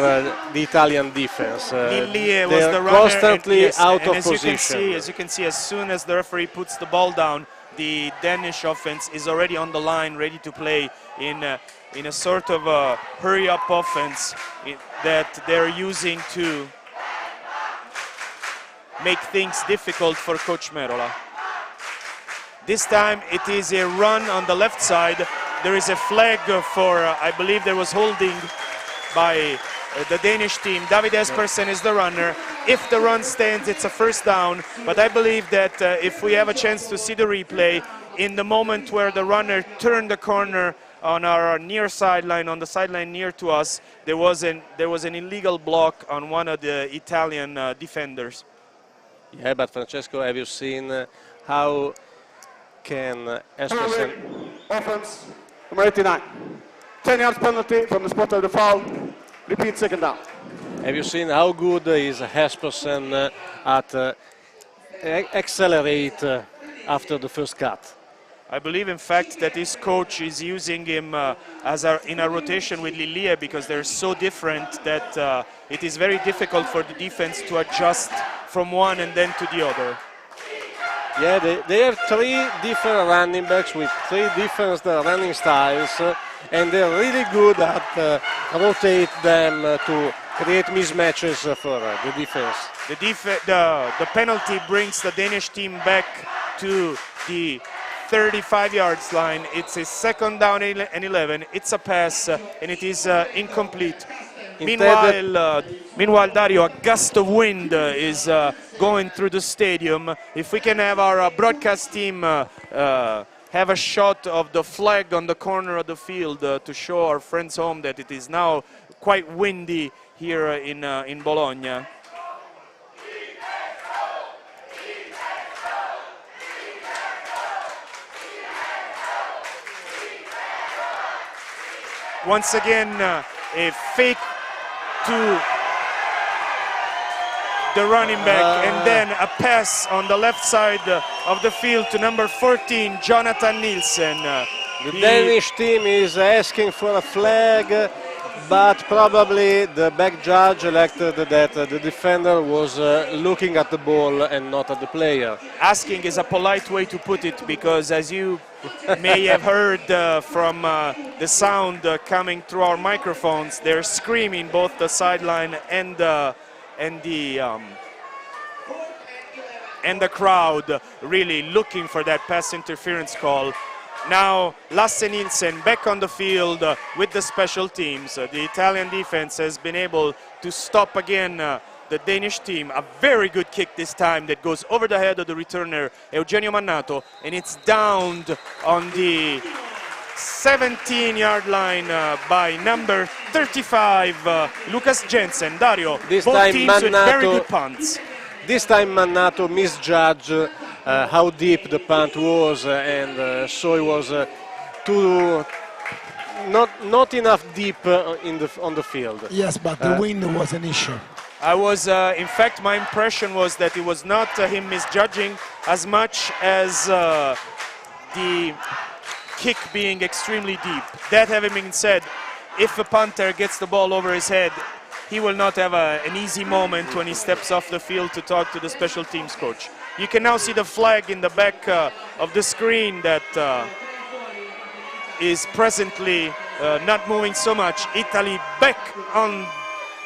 the Italian defense. Lillie was the runner, constantly out of position. As you can see, as soon as the referee puts the ball down, the Danish offense is already on the line, ready to play in a sort of a hurry-up offense that they're using to make things difficult for Coach Merola. This time it is a run on the left side. There is a flag for, I believe there was holding by the Danish team. David Espersen is the runner. If the run stands, it's a first down. But I believe that if we have a chance to see the replay, in the moment where the runner turned the corner on our near sideline, on the sideline near to us, there was an illegal block on one of the Italian defenders. Yeah, but Francesco, have you seen how can Espersen... Offense, number 89. 10 yards penalty from the spot of the foul. Repeat, 2nd down. Have you seen how good is Espersen at accelerate after the first cut? I believe, in fact, that his coach is using him in a rotation with Lillie, because they're so different that it is very difficult for the defense to adjust from one and then to the other. Yeah, they have 3 different running backs with 3 different running styles, and they're really good at rotate them to create mismatches for the defense. The penalty brings the Danish team back to the 35 yards line. It's a 2nd down and 11. It's a pass and it is incomplete. Meanwhile, Dario, a gust of wind is going through the stadium. If we can have our broadcast team have a shot of the flag on the corner of the field to show our friends home that it is now quite windy here in Bologna. Once again, a fake to the running back, and then a pass on the left side of the field to number 14, Jonathan Nielsen. The Danish team is asking for a flag, but probably the back judge elected that the defender was looking at the ball and not at the player. Asking is a polite way to put it, because as you may have heard from the sound coming through our microphones, they're screaming, both the sideline and the crowd, really looking for that pass interference call. Now Lasse Nielsen back on the field with the special teams. The Italian defense has been able to stop again the Danish team. A very good kick this time that goes over the head of the returner Eugenio Mannato, and it's downed on the 17-yard line by number 35, Lucas Jensen. Dario, both teams with very good punts. This time Mannato misjudged how deep the punt was, and so it was not enough deep on the field. Yes, but the wind was an issue. In fact, my impression was that it was not him misjudging as much as the kick being extremely deep. That having been said, if a punter gets the ball over his head, he will not have an easy moment when he steps off the field to talk to the special teams coach. You can now see the flag in the back of the screen that is presently not moving so much. Italy back on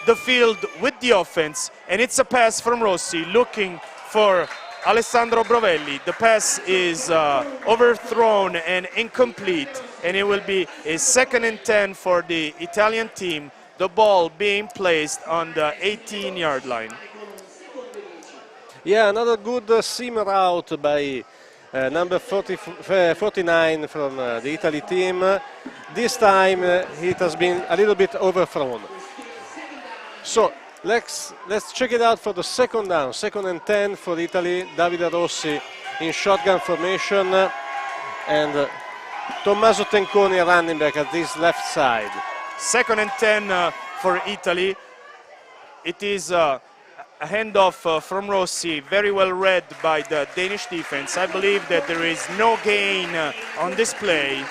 the field with the offense, and it's a pass from Rossi looking for Alessandro Brovelli. The pass is overthrown and incomplete, and it will be a 2nd and 10 for the Italian team, the ball being placed on the 18-yard line. Yeah, another good seam route by number 49 from the Italy team. This time it has been a little bit overthrown. So let's check it out for the second down. 2nd and 10 for Italy. Davide Rossi in shotgun formation, and Tommaso Tenconi running back at this left side. 2nd and 10 for Italy. It is a handoff from Rossi, very well read by the Danish defense. I believe that there is no gain on this play.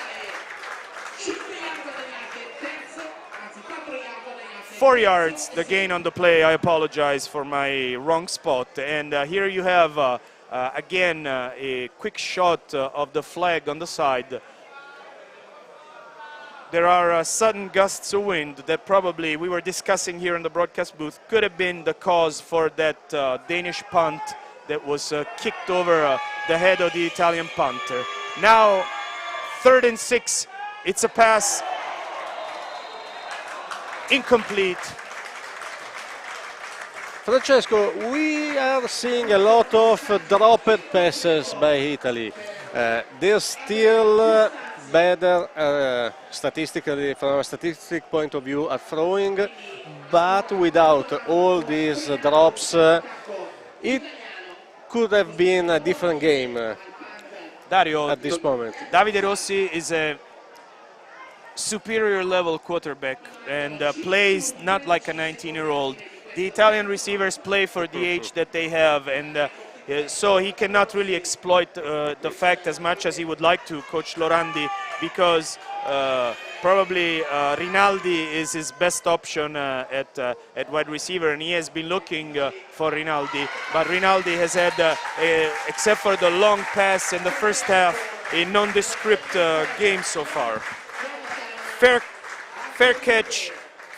4 yards, the gain on the play. I apologize for my wrong spot. And here you have, again, a quick shot of the flag on the side. There are sudden gusts of wind that probably we were discussing here in the broadcast booth could have been the cause for that Danish punt that was kicked over the head of the Italian punter. Now 3rd and 6, it's a pass, incomplete. Francesco, we are seeing a lot of dropped passes by Italy. They're still better statistically, from a statistic point of view, at throwing, but without all these drops, it could have been a different game. Dario, at this moment. Davide Rossi is a superior level quarterback and plays not like a 19-year-old. The Italian receivers play for the age that they have, and so he cannot really exploit the fact as much as he would like to, Coach Lorandi, because probably Rinaldi is his best option at wide receiver, and he has been looking for Rinaldi. But Rinaldi has had, except for the long pass in the first half, a nondescript game so far. Fair catch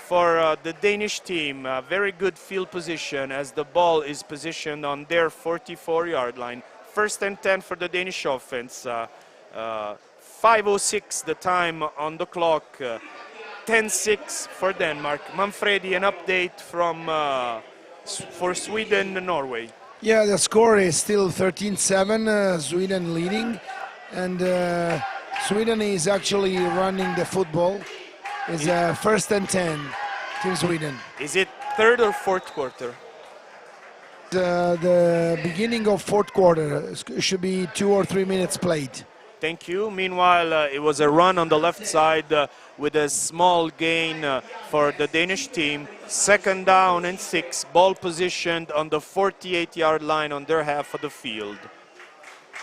for the Danish team. Very good field position as the ball is positioned on their 44-yard line. 1st and 10 for the Danish offense. 5:06 the time on the clock. 10-6 for Denmark. Manfredi, an update from for Sweden and Norway. Yeah, the score is still 13-7, Sweden leading, and Sweden is actually running the football. It's first and 10, Team Sweden. Is it third or fourth quarter? The beginning of fourth quarter. It should be 2 or 3 minutes played. Thank you. Meanwhile, it was a run on the left side with a small gain for the Danish team. Second down and 6, ball positioned on the 48-yard line on their half of the field.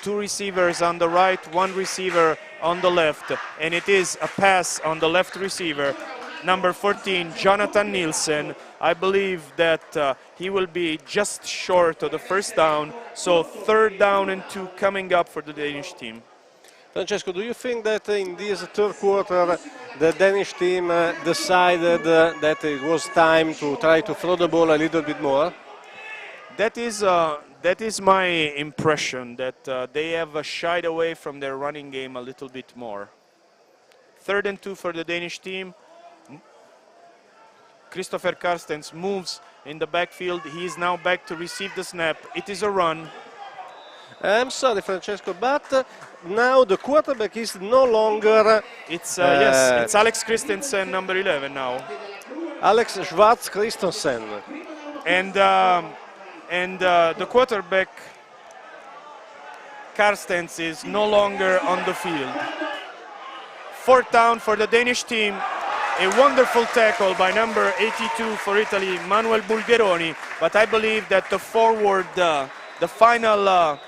2 receivers on the right, 1 receiver on the left, and it is a pass on the left receiver, number 14, Jonathan Nielsen. I believe that he will be just short of the first down, so third down and 2 coming up for the Danish team. Francesco, do you think that in this third quarter the Danish team decided that it was time to try to throw the ball a little bit more? That is my impression, that they have shied away from their running game a little bit more. Third and 2 for the Danish team. Christopher Carstens moves in the backfield. He is now back to receive the snap. It is a run. I'm sorry, Francesco, but now the quarterback is no longer... It's yes, it's Alex Christensen, number 11 now. Alex Schwartz Christensen. And the quarterback, Carstens, is no longer on the field. Fourth down for the Danish team. A wonderful tackle by number 82 for Italy, Manuel Bulgheroni. But I believe that the forward, the final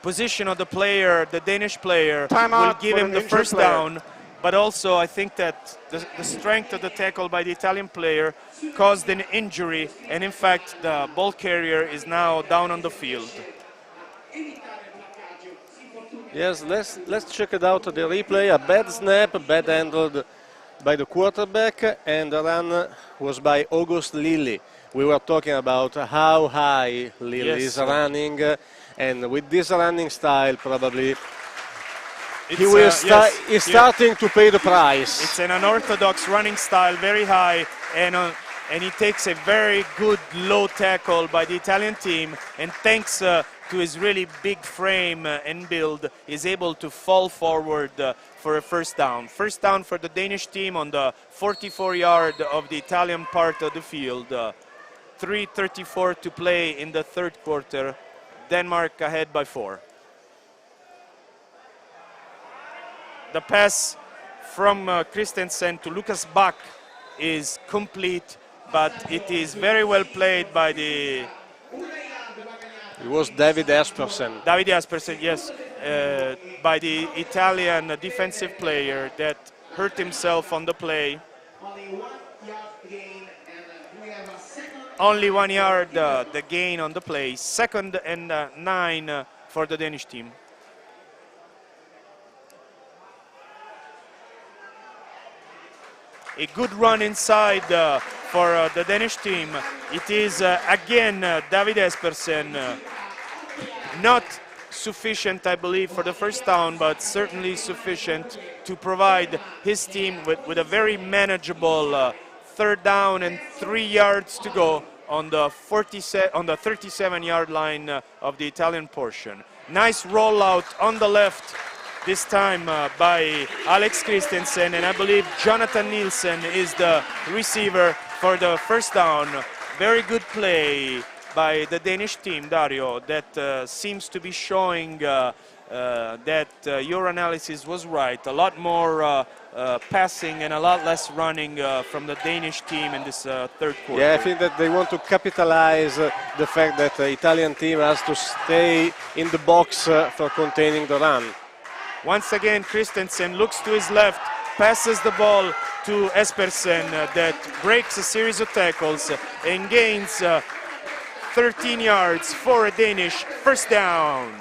position of the player, the Danish player, will give him the first down. But also I think that the strength of the tackle by the Italian player caused an injury, and in fact the ball carrier is now down on the field. Yes, let's check it out, the replay. A bad snap, bad handled by the quarterback, and the run was by August Lilly. We were talking about how high Lilly is running, and with this running style probably he's starting to pay the price. It's an unorthodox running style, very high, and he takes a very good low tackle by the Italian team, and thanks to his really big frame and build, is able to fall forward for a first down. First down for the Danish team on the 44-yard of the Italian part of the field. 3:34 to play in the third quarter. Denmark ahead by 4. The pass from Christensen to Lucas Bach is complete, but it is very well played by the... It was David Aspersen. David Aspersen, yes, by the Italian defensive player that hurt himself on the play. Only 1 yard the gain on the play. Second and 9 for the Danish team. A good run inside for the Danish team. It is again David Espersen. Not sufficient, I believe, for the first down, but certainly sufficient to provide his team with a very manageable third down and 3 yards to go on the 37-yard line of the Italian portion. Nice rollout on the left, this time by Alex Christensen, and I believe Jonathan Nielsen is the receiver for the first down. Very good play by the Danish team, Dario, that seems to be showing that your analysis was right. A lot more passing and a lot less running from the Danish team in this third quarter. Yeah, I think that they want to capitalize the fact that the Italian team has to stay in the box for containing the run. Once again, Christensen looks to his left, passes the ball to Espersen that breaks a series of tackles and gains 13 yards for a Danish first down.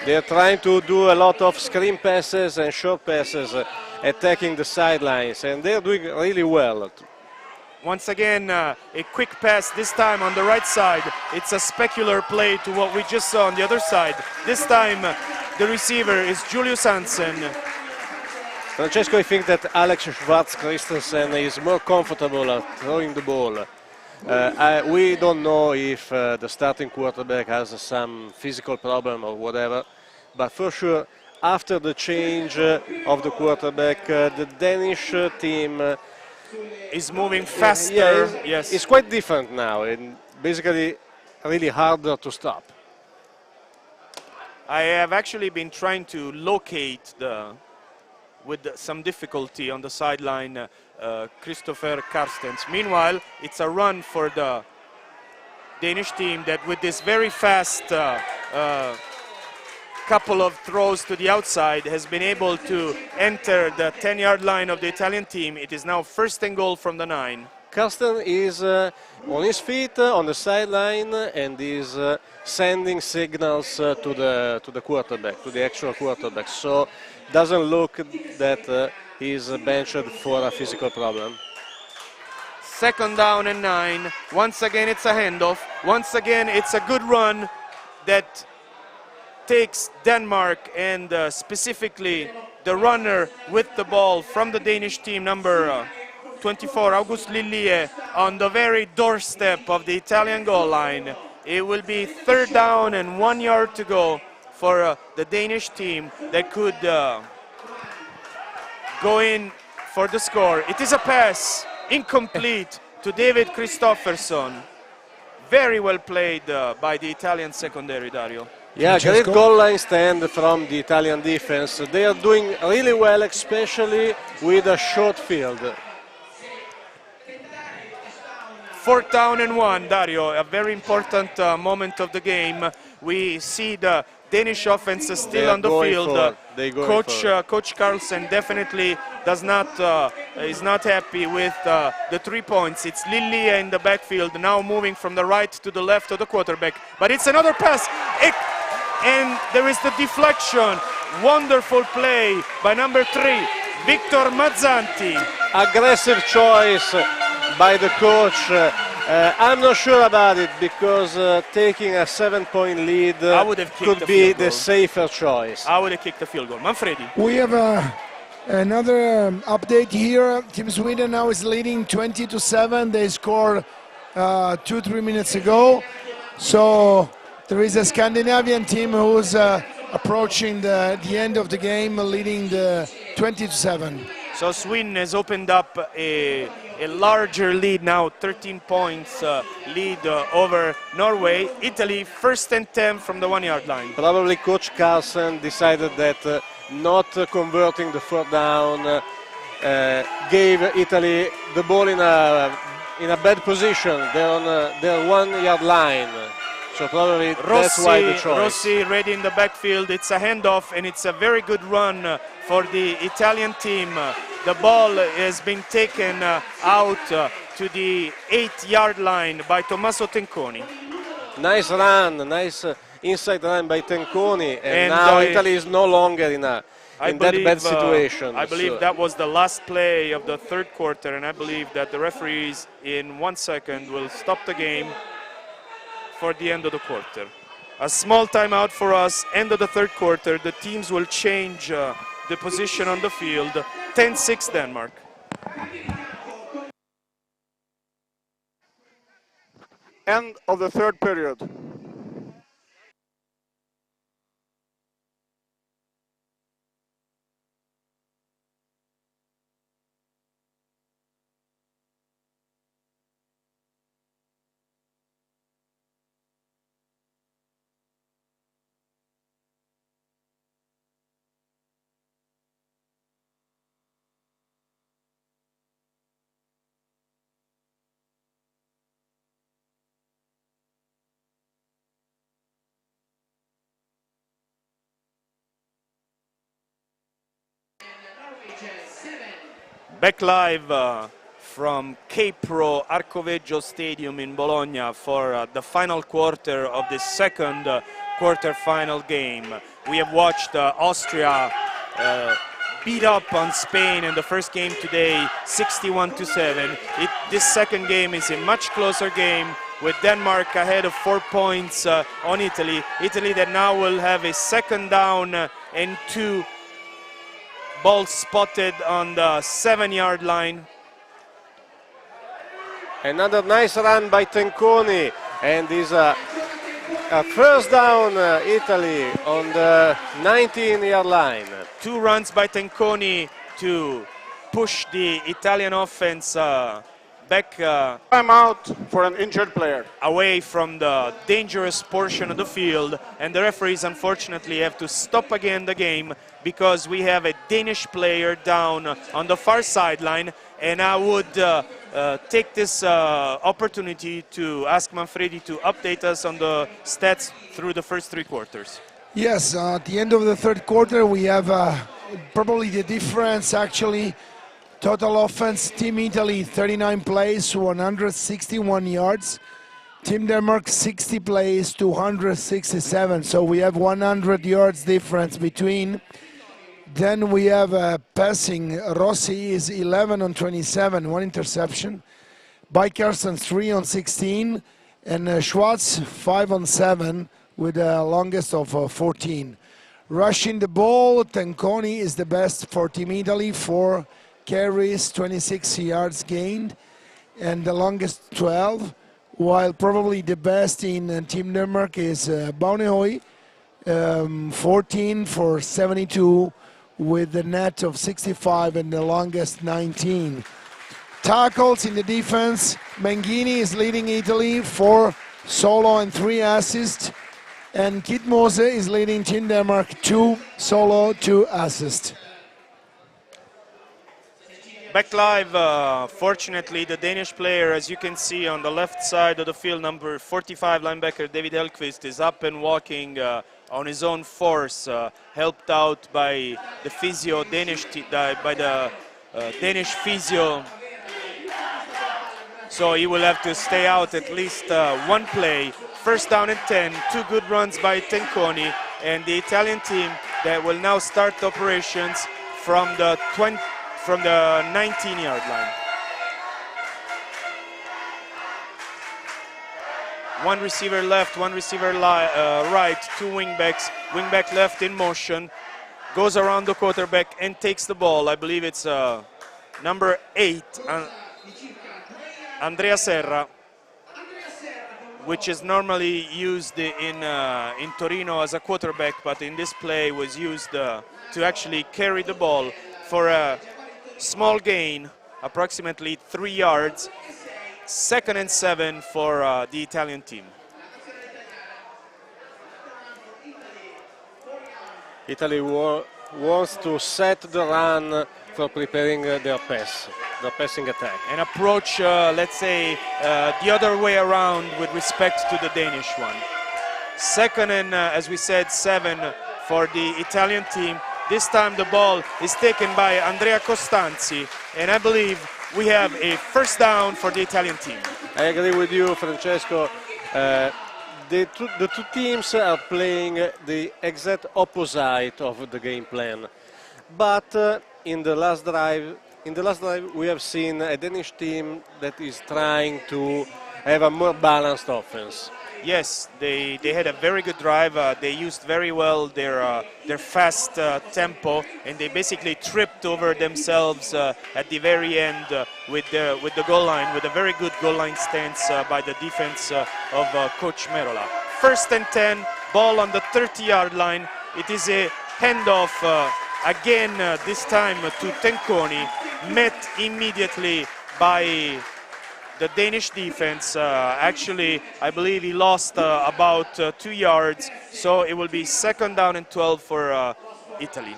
They're trying to do a lot of screen passes and short passes, attacking the sidelines, and they're doing really well. Once again, a quick pass, this time on the right side. It's a specular play to what we just saw on the other side. This time, the receiver is Julius Hansen. Francesco, I think that Alex Schwarz-Christensen is more comfortable at throwing the ball. We don't know if the starting quarterback has some physical problem or whatever, but for sure, after the change of the quarterback, the Danish team is moving faster. Yes, it's quite different now, and basically really harder to stop. I have actually been trying to locate with some difficulty on the sideline Christopher Carstens. Meanwhile, it's a run for the Danish team that with this very fast couple of throws to the outside has been able to enter the 10-yard line of the Italian team. It is now first and goal from the 9. Carsten is on his feet on the sideline and is sending signals to the quarterback, to the actual quarterback. So doesn't look that he's benched for a physical problem. Second down and 9. Once again, it's a handoff. Once again, it's a good run that takes Denmark and specifically the runner with the ball from the Danish team, number 24, August Lillie, on the very doorstep of the Italian goal line. It will be third down and 1 yard to go for the Danish team that could go in for the score. It is a pass, incomplete, to David Christofferson. Very well played by the Italian secondary, Dario. Yeah, great goal line stand from the Italian defense. They are doing really well, especially with a short field. Fourth down and 1, Dario, a very important moment of the game. We see the Danish offense still on the field. Coach Carlsen definitely is not happy with the 3 points. It's Lillie in the backfield, now moving from the right to the left of the quarterback. But it's another pass, and there is the deflection. Wonderful play by number 3, Victor Mazzanti. Aggressive choice by the coach. I'm not sure about it because taking a 7-point lead could be the safer choice. I would have kicked the field goal. Manfredi. We have another update here. Team Sweden now is leading 20-7. They scored 2-3 minutes ago. So there is a Scandinavian team who's approaching the end of the game, leading the 20-7. So Sweden has opened up a larger lead now, 13 points lead over Norway. Italy first and 10 from the 1 yard line. Probably Coach Carlsen decided that not converting the fourth down gave Italy the ball in a bad position. They're on their 1 yard line. So probably that's why the choice. Rossi ready in the backfield. It's a handoff and it's a very good run for the Italian team. The ball has been taken out to the 8 yard line by Tommaso Tenconi. Nice run, nice inside run by Tenconi, and now Italy is no longer in that bad situation. I believe that was the last play of the third quarter, and I believe that the referees in 1 second will stop the game for the end of the quarter. A small timeout for us, end of the third quarter. The teams will change the position on the field. 10-6 Denmark. End of the third period. Back live from K-Pro Arcoveggio Stadium in Bologna for the final quarter of the second quarter-final game. We have watched Austria beat up on Spain in the first game today, 61-7. This second game is a much closer game with Denmark ahead of 4 points on Italy. Italy that now will have a second down and 2 Ball spotted on the 7-yard line. Another nice run by Tenconi, and is a first down Italy on the 19-yard line. 2 runs by Tenconi to push the Italian offense back Time out for an injured player. away from the dangerous portion of the field, and the referees unfortunately have to stop again the game because we have a Danish player down on the far sideline. And I would take this opportunity to ask Manfredi to update us on the stats through the first 3 quarters. Yes, at the end of the third quarter, we have probably the difference actually. Total offense, Team Italy 39 plays, 161 yards. Team Denmark 60 plays, 267. So we have 100 yards difference between. Then we have passing. Rossi is 11 on 27, 1 interception. Bykerson 3 on 16. And Schwartz 5 on 7 with the longest of 14. Rushing the ball, Tenconi is the best for Team Italy, 4 carries, 26 yards gained, and the longest 12, while probably the best in Team Denmark is Baunehoy, 14 for 72 with the net of 65 and the longest 19. Tackles in the defense, Menghini is leading Italy, 4 solo and 3 assists, and Kit Mose is leading Team Denmark, 2 solo, 2 assists. Back live, fortunately, the Danish player, as you can see on the left side of the field, number 45 linebacker David Elkvist is up and walking on his own force, helped out by the physio Danish Danish physio. So he will have to stay out at least 1 play. First down and 10, 2 good runs by Tenconi, and the Italian team that will now start operations from the 19-yard line. 1 receiver left, 1 receiver right, 2 wingbacks. Wingback left in motion, goes around the quarterback and takes the ball. I believe it's number 8, Andrea Serra, which is normally used in Torino as a quarterback, but in this play was used to actually carry the ball for a small gain, approximately 3 yards. 2nd and 7 for the Italian team. Italy wants to set the run for preparing their passing attack. And approach, let's say, the other way around with respect to the Danish one. 2nd and, as we said, 7 for the Italian team. This time the ball is taken by Andrea Costanzi, and I believe we have a first down for the Italian team. I agree with you, Francesco. The two teams are playing the exact opposite of the game plan. But in the last drive, we have seen a Danish team that is trying to have a more balanced offense. Yes, they had a very good drive. They used very well their fast tempo, and they basically tripped over themselves at the very end with the goal line, with a very good goal line stance by the defense of Coach Merola. 1st and 10, ball on the 30-yard line. It is a handoff again, this time to Tenconi, met immediately by the Danish defense. Actually, I believe he lost about 2 yards, so it will be 2nd down and 12 for Italy.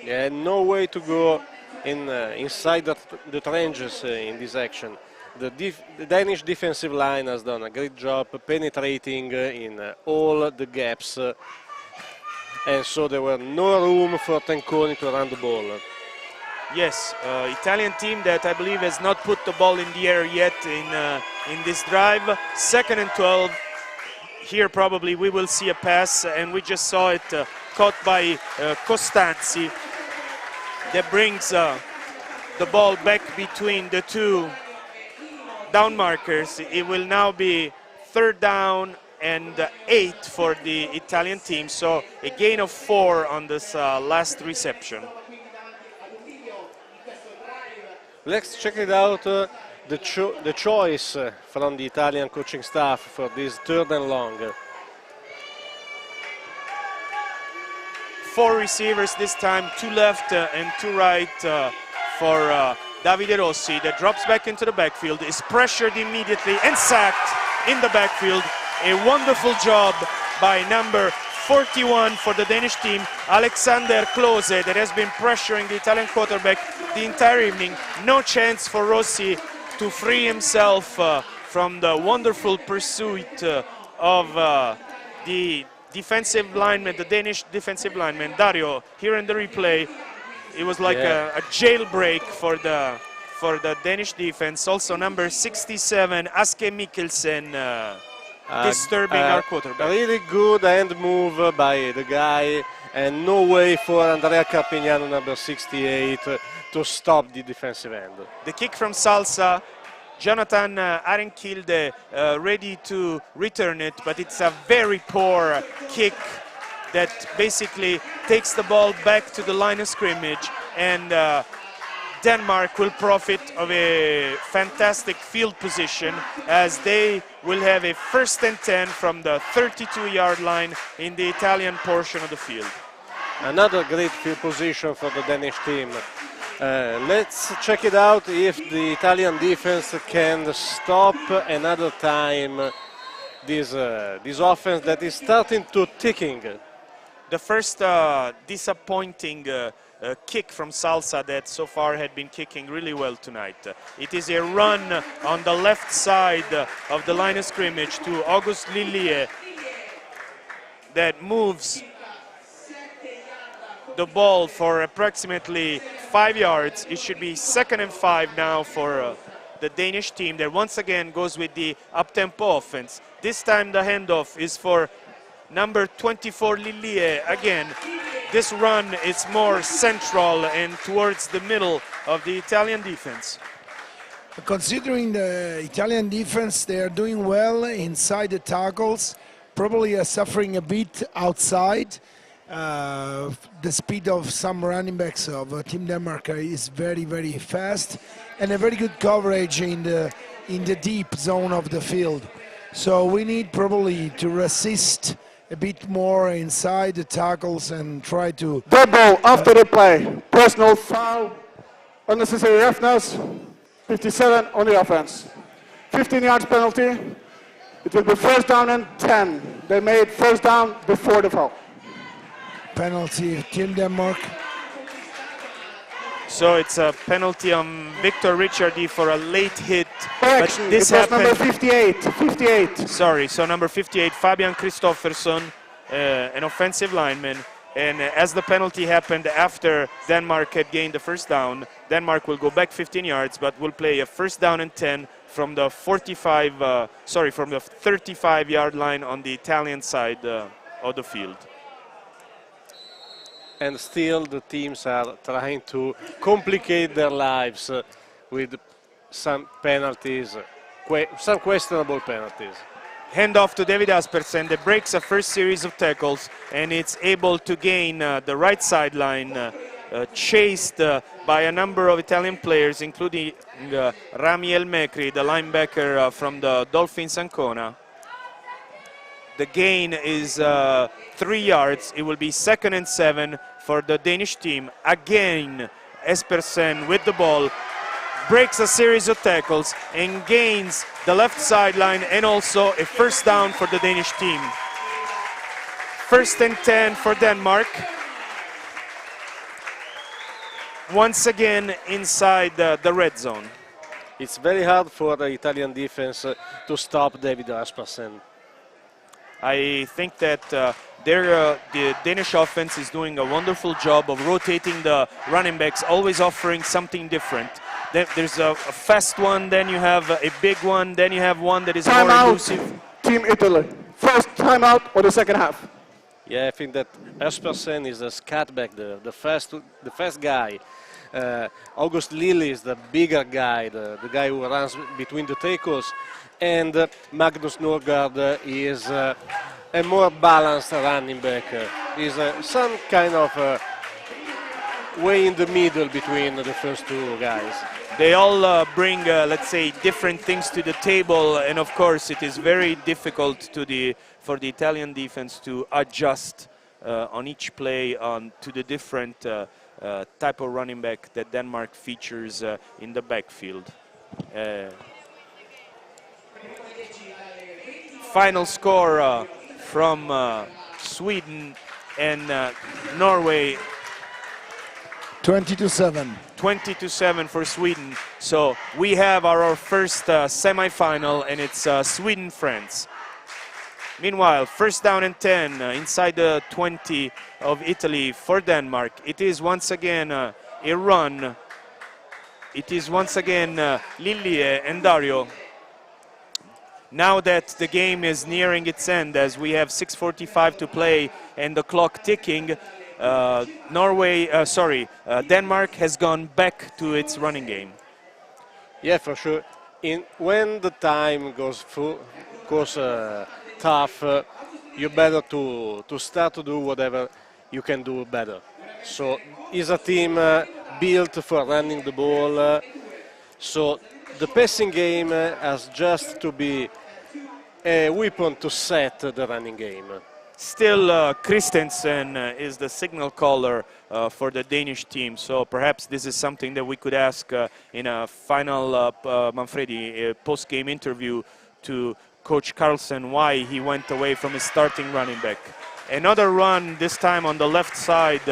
Yeah, no way to go inside the trenches in this action. The Danish defensive line has done a great job penetrating in all the gaps, and so there were no room for Tenconi to run the ball. Yes, Italian team that I believe has not put the ball in the air yet in this drive. 2nd and 12. Here probably we will see a pass, and we just saw it caught by Costanzi. That brings the ball back between the 2 down markers. It will now be 3rd down and 8 for the Italian team, so a gain of 4 on this last reception. Let's check it out, the choice from the Italian coaching staff for this 3rd and long. 4 receivers this time, 2 left and 2 right for Davide Rossi, that drops back into the backfield, is pressured immediately and sacked in the backfield. A wonderful job by number 41 for the Danish team, Alexander Klose, that has been pressuring the Italian quarterback the entire evening. No chance for Rossi to free himself from the wonderful pursuit of the defensive lineman, the Danish defensive lineman, Dario. Here in the replay, it was like a jailbreak for the Danish defense. Also number 67, Aske Mikkelsen, disturbing our quarterback. A really good hand move by the guy, and no way for Andrea Carpignano, number 68, to stop the defensive end. The kick from Salsa, Jonathan Arenkilde ready to return it, but it's a very poor kick that basically takes the ball back to the line of scrimmage, and Denmark will profit of a fantastic field position as they will have a 1st and 10 from the 32-yard line in the Italian portion of the field. Another great field position for the Danish team. Let's check it out if the Italian defense can stop another time this offense that is starting to ticking. The first disappointing kick from Salsa that so far had been kicking really well tonight. It is a run on the left side of the line of scrimmage to August Lillie that moves the ball for approximately 5 yards. It should be 2nd and 5 now for the Danish team that once again goes with the up-tempo offense. This time the handoff is for number 24 Lillie. Again, this run is more central and towards the middle of the Italian defense. Considering the Italian defense, they are doing well inside the tackles, probably are suffering a bit outside. The speed of some running backs of Team Denmark is very, very fast, and a very good coverage in the deep zone of the field. So we need probably to resist a bit more inside the tackles and try to... Dead ball after the play. Personal foul, unnecessary roughness, 57 on the offense. 15 yards penalty. It will be 1st down and 10. They made 1st down before the foul. Penalty, Team Denmark. So it's a penalty on Victor Ricciardi for a late hit. Correction, but this it was happened. number 58. Sorry, so number 58, Fabian Kristoffersson, an offensive lineman. And as the penalty happened after Denmark had gained the 1st down, Denmark will go back 15 yards, but will play a 1st down and 10 from the 35-yard line on the Italian side of the field. And still the teams are trying to complicate their lives with some penalties, some questionable penalties. Handoff to David Aspersen that breaks a first series of tackles, and it's able to gain the right sideline, chased by a number of Italian players, including Rami El Mekri, the linebacker from the Dolphins Ancona. The gain is 3 yards. It will be 2nd and 7 for the Danish team. Again, Espersen with the ball breaks a series of tackles and gains the left sideline and also a 1st down for the Danish team. 1st and 10 for Denmark. Once again inside the red zone. It's very hard for the Italian defense to stop David Aspersen. I think that the Danish offense is doing a wonderful job of rotating the running backs, always offering something different. There's a fast one, then you have a big one, then you have one that is more elusive. Team Italy. 1st timeout or the 2nd half? Yeah, I think that Aspersen is a scat back, the fast guy. August Lilly is the bigger guy, the guy who runs between the tackles, and Magnus Norgard is a more balanced running back. He's some kind of way in the middle between the first two guys. They all bring, let's say, different things to the table, and of course it is very difficult for the Italian defense to adjust on each play to the different type of running back that Denmark features in the backfield. Final score from Sweden and Norway. 20-7. 20-7 for Sweden. So we have our first semi-final, and it's Sweden-France. Meanwhile, first down and 10 inside the 20 of Italy for Denmark. It is once again a run. It is once again Lillie and Dario. Now that the game is nearing its end, as we have 6:45 to play and the clock ticking, Denmark has gone back to its running game. Yeah, for sure. When the time goes tough, you better to start to do whatever you can do better. So is a team built for running the ball. So the passing game has just to be a weapon to set the running game. Still, Christensen is the signal caller for the Danish team, so perhaps this is something that we could ask in a final Manfredi post-game interview to Coach Carlsen, why he went away from his starting running back. Another run, this time on the left side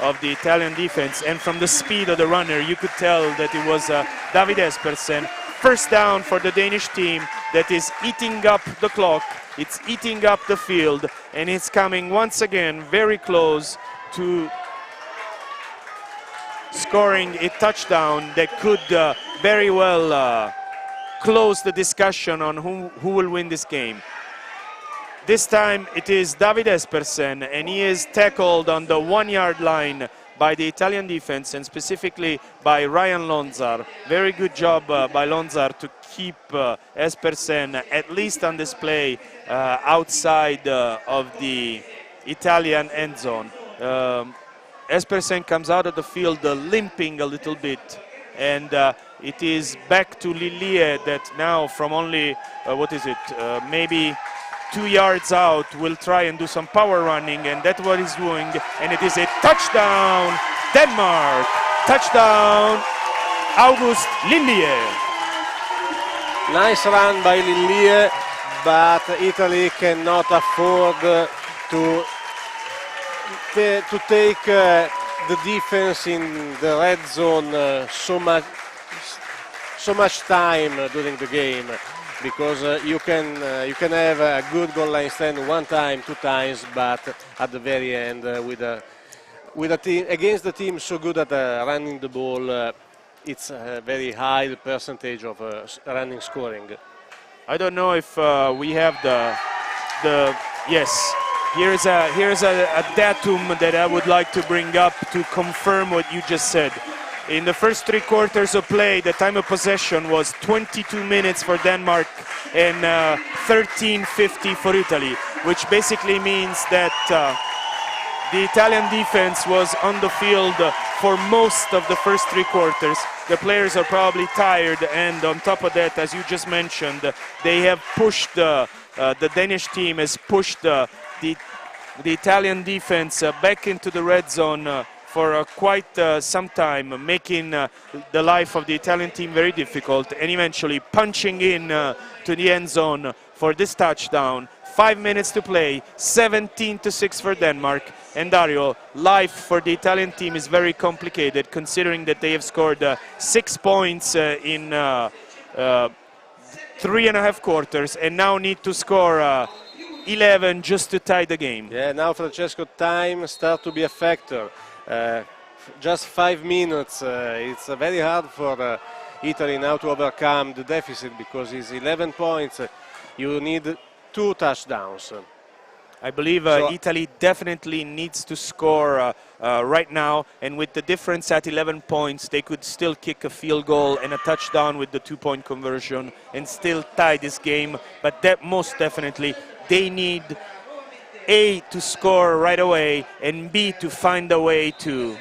of the Italian defense, and from the speed of the runner, you could tell that it was David Espersen. First down for the Danish team that is eating up the clock, it's eating up the field, and it's coming once again very close to scoring a touchdown that could very well close the discussion on who will win this game. This time it is David Espersen, and he is tackled on the 1-yard line by the Italian defense, and specifically by Ryan Lonzar. Very good job by Lonzar to keep Espersen at least on display outside of the Italian end zone. Espersen comes out of the field limping a little bit, and it is back to Lillie that now from only, maybe 2 yards out, will try and do some power running, and that's what he's doing, and it is a touchdown, Denmark! Touchdown, August Lillie! Nice run by Lillie, but Italy cannot afford to take the defense in the red zone so much time during the game, because you can have a good goal line stand one time, 2 times, but at the very end with a team against the team so good at running the ball, it's a very high percentage of running scoring. I don't know if we have the yes. Here's a datum that I would like to bring up to confirm what you just said. In the first 3 quarters of play, the time of possession was 22 minutes for Denmark and 13:50 for Italy, which basically means that the Italian defense was on the field for most of the first 3 quarters. The players are probably tired, and on top of that, as you just mentioned, they have pushed, the Danish team has pushed the Italian defense back into the red zone for quite some time, making the life of the Italian team very difficult, and eventually punching in to the end zone for this touchdown. 5 minutes to play, 17-6 for Denmark. And Dario, life for the Italian team is very complicated, considering that they have scored 6 points in 3.5 quarters, and now need to score 11 just to tie the game. Yeah, now Francesco, time starts to be a factor. Just 5 minutes. It's very hard for Italy now to overcome the deficit, because it's 11 points. You need 2 touchdowns. I believe Italy definitely needs to score right now, and with the difference at 11 points, they could still kick a field goal and a touchdown with the 2-point conversion and still tie this game. But that most definitely, they need A, to score right away, and B, to find a way to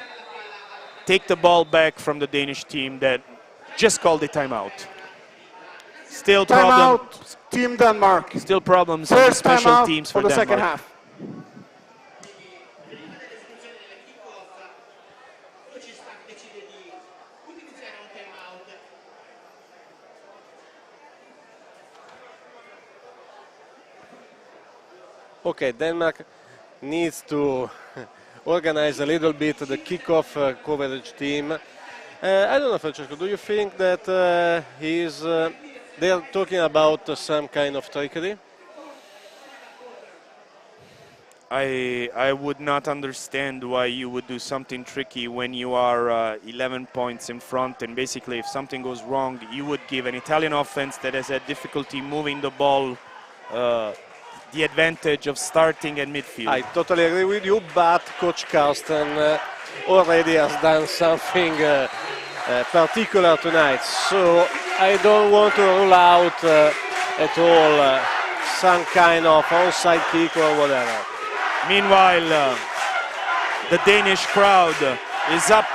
take the ball back from the Danish team that just called the timeout. Still problems. Team Denmark. Still problems on the First special timeout teams for the Denmark. second half. Okay, Denmark needs to organize a little bit the kickoff coverage team. I don't know, Francesco, do you think that they are talking about some kind of trickery? I would not understand why you would do something tricky when you are 11 points in front, and basically if something goes wrong, you would give an Italian offense that has had difficulty moving the ball the advantage of starting at midfield. I totally agree with you, but Coach Carsten already has done something particular tonight, so I don't want to rule out at all some kind of onside kick or whatever. Meanwhile, the Danish crowd is up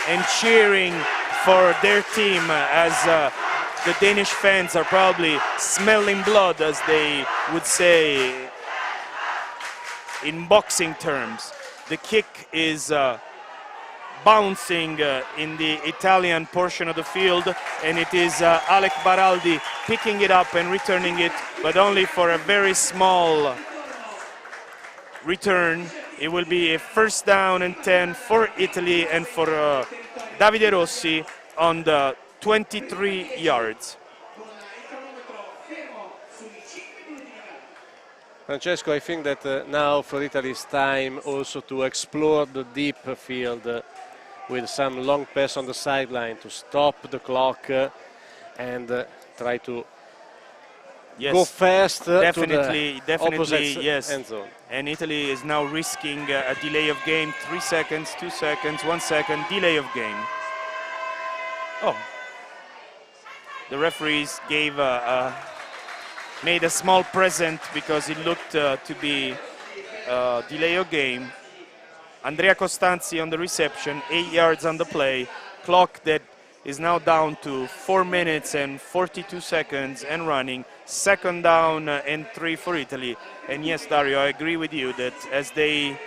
and cheering for their team as the Danish fans are probably smelling blood, as they would say in boxing terms. The kick is bouncing in the Italian portion of the field, and it is Alec Baraldi picking it up and returning it, but only for a very small return. It will be a first down and 10 for Italy and for Davide Rossi on the 23 yards. Francesco, I think that now for Italy it's time also to explore the deep field with some long pass on the sideline to stop the clock and try to go fast definitely, to the opposite yes. end zone. And Italy is now risking a delay of game, 3 seconds, 2 seconds, 1 second, delay of game. Oh, the referees gave made a small present because it looked to be delay of game. Andrea Costanzi on the reception, 8 yards on the play. Clock that is now down to 4 minutes and 42 seconds and running. Second down and 3 for Italy. And yes, Dario, I agree with you that as they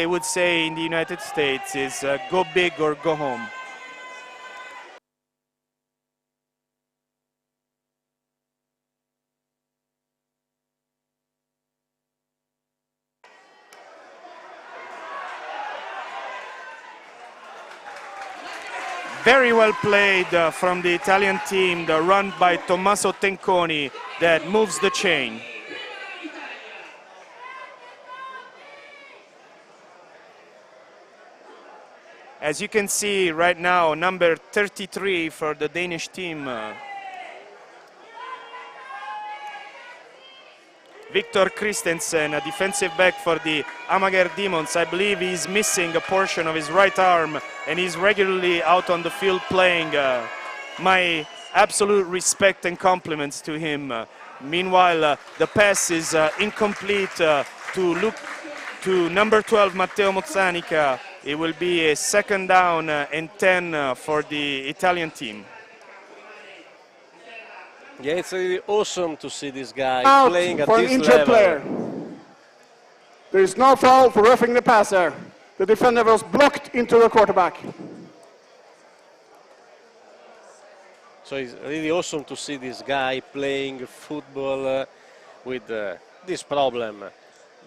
would say in the United States, is go big or go home. Very well played from the Italian team, the run by Tommaso Tenconi that moves the chain. As you can see right now, number 33 for the Danish team, Victor Christensen, a defensive back for the Amager Demons. I believe he's missing a portion of his right arm and he's regularly out on the field playing. My absolute respect and compliments to him. Meanwhile, the pass is incomplete to number 12, Matteo Mozzanica. It will be a second down and 10 for the Italian team. Yeah, it's really awesome to see this guy Out playing at for an this injured level. player. There is no foul for roughing the passer. The defender was blocked into the quarterback. So it's really awesome to see this guy playing football with this problem.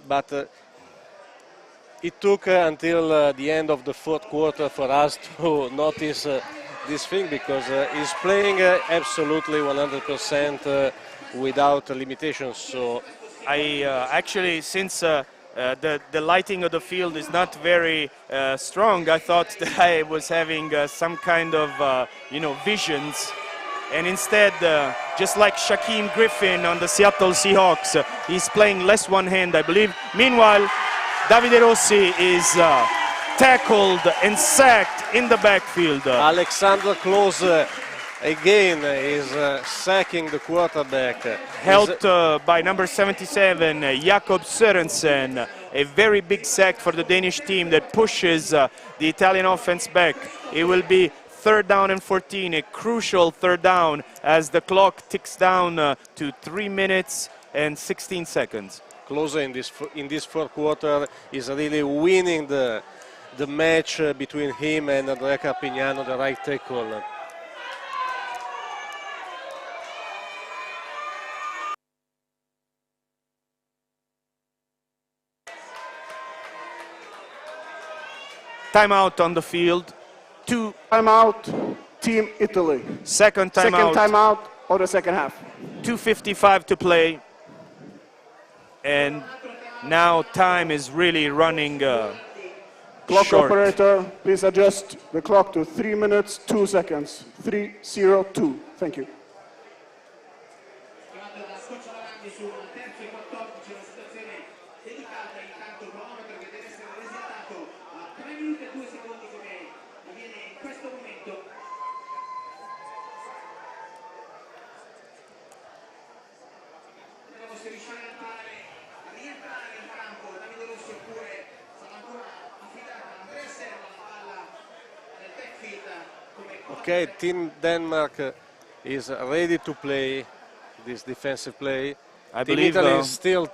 But it took until the end of the fourth quarter for us to notice this thing, because he's playing absolutely 100% without limitations. So I actually, since the lighting of the field is not very strong, I thought that I was having some kind of visions, and instead, just like Shaquem Griffin on the Seattle Seahawks, he's playing less one hand, I believe. Meanwhile, Davide Rossi is tackled and sacked in the backfield. Alexander Klose again is sacking the quarterback. Helped by number 77, Jakob Sørensen. A very big sack for the Danish team that pushes the Italian offense back. It will be 3rd down and 14, a crucial 3rd down as the clock ticks down to 3 minutes and 16 seconds. Klose in this 4th quarter is really winning the match between him and Andrea Carpignano, the right tackle. Timeout on the field. Timeout, Team Italy. Second timeout. Second timeout of the second half. 2:55 to play. And now time is really running Clock short. operator, please adjust the clock to 3 minutes, 2 seconds. 3:02. Thank you. Okay, Team Denmark is ready to play this defensive play. I Team believe Italy is still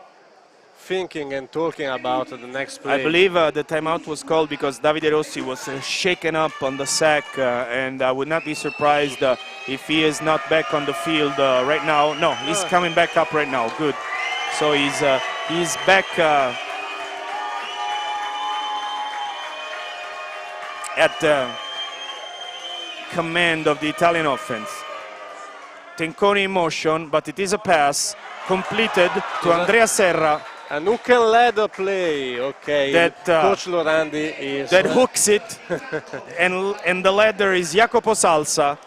thinking and talking about the next play. I believe the timeout was called because Davide Rossi was shaken up on the sack, and I would not be surprised if he is not back on the field right now. No, he's coming back up right now. Good. So he's back at command of the Italian offense. Tenconi in motion, but it is a pass completed to Andrea Serra. An hook and ladder play, okay. That, Coach Lorandi is... That hooks it, and the ladder is Jacopo Salsa.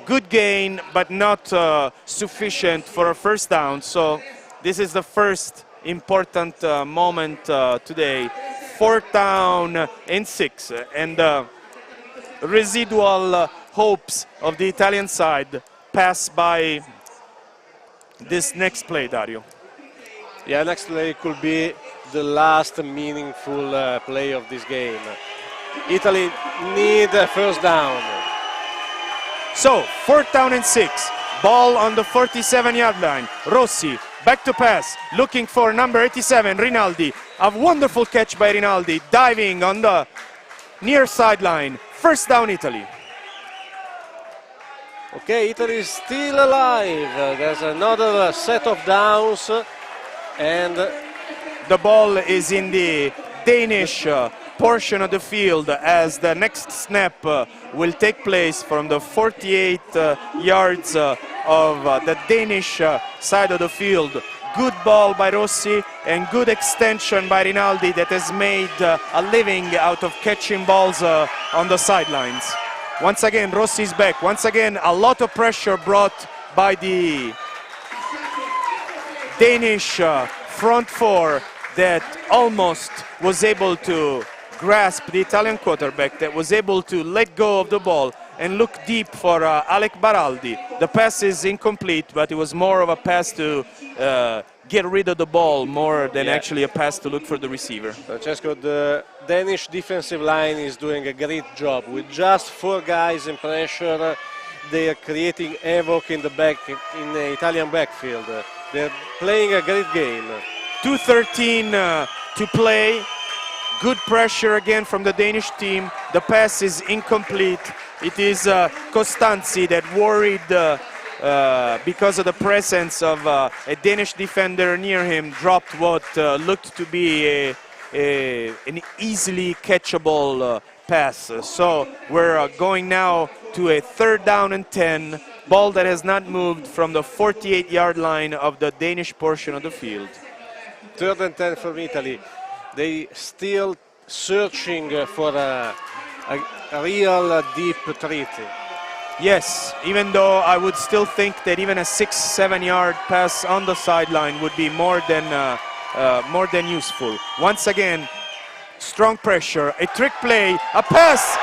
Good gain, but not sufficient for a 1st down. So this is the first important moment today. 4th down and 6. And residual hopes of the Italian side pass by this next play, Dario. Yeah, next play could be the last meaningful play of this game. Italy need a 1st down. So, 4th down and 6. Ball on the 47-yard line. Rossi, back to pass, looking for number 87, Rinaldi. A wonderful catch by Rinaldi, diving on the near sideline. 1st down, Italy. Okay, Italy is still alive. There's another set of downs, and the ball is in the Danish portion of the field as the next snap will take place from the 48 yards of the Danish side of the field. Good ball by Rossi and good extension by Rinaldi that has made a living out of catching balls on the sidelines. Once again, Rossi's back. Once again, a lot of pressure brought by the Danish front four that almost was able to grasp the Italian quarterback, that was able to let go of the ball and look deep for Alec Baraldi. The pass is incomplete, but it was more of a pass to get rid of the ball more than actually a pass to look for the receiver. Francesco, the Danish defensive line is doing a great job. With just 4 guys in pressure, they are creating havoc in the Italian backfield. They're playing a great game. 2:13 to play. Good pressure again from the Danish team. The pass is incomplete. It is Costanzi that worried because of the presence of a Danish defender near him, dropped what looked to be an easily catchable pass. So we're going now to a 3rd down and 10. Ball that has not moved from the 48-yard line of the Danish portion of the field. 3rd and 10 from Italy. They still searching for a real deep threat. Yes, even though I would still think that even a 6-7 yard pass on the sideline would be more than more than useful. Once again, strong pressure, a trick play, a pass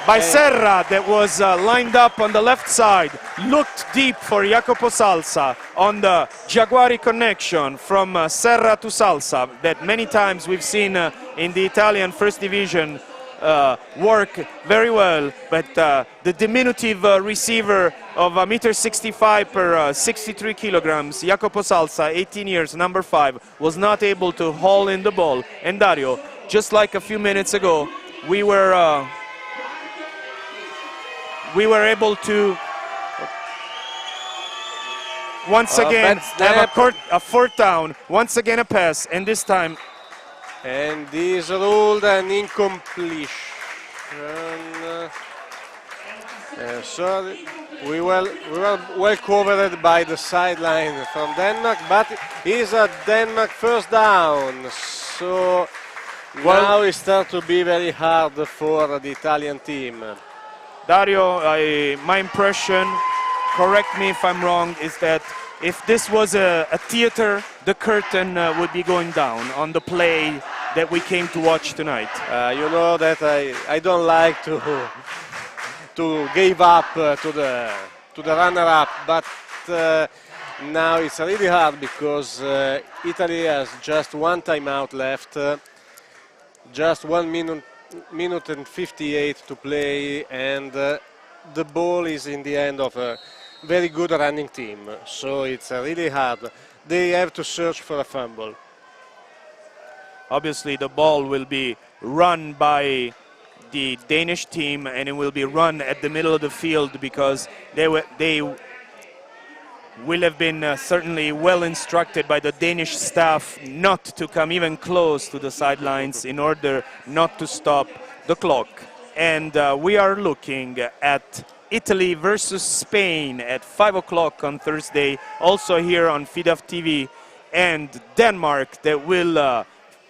by Serra that was lined up on the left side, looked deep for Jacopo Salsa on the Jaguari connection from Serra to Salsa that many times we've seen in the Italian First Division work very well, but the diminutive receiver of 1.65 m per 63 kilograms, Jacopo Salsa, 18 years, number 5, was not able to haul in the ball. And Dario, just like a few minutes ago, we were able to once again have a fourth down, once again a pass, and this time. And this ruled an incompletion. So we were well covered by the sideline from Denmark, but it's a Denmark first down. So now it starts to be very hard for the Italian team. Dario, my impression, correct me if I'm wrong, is that if this was a theater, the curtain would be going down on the play that we came to watch tonight. You know that I don't like to give up to the runner-up, but now it's really hard because Italy has just one timeout left, just 1 minute and 58 to play, and the ball is in the end of a very good running team, so it's really hard. They have to search for a fumble. Obviously the ball will be run by the Danish team, and it will be run at the middle of the field because they will have been certainly well instructed by the Danish staff not to come even close to the sidelines in order not to stop the clock. And we are looking at Italy versus Spain at 5 o'clock on Thursday, also here on FIDAF TV, and Denmark that will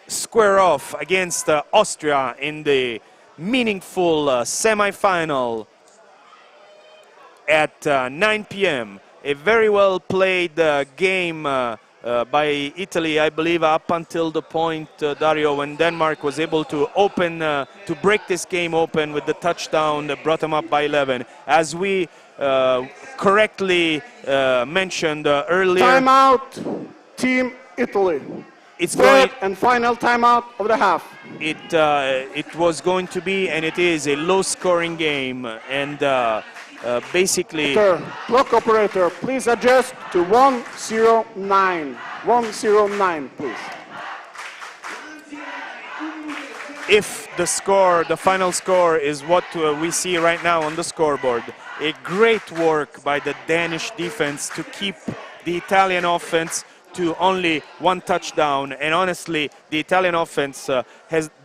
square off against Austria in the meaningful semi-final at 9 p.m. A very well played game by Italy, I believe, up until the point, Dario, when Denmark was able to to break this game open with the touchdown that brought them up by 11. As we correctly mentioned earlier. Timeout, Team Italy. It's third and final timeout of the half. It was going to be, and it is, a low-scoring game, and basically. Clock operator, please adjust to 109. 109, please. If the final score is what we see right now on the scoreboard, a great work by the Danish defense to keep the Italian offense to only one touchdown, and honestly the Italian offense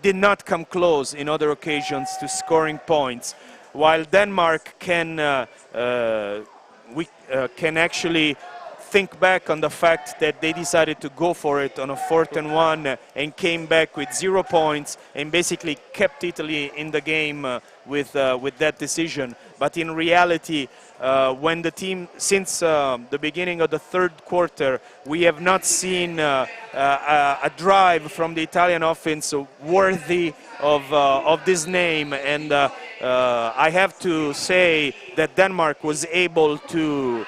did not come close in other occasions to scoring points, while Denmark can actually think back on the fact that they decided to go for it on a 4th and 1 and came back with 0 points and basically kept Italy in the game with that decision. But in reality, when the team, since the beginning of the third quarter, we have not seen a drive from the Italian offense worthy of this name, and I have to say that Denmark was able to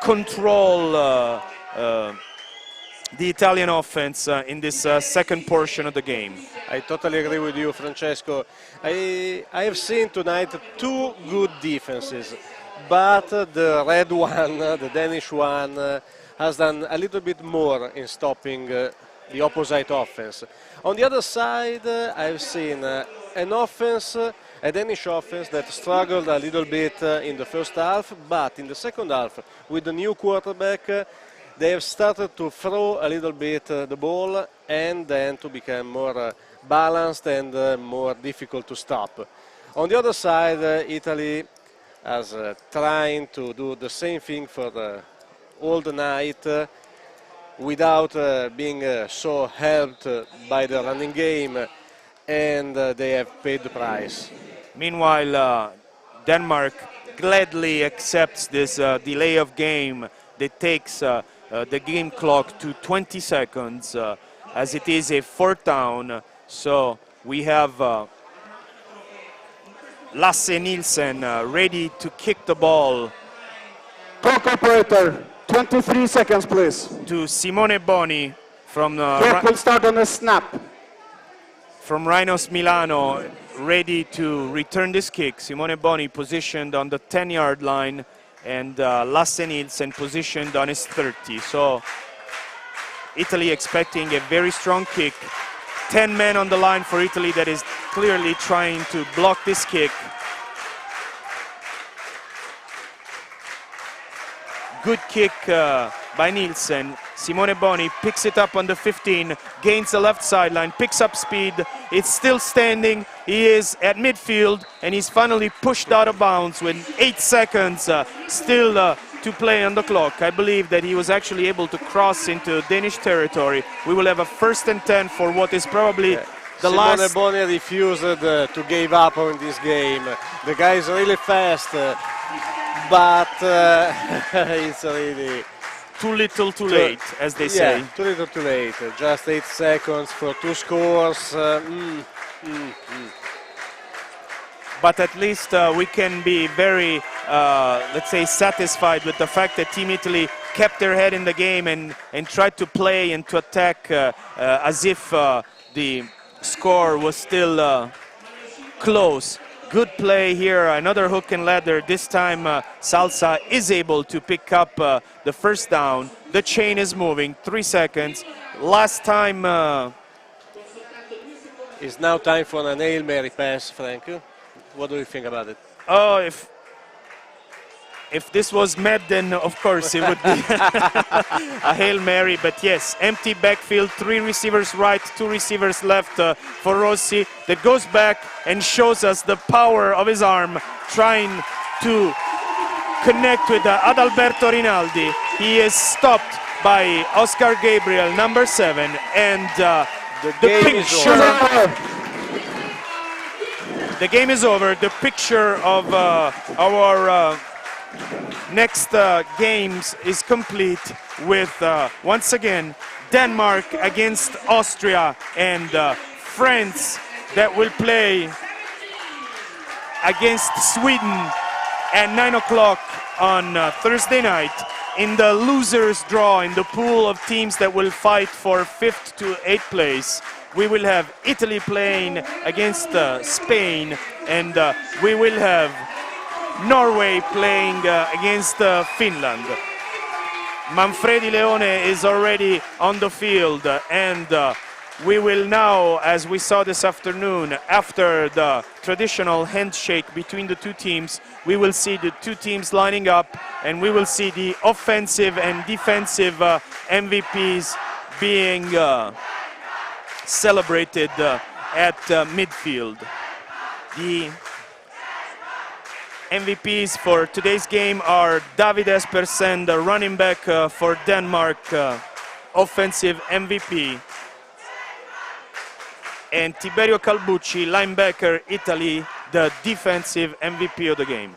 control the Italian offense in this second portion of the game. I totally agree with you, Francesco. I have seen tonight two good defenses, but the red one, the Danish one, has done a little bit more in stopping the opposite offense. On the other side, I've seen an offense, a Danish offense that struggled a little bit in the first half, but in the second half, with the new quarterback, they have started to throw a little bit the ball and then to become more balanced and more difficult to stop. On the other side, Italy is trying to do the same thing for all the night without being so helped by the running game, and they have paid the price. Meanwhile, Denmark gladly accepts this delay of game that takes the game clock to 20 seconds as it is a fourth down. So we have Lasse Nielsen ready to kick the ball. Clock operator, 23 seconds, please. To Simone Boni from Clock will start on a snap. From Rhinos Milano, ready to return this kick. Simone Boni positioned on the 10-yard line, and Lasse Nielsen positioned on his 30. So Italy expecting a very strong kick. 10 men on the line for Italy that is clearly trying to block this kick. Good kick by Nielsen. Simone Boni picks it up on the 15, gains the left sideline, picks up speed. It's still standing. He is at midfield, and he's finally pushed out of bounds with 8 seconds still to play on the clock. I believe that he was actually able to cross into Danish territory. We will have a 1st and 10 for what is probably the last. Simone Boni refused to give up on this game. The guy is really fast, but it's really too little, too late, as they say. Yeah, too little, too late. Just 8 seconds for 2 scores. But at least we can be very, let's say, satisfied with the fact that Team Italy kept their head in the game and tried to play and to attack as if the score was still close. Good play here, another hook and ladder. This time Salsa is able to pick up the first down. The chain is moving, 3 seconds. Last time... It's now time for an Hail Mary pass, Frank. What do you think about it? Oh, if this was Madden, of course it would be a Hail Mary. But yes, empty backfield, 3 receivers right, 2 receivers left for Rossi. That goes back and shows us the power of his arm, trying to connect with Adalberto Rinaldi. He is stopped by Oscar Gabriel, number 7, and the game is over. The picture of our next games is complete with, once again, Denmark against Austria and France that will play against Sweden at 9 o'clock on Thursday night. In the losers draw, in the pool of teams that will fight for 5th to 8th place, we will have Italy playing against Spain, and we will have Norway playing against Finland. Manfredi Leone is already on the field, and we will now, as we saw this afternoon, after the traditional handshake between the 2 teams, we will see the 2 teams lining up, and we will see the offensive and defensive MVPs being celebrated at midfield. The MVPs for today's game are David Espersen, the running back for Denmark, offensive MVP, and Tiberio Calbucci, linebacker, Italy, the defensive MVP of the game.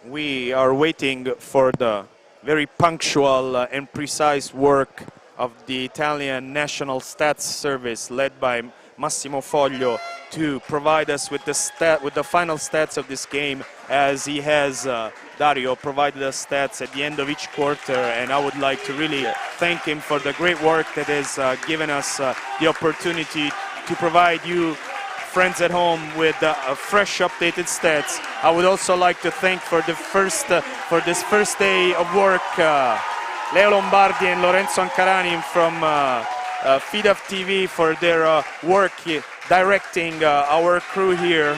We are waiting for the very punctual and precise work of the Italian National Stats Service led by Massimo Foglio to provide us with the final stats of this game, as he has, Dario, provided us stats at the end of each quarter, and I would like to really thank him for the great work that has given us the opportunity to provide you friends at home with fresh updated stats. I would also like to thank for this first day of work Leo Lombardi and Lorenzo Ancarani from FIDAF TV for their work directing our crew here.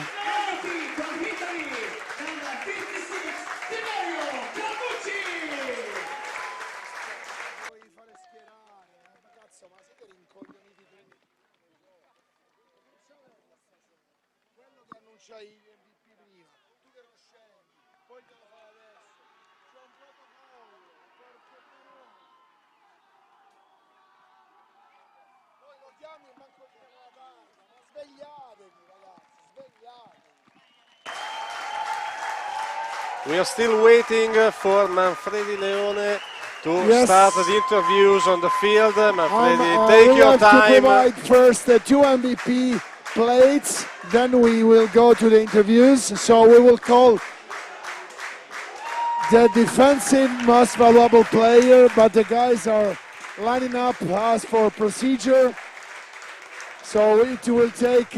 We are still waiting for Manfredi Leone to start the interviews on the field. Manfredi, take your time. We have to provide first the 2 MVP plates, then we will go to the interviews. So we will call the defensive most valuable player, but the guys are lining up as for procedure. So it will take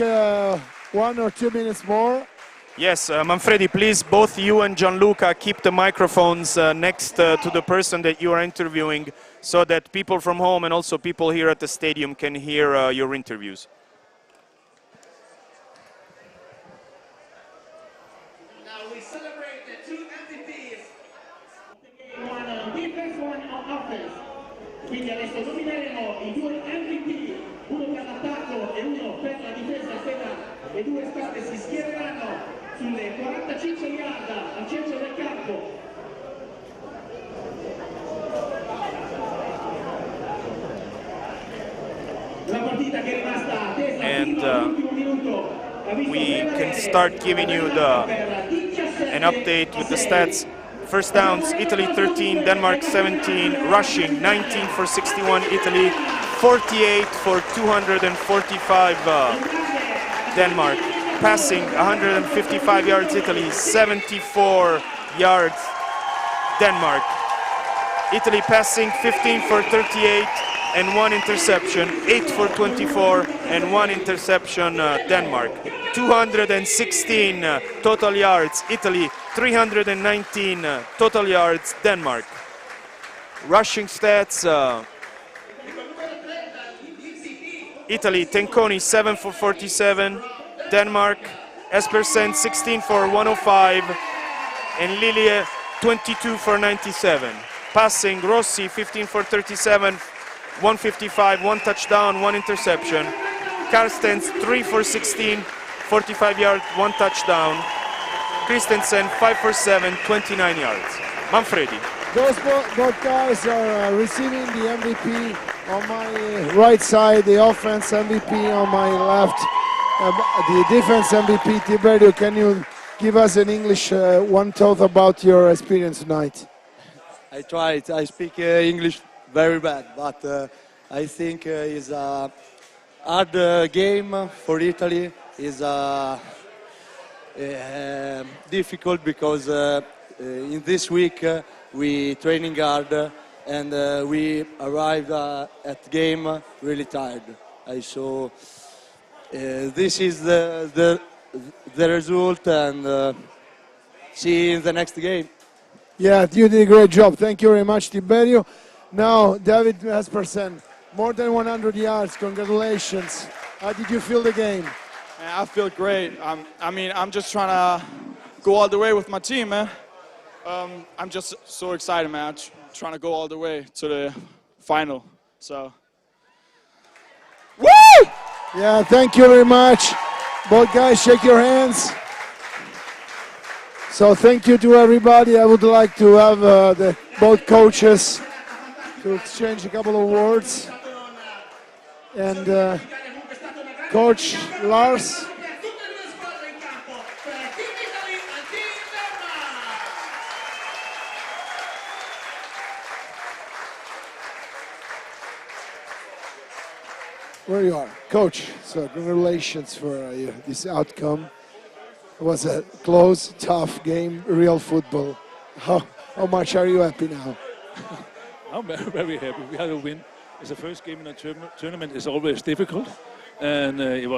1 or 2 minutes more. Yes, Manfredi, please, both you and Gianluca keep the microphones next to the person that you are interviewing so that people from home and also people here at the stadium can hear your interviews. Now we celebrate the 2 MVPs. One on defense, one on offense. Quindi adesso nomineremo i 2 MVP, uno per l'attacco e uno per la difesa. Appena le 2 squadre si schiereranno sulle 45 yard al centro del campo. La partita che è rimasta attesa fino all'ultimo minuto. We can start giving you an update with the stats. First downs, Italy 13, Denmark 17, rushing 19 for 61, Italy 48 for 245, Denmark. Passing 155 yards, Italy 74 yards, Denmark. Italy passing 15 for 38 and 1 interception, 8 for 24 and 1 interception, Denmark. 216 total yards, Italy 319 total yards, Denmark. Rushing stats, Italy, Tenconi 7 for 47, Denmark, Espersen 16 for 105, and Lilie 22 for 97. Passing, Rossi 15 for 37, 155, 1 touchdown, 1 interception. Carstens 3 for 16, 45 yards, 1 touchdown. Christensen 5 for 7, 29 yards. Manfredi. Those both guys are receiving the MVP on my right side, the offense MVP on my left. The defense MVP, Tiberio, can you give us an English one thought about your experience tonight? I tried. I speak English very bad, but I think it's a hard game for Italy. It's difficult because in this week we training hard and we arrived at game really tired. So this is the result, and see you in the next game. Yeah, you did a great job. Thank you very much, Tiberio. Now, David Espersen, more than 100 yards. Congratulations. How did you feel the game? Man, I feel great. I'm just trying to go all the way with my team, man. I'm just so excited, man. Trying to go all the way to the final. So, woo! Yeah, thank you very much. Both guys, shake your hands. So thank you to everybody. I would like to have both coaches to exchange a couple of words. And Coach Lars. Where you are, Coach. So congratulations for this outcome. It was a close, tough game, real football. How much are you happy now? I'm very, very happy. We had a win. It's the first game in a tournament. It's always difficult, and it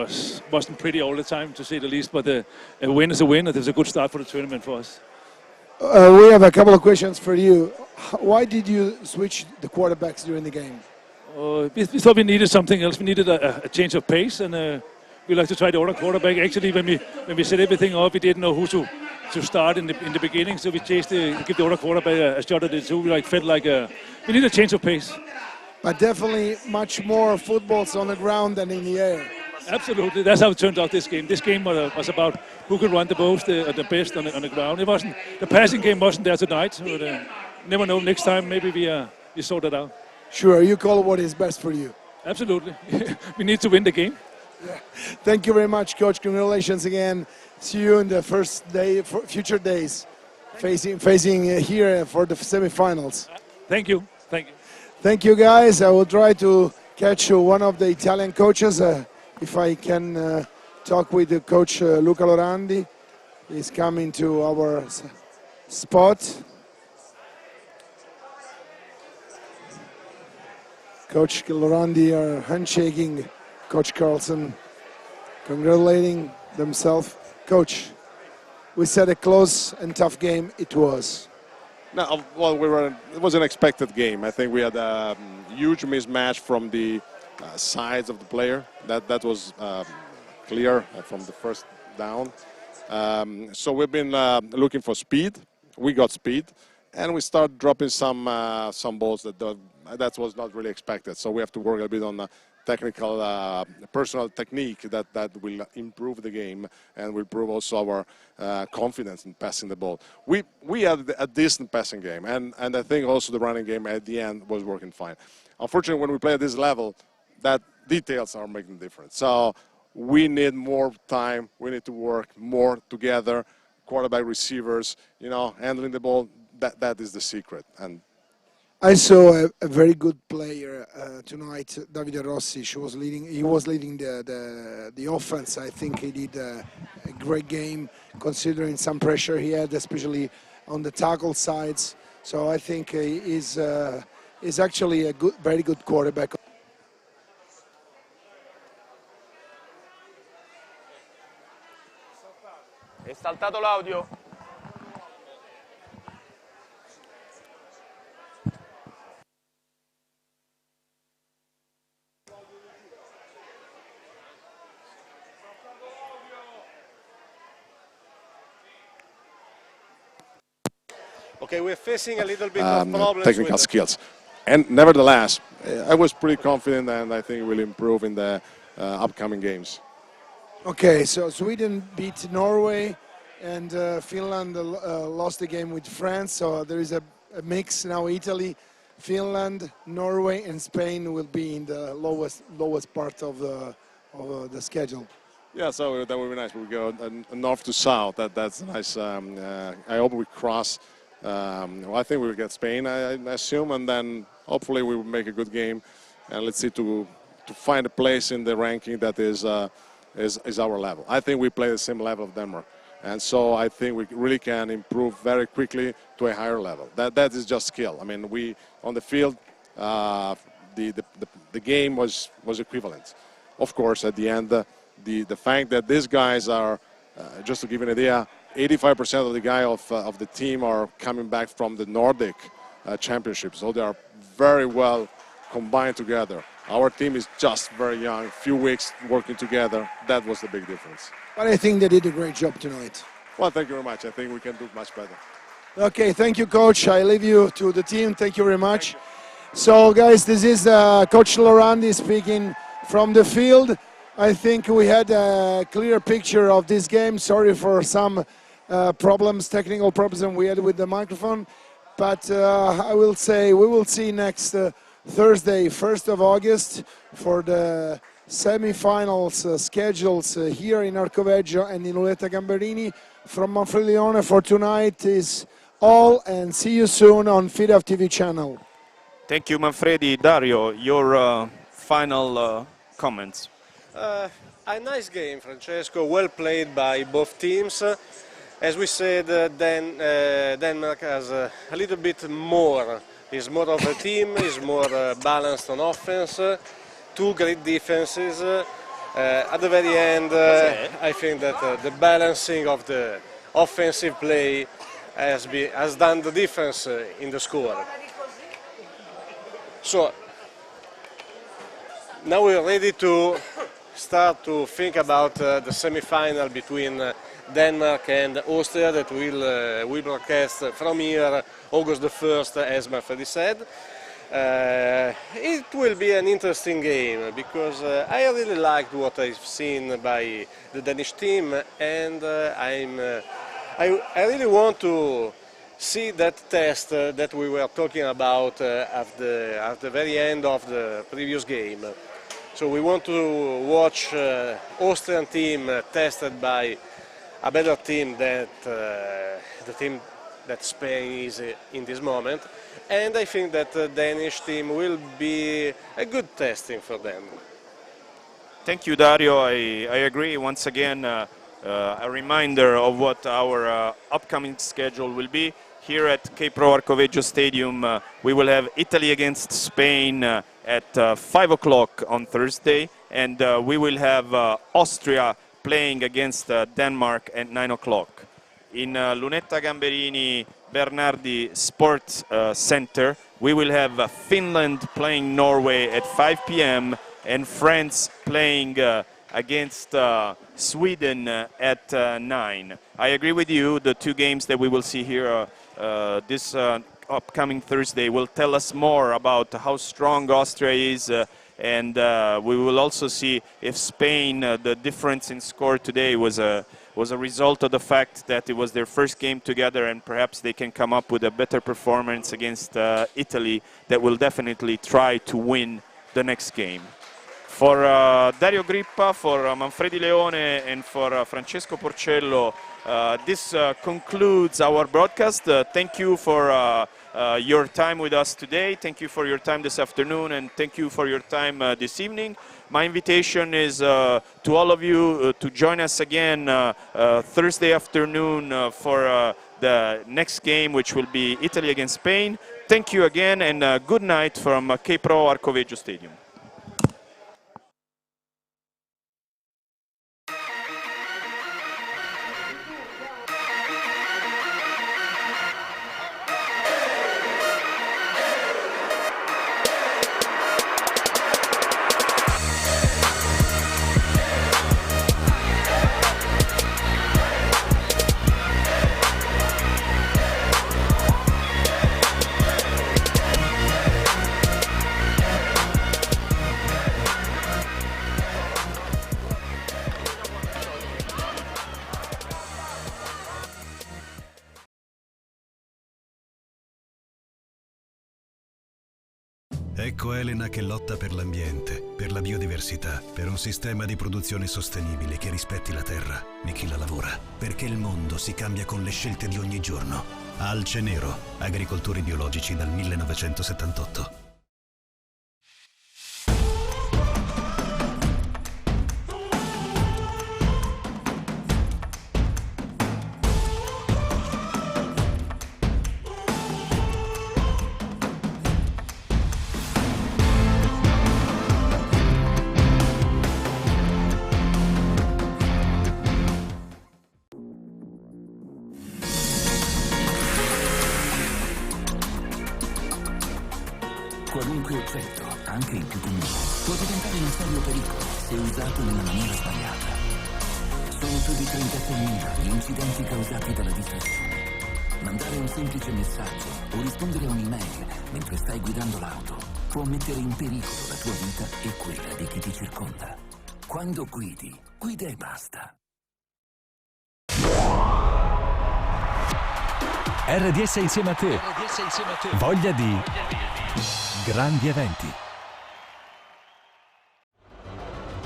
wasn't pretty all the time, to say the least. But a win is a win, and it's a good start for the tournament for us. We have a couple of questions for you. Why did you switch the quarterbacks during the game? We thought we needed something else. We needed a change of pace, and we like to try the other quarterback. Actually, when we set everything up, we didn't know who to start in the beginning, so we give the other quarterback a shot at it too. We felt like we need a change of pace. But definitely much more footballs on the ground than in the air. Absolutely, that's how it turned out this game. This game was about who could run the best on the ground. It wasn't the passing game wasn't there tonight. But, never know. Next time maybe we sort it out. Sure, you call what is best for you. Absolutely. We need to win the game. Yeah. Thank you very much, Coach. Congratulations again. See you in the first day, future days, facing here for the semifinals. Thank you. Thank you. Thank you, guys. I will try to catch one of the Italian coaches if I can talk with the coach Luca Lorandi. He's coming to our spot. Coach Lorandi are handshaking Coach Carlson, congratulating themselves. Coach, we said a close and tough game. It was. No, well, it was an expected game. I think we had a huge mismatch from the sides of the player. That was clear from the first down. So we've been looking for speed. We got speed, and we started dropping some balls that was not really expected. So we have to work a bit on the technical, personal technique that will improve the game and will improve also our confidence in passing the ball. We had a decent passing game, and I think also the running game at the end was working fine. Unfortunately, when we play at this level, that details are making a difference. So we need more time. We need to work more together. Quarterback, receivers, handling the ball. That is the secret. And I saw a very good player tonight, Davide Rossi. He was leading the offense. I think he did a great game, considering some pressure he had, especially on the tackle sides. So I think he's actually a very good quarterback. È saltato l'audio. Okay, we're facing a little bit of problems technical with skills. And nevertheless, I was pretty confident, and I think we'll improve in the upcoming games. Okay, so Sweden beat Norway, and Finland lost the game with France. So there is a mix now. Italy, Finland, Norway, and Spain will be in the lowest part of the schedule. Yeah, so that would be nice. We go north to south. That's nice. I hope we cross. I think we'll get Spain, I assume, and then hopefully we will make a good game. And let's see to find a place in the ranking that is our level. I think we play the same level of Denmark, and so I think we really can improve very quickly to a higher level. That is just skill. I mean, we on the field, the game was equivalent. Of course, at the end, the fact that these guys are, just to give you an idea, 85% of the guys of the team are coming back from the Nordic Championship, so they are very well combined together. Our team is just very young, few weeks working together. That was the big difference. But I think they did a great job tonight. Well, thank you very much. I think we can do much better. Okay, thank you, Coach. I leave you to the team. Thank you very much. So, guys, this is Coach Lorandi speaking from the field. I think we had a clear picture of this game. Sorry for some technical problems we had with the microphone. But I will say we will see next Thursday, 1st of August, for the semi-finals schedules here in Arcoveggio and in Luletta Gamberini. From Manfredione for tonight is all, and see you soon on FIDAF TV channel. Thank you, Manfredi. Dario, your final comments. A nice game, Francesco. Well played by both teams. As we said, Denmark has a little bit more. Is more of a team. Is more balanced on offense. Two great defenses. At the very end, I think that the balancing of the offensive play has done the difference in the score. So now we're ready to start to think about the semi-final between Denmark and Austria that will broadcast from here August the 1st, as Manfredi said. It will be an interesting game because I really liked what I've seen by the Danish team, and I really want to see that test that we were talking about at the very end of the previous game. So we want to watch Austrian team tested by a better team than the team that Spain is in this moment, and I think that the Danish team will be a good testing for them. Thank you, Dario. I agree. Once again, a reminder of what our upcoming schedule will be. Here at K-Pro Arcoveggio Stadium, we will have Italy against Spain at 5 o'clock on Thursday, and we will have Austria playing against Denmark at 9 o'clock. In Lunetta Gamberini Bernardi Sports Center, we will have Finland playing Norway at 5 p.m. and France playing against Sweden at 9. I agree with you. The two games that we will see here this upcoming Thursday will tell us more about how strong Austria is, and we will also see if Spain, the difference in score today was a result of the fact that it was their first game together, and perhaps they can come up with a better performance against Italy that will definitely try to win the next game. For Dario Grippa, for Manfredi Leone, and for Francesco Porcello, this concludes our broadcast. Thank you for your time with us today. Thank you for your time this afternoon, and thank you for your time this evening. My invitation is to all of you to join us again Thursday afternoon for the next game, which will be Italy against Spain. Thank you again, and good night from K-Pro Arcoveggio Stadium. Ecco Elena che lotta per l'ambiente, per la biodiversità, per un sistema di produzione sostenibile che rispetti la terra e chi la lavora. Perché il mondo si cambia con le scelte di ogni giorno. Alce Nero, agricoltori biologici dal 1978. Qualunque oggetto, anche il più comune, può diventare un serio pericolo se usato nella maniera sbagliata. Sono più di 36.000 gli incidenti causati dalla distrazione. Mandare un semplice messaggio o rispondere a un'email mentre stai guidando l'auto può mettere in pericolo la tua vita e quella di chi ti circonda. Quando guidi, guida e basta. RDS insieme a te. Voglia di grandi eventi.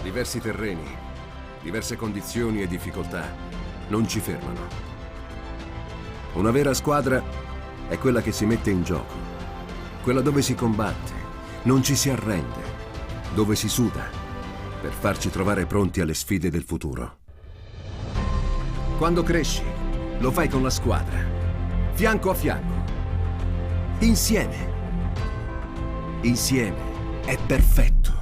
Diversi terreni, diverse condizioni e difficoltà non ci fermano. Una vera squadra è quella che si mette in gioco, quella dove si combatte, non ci si arrende, dove si suda per farci trovare pronti alle sfide del futuro. Quando cresci, lo fai con la squadra, fianco a fianco, insieme. Insieme è perfetto.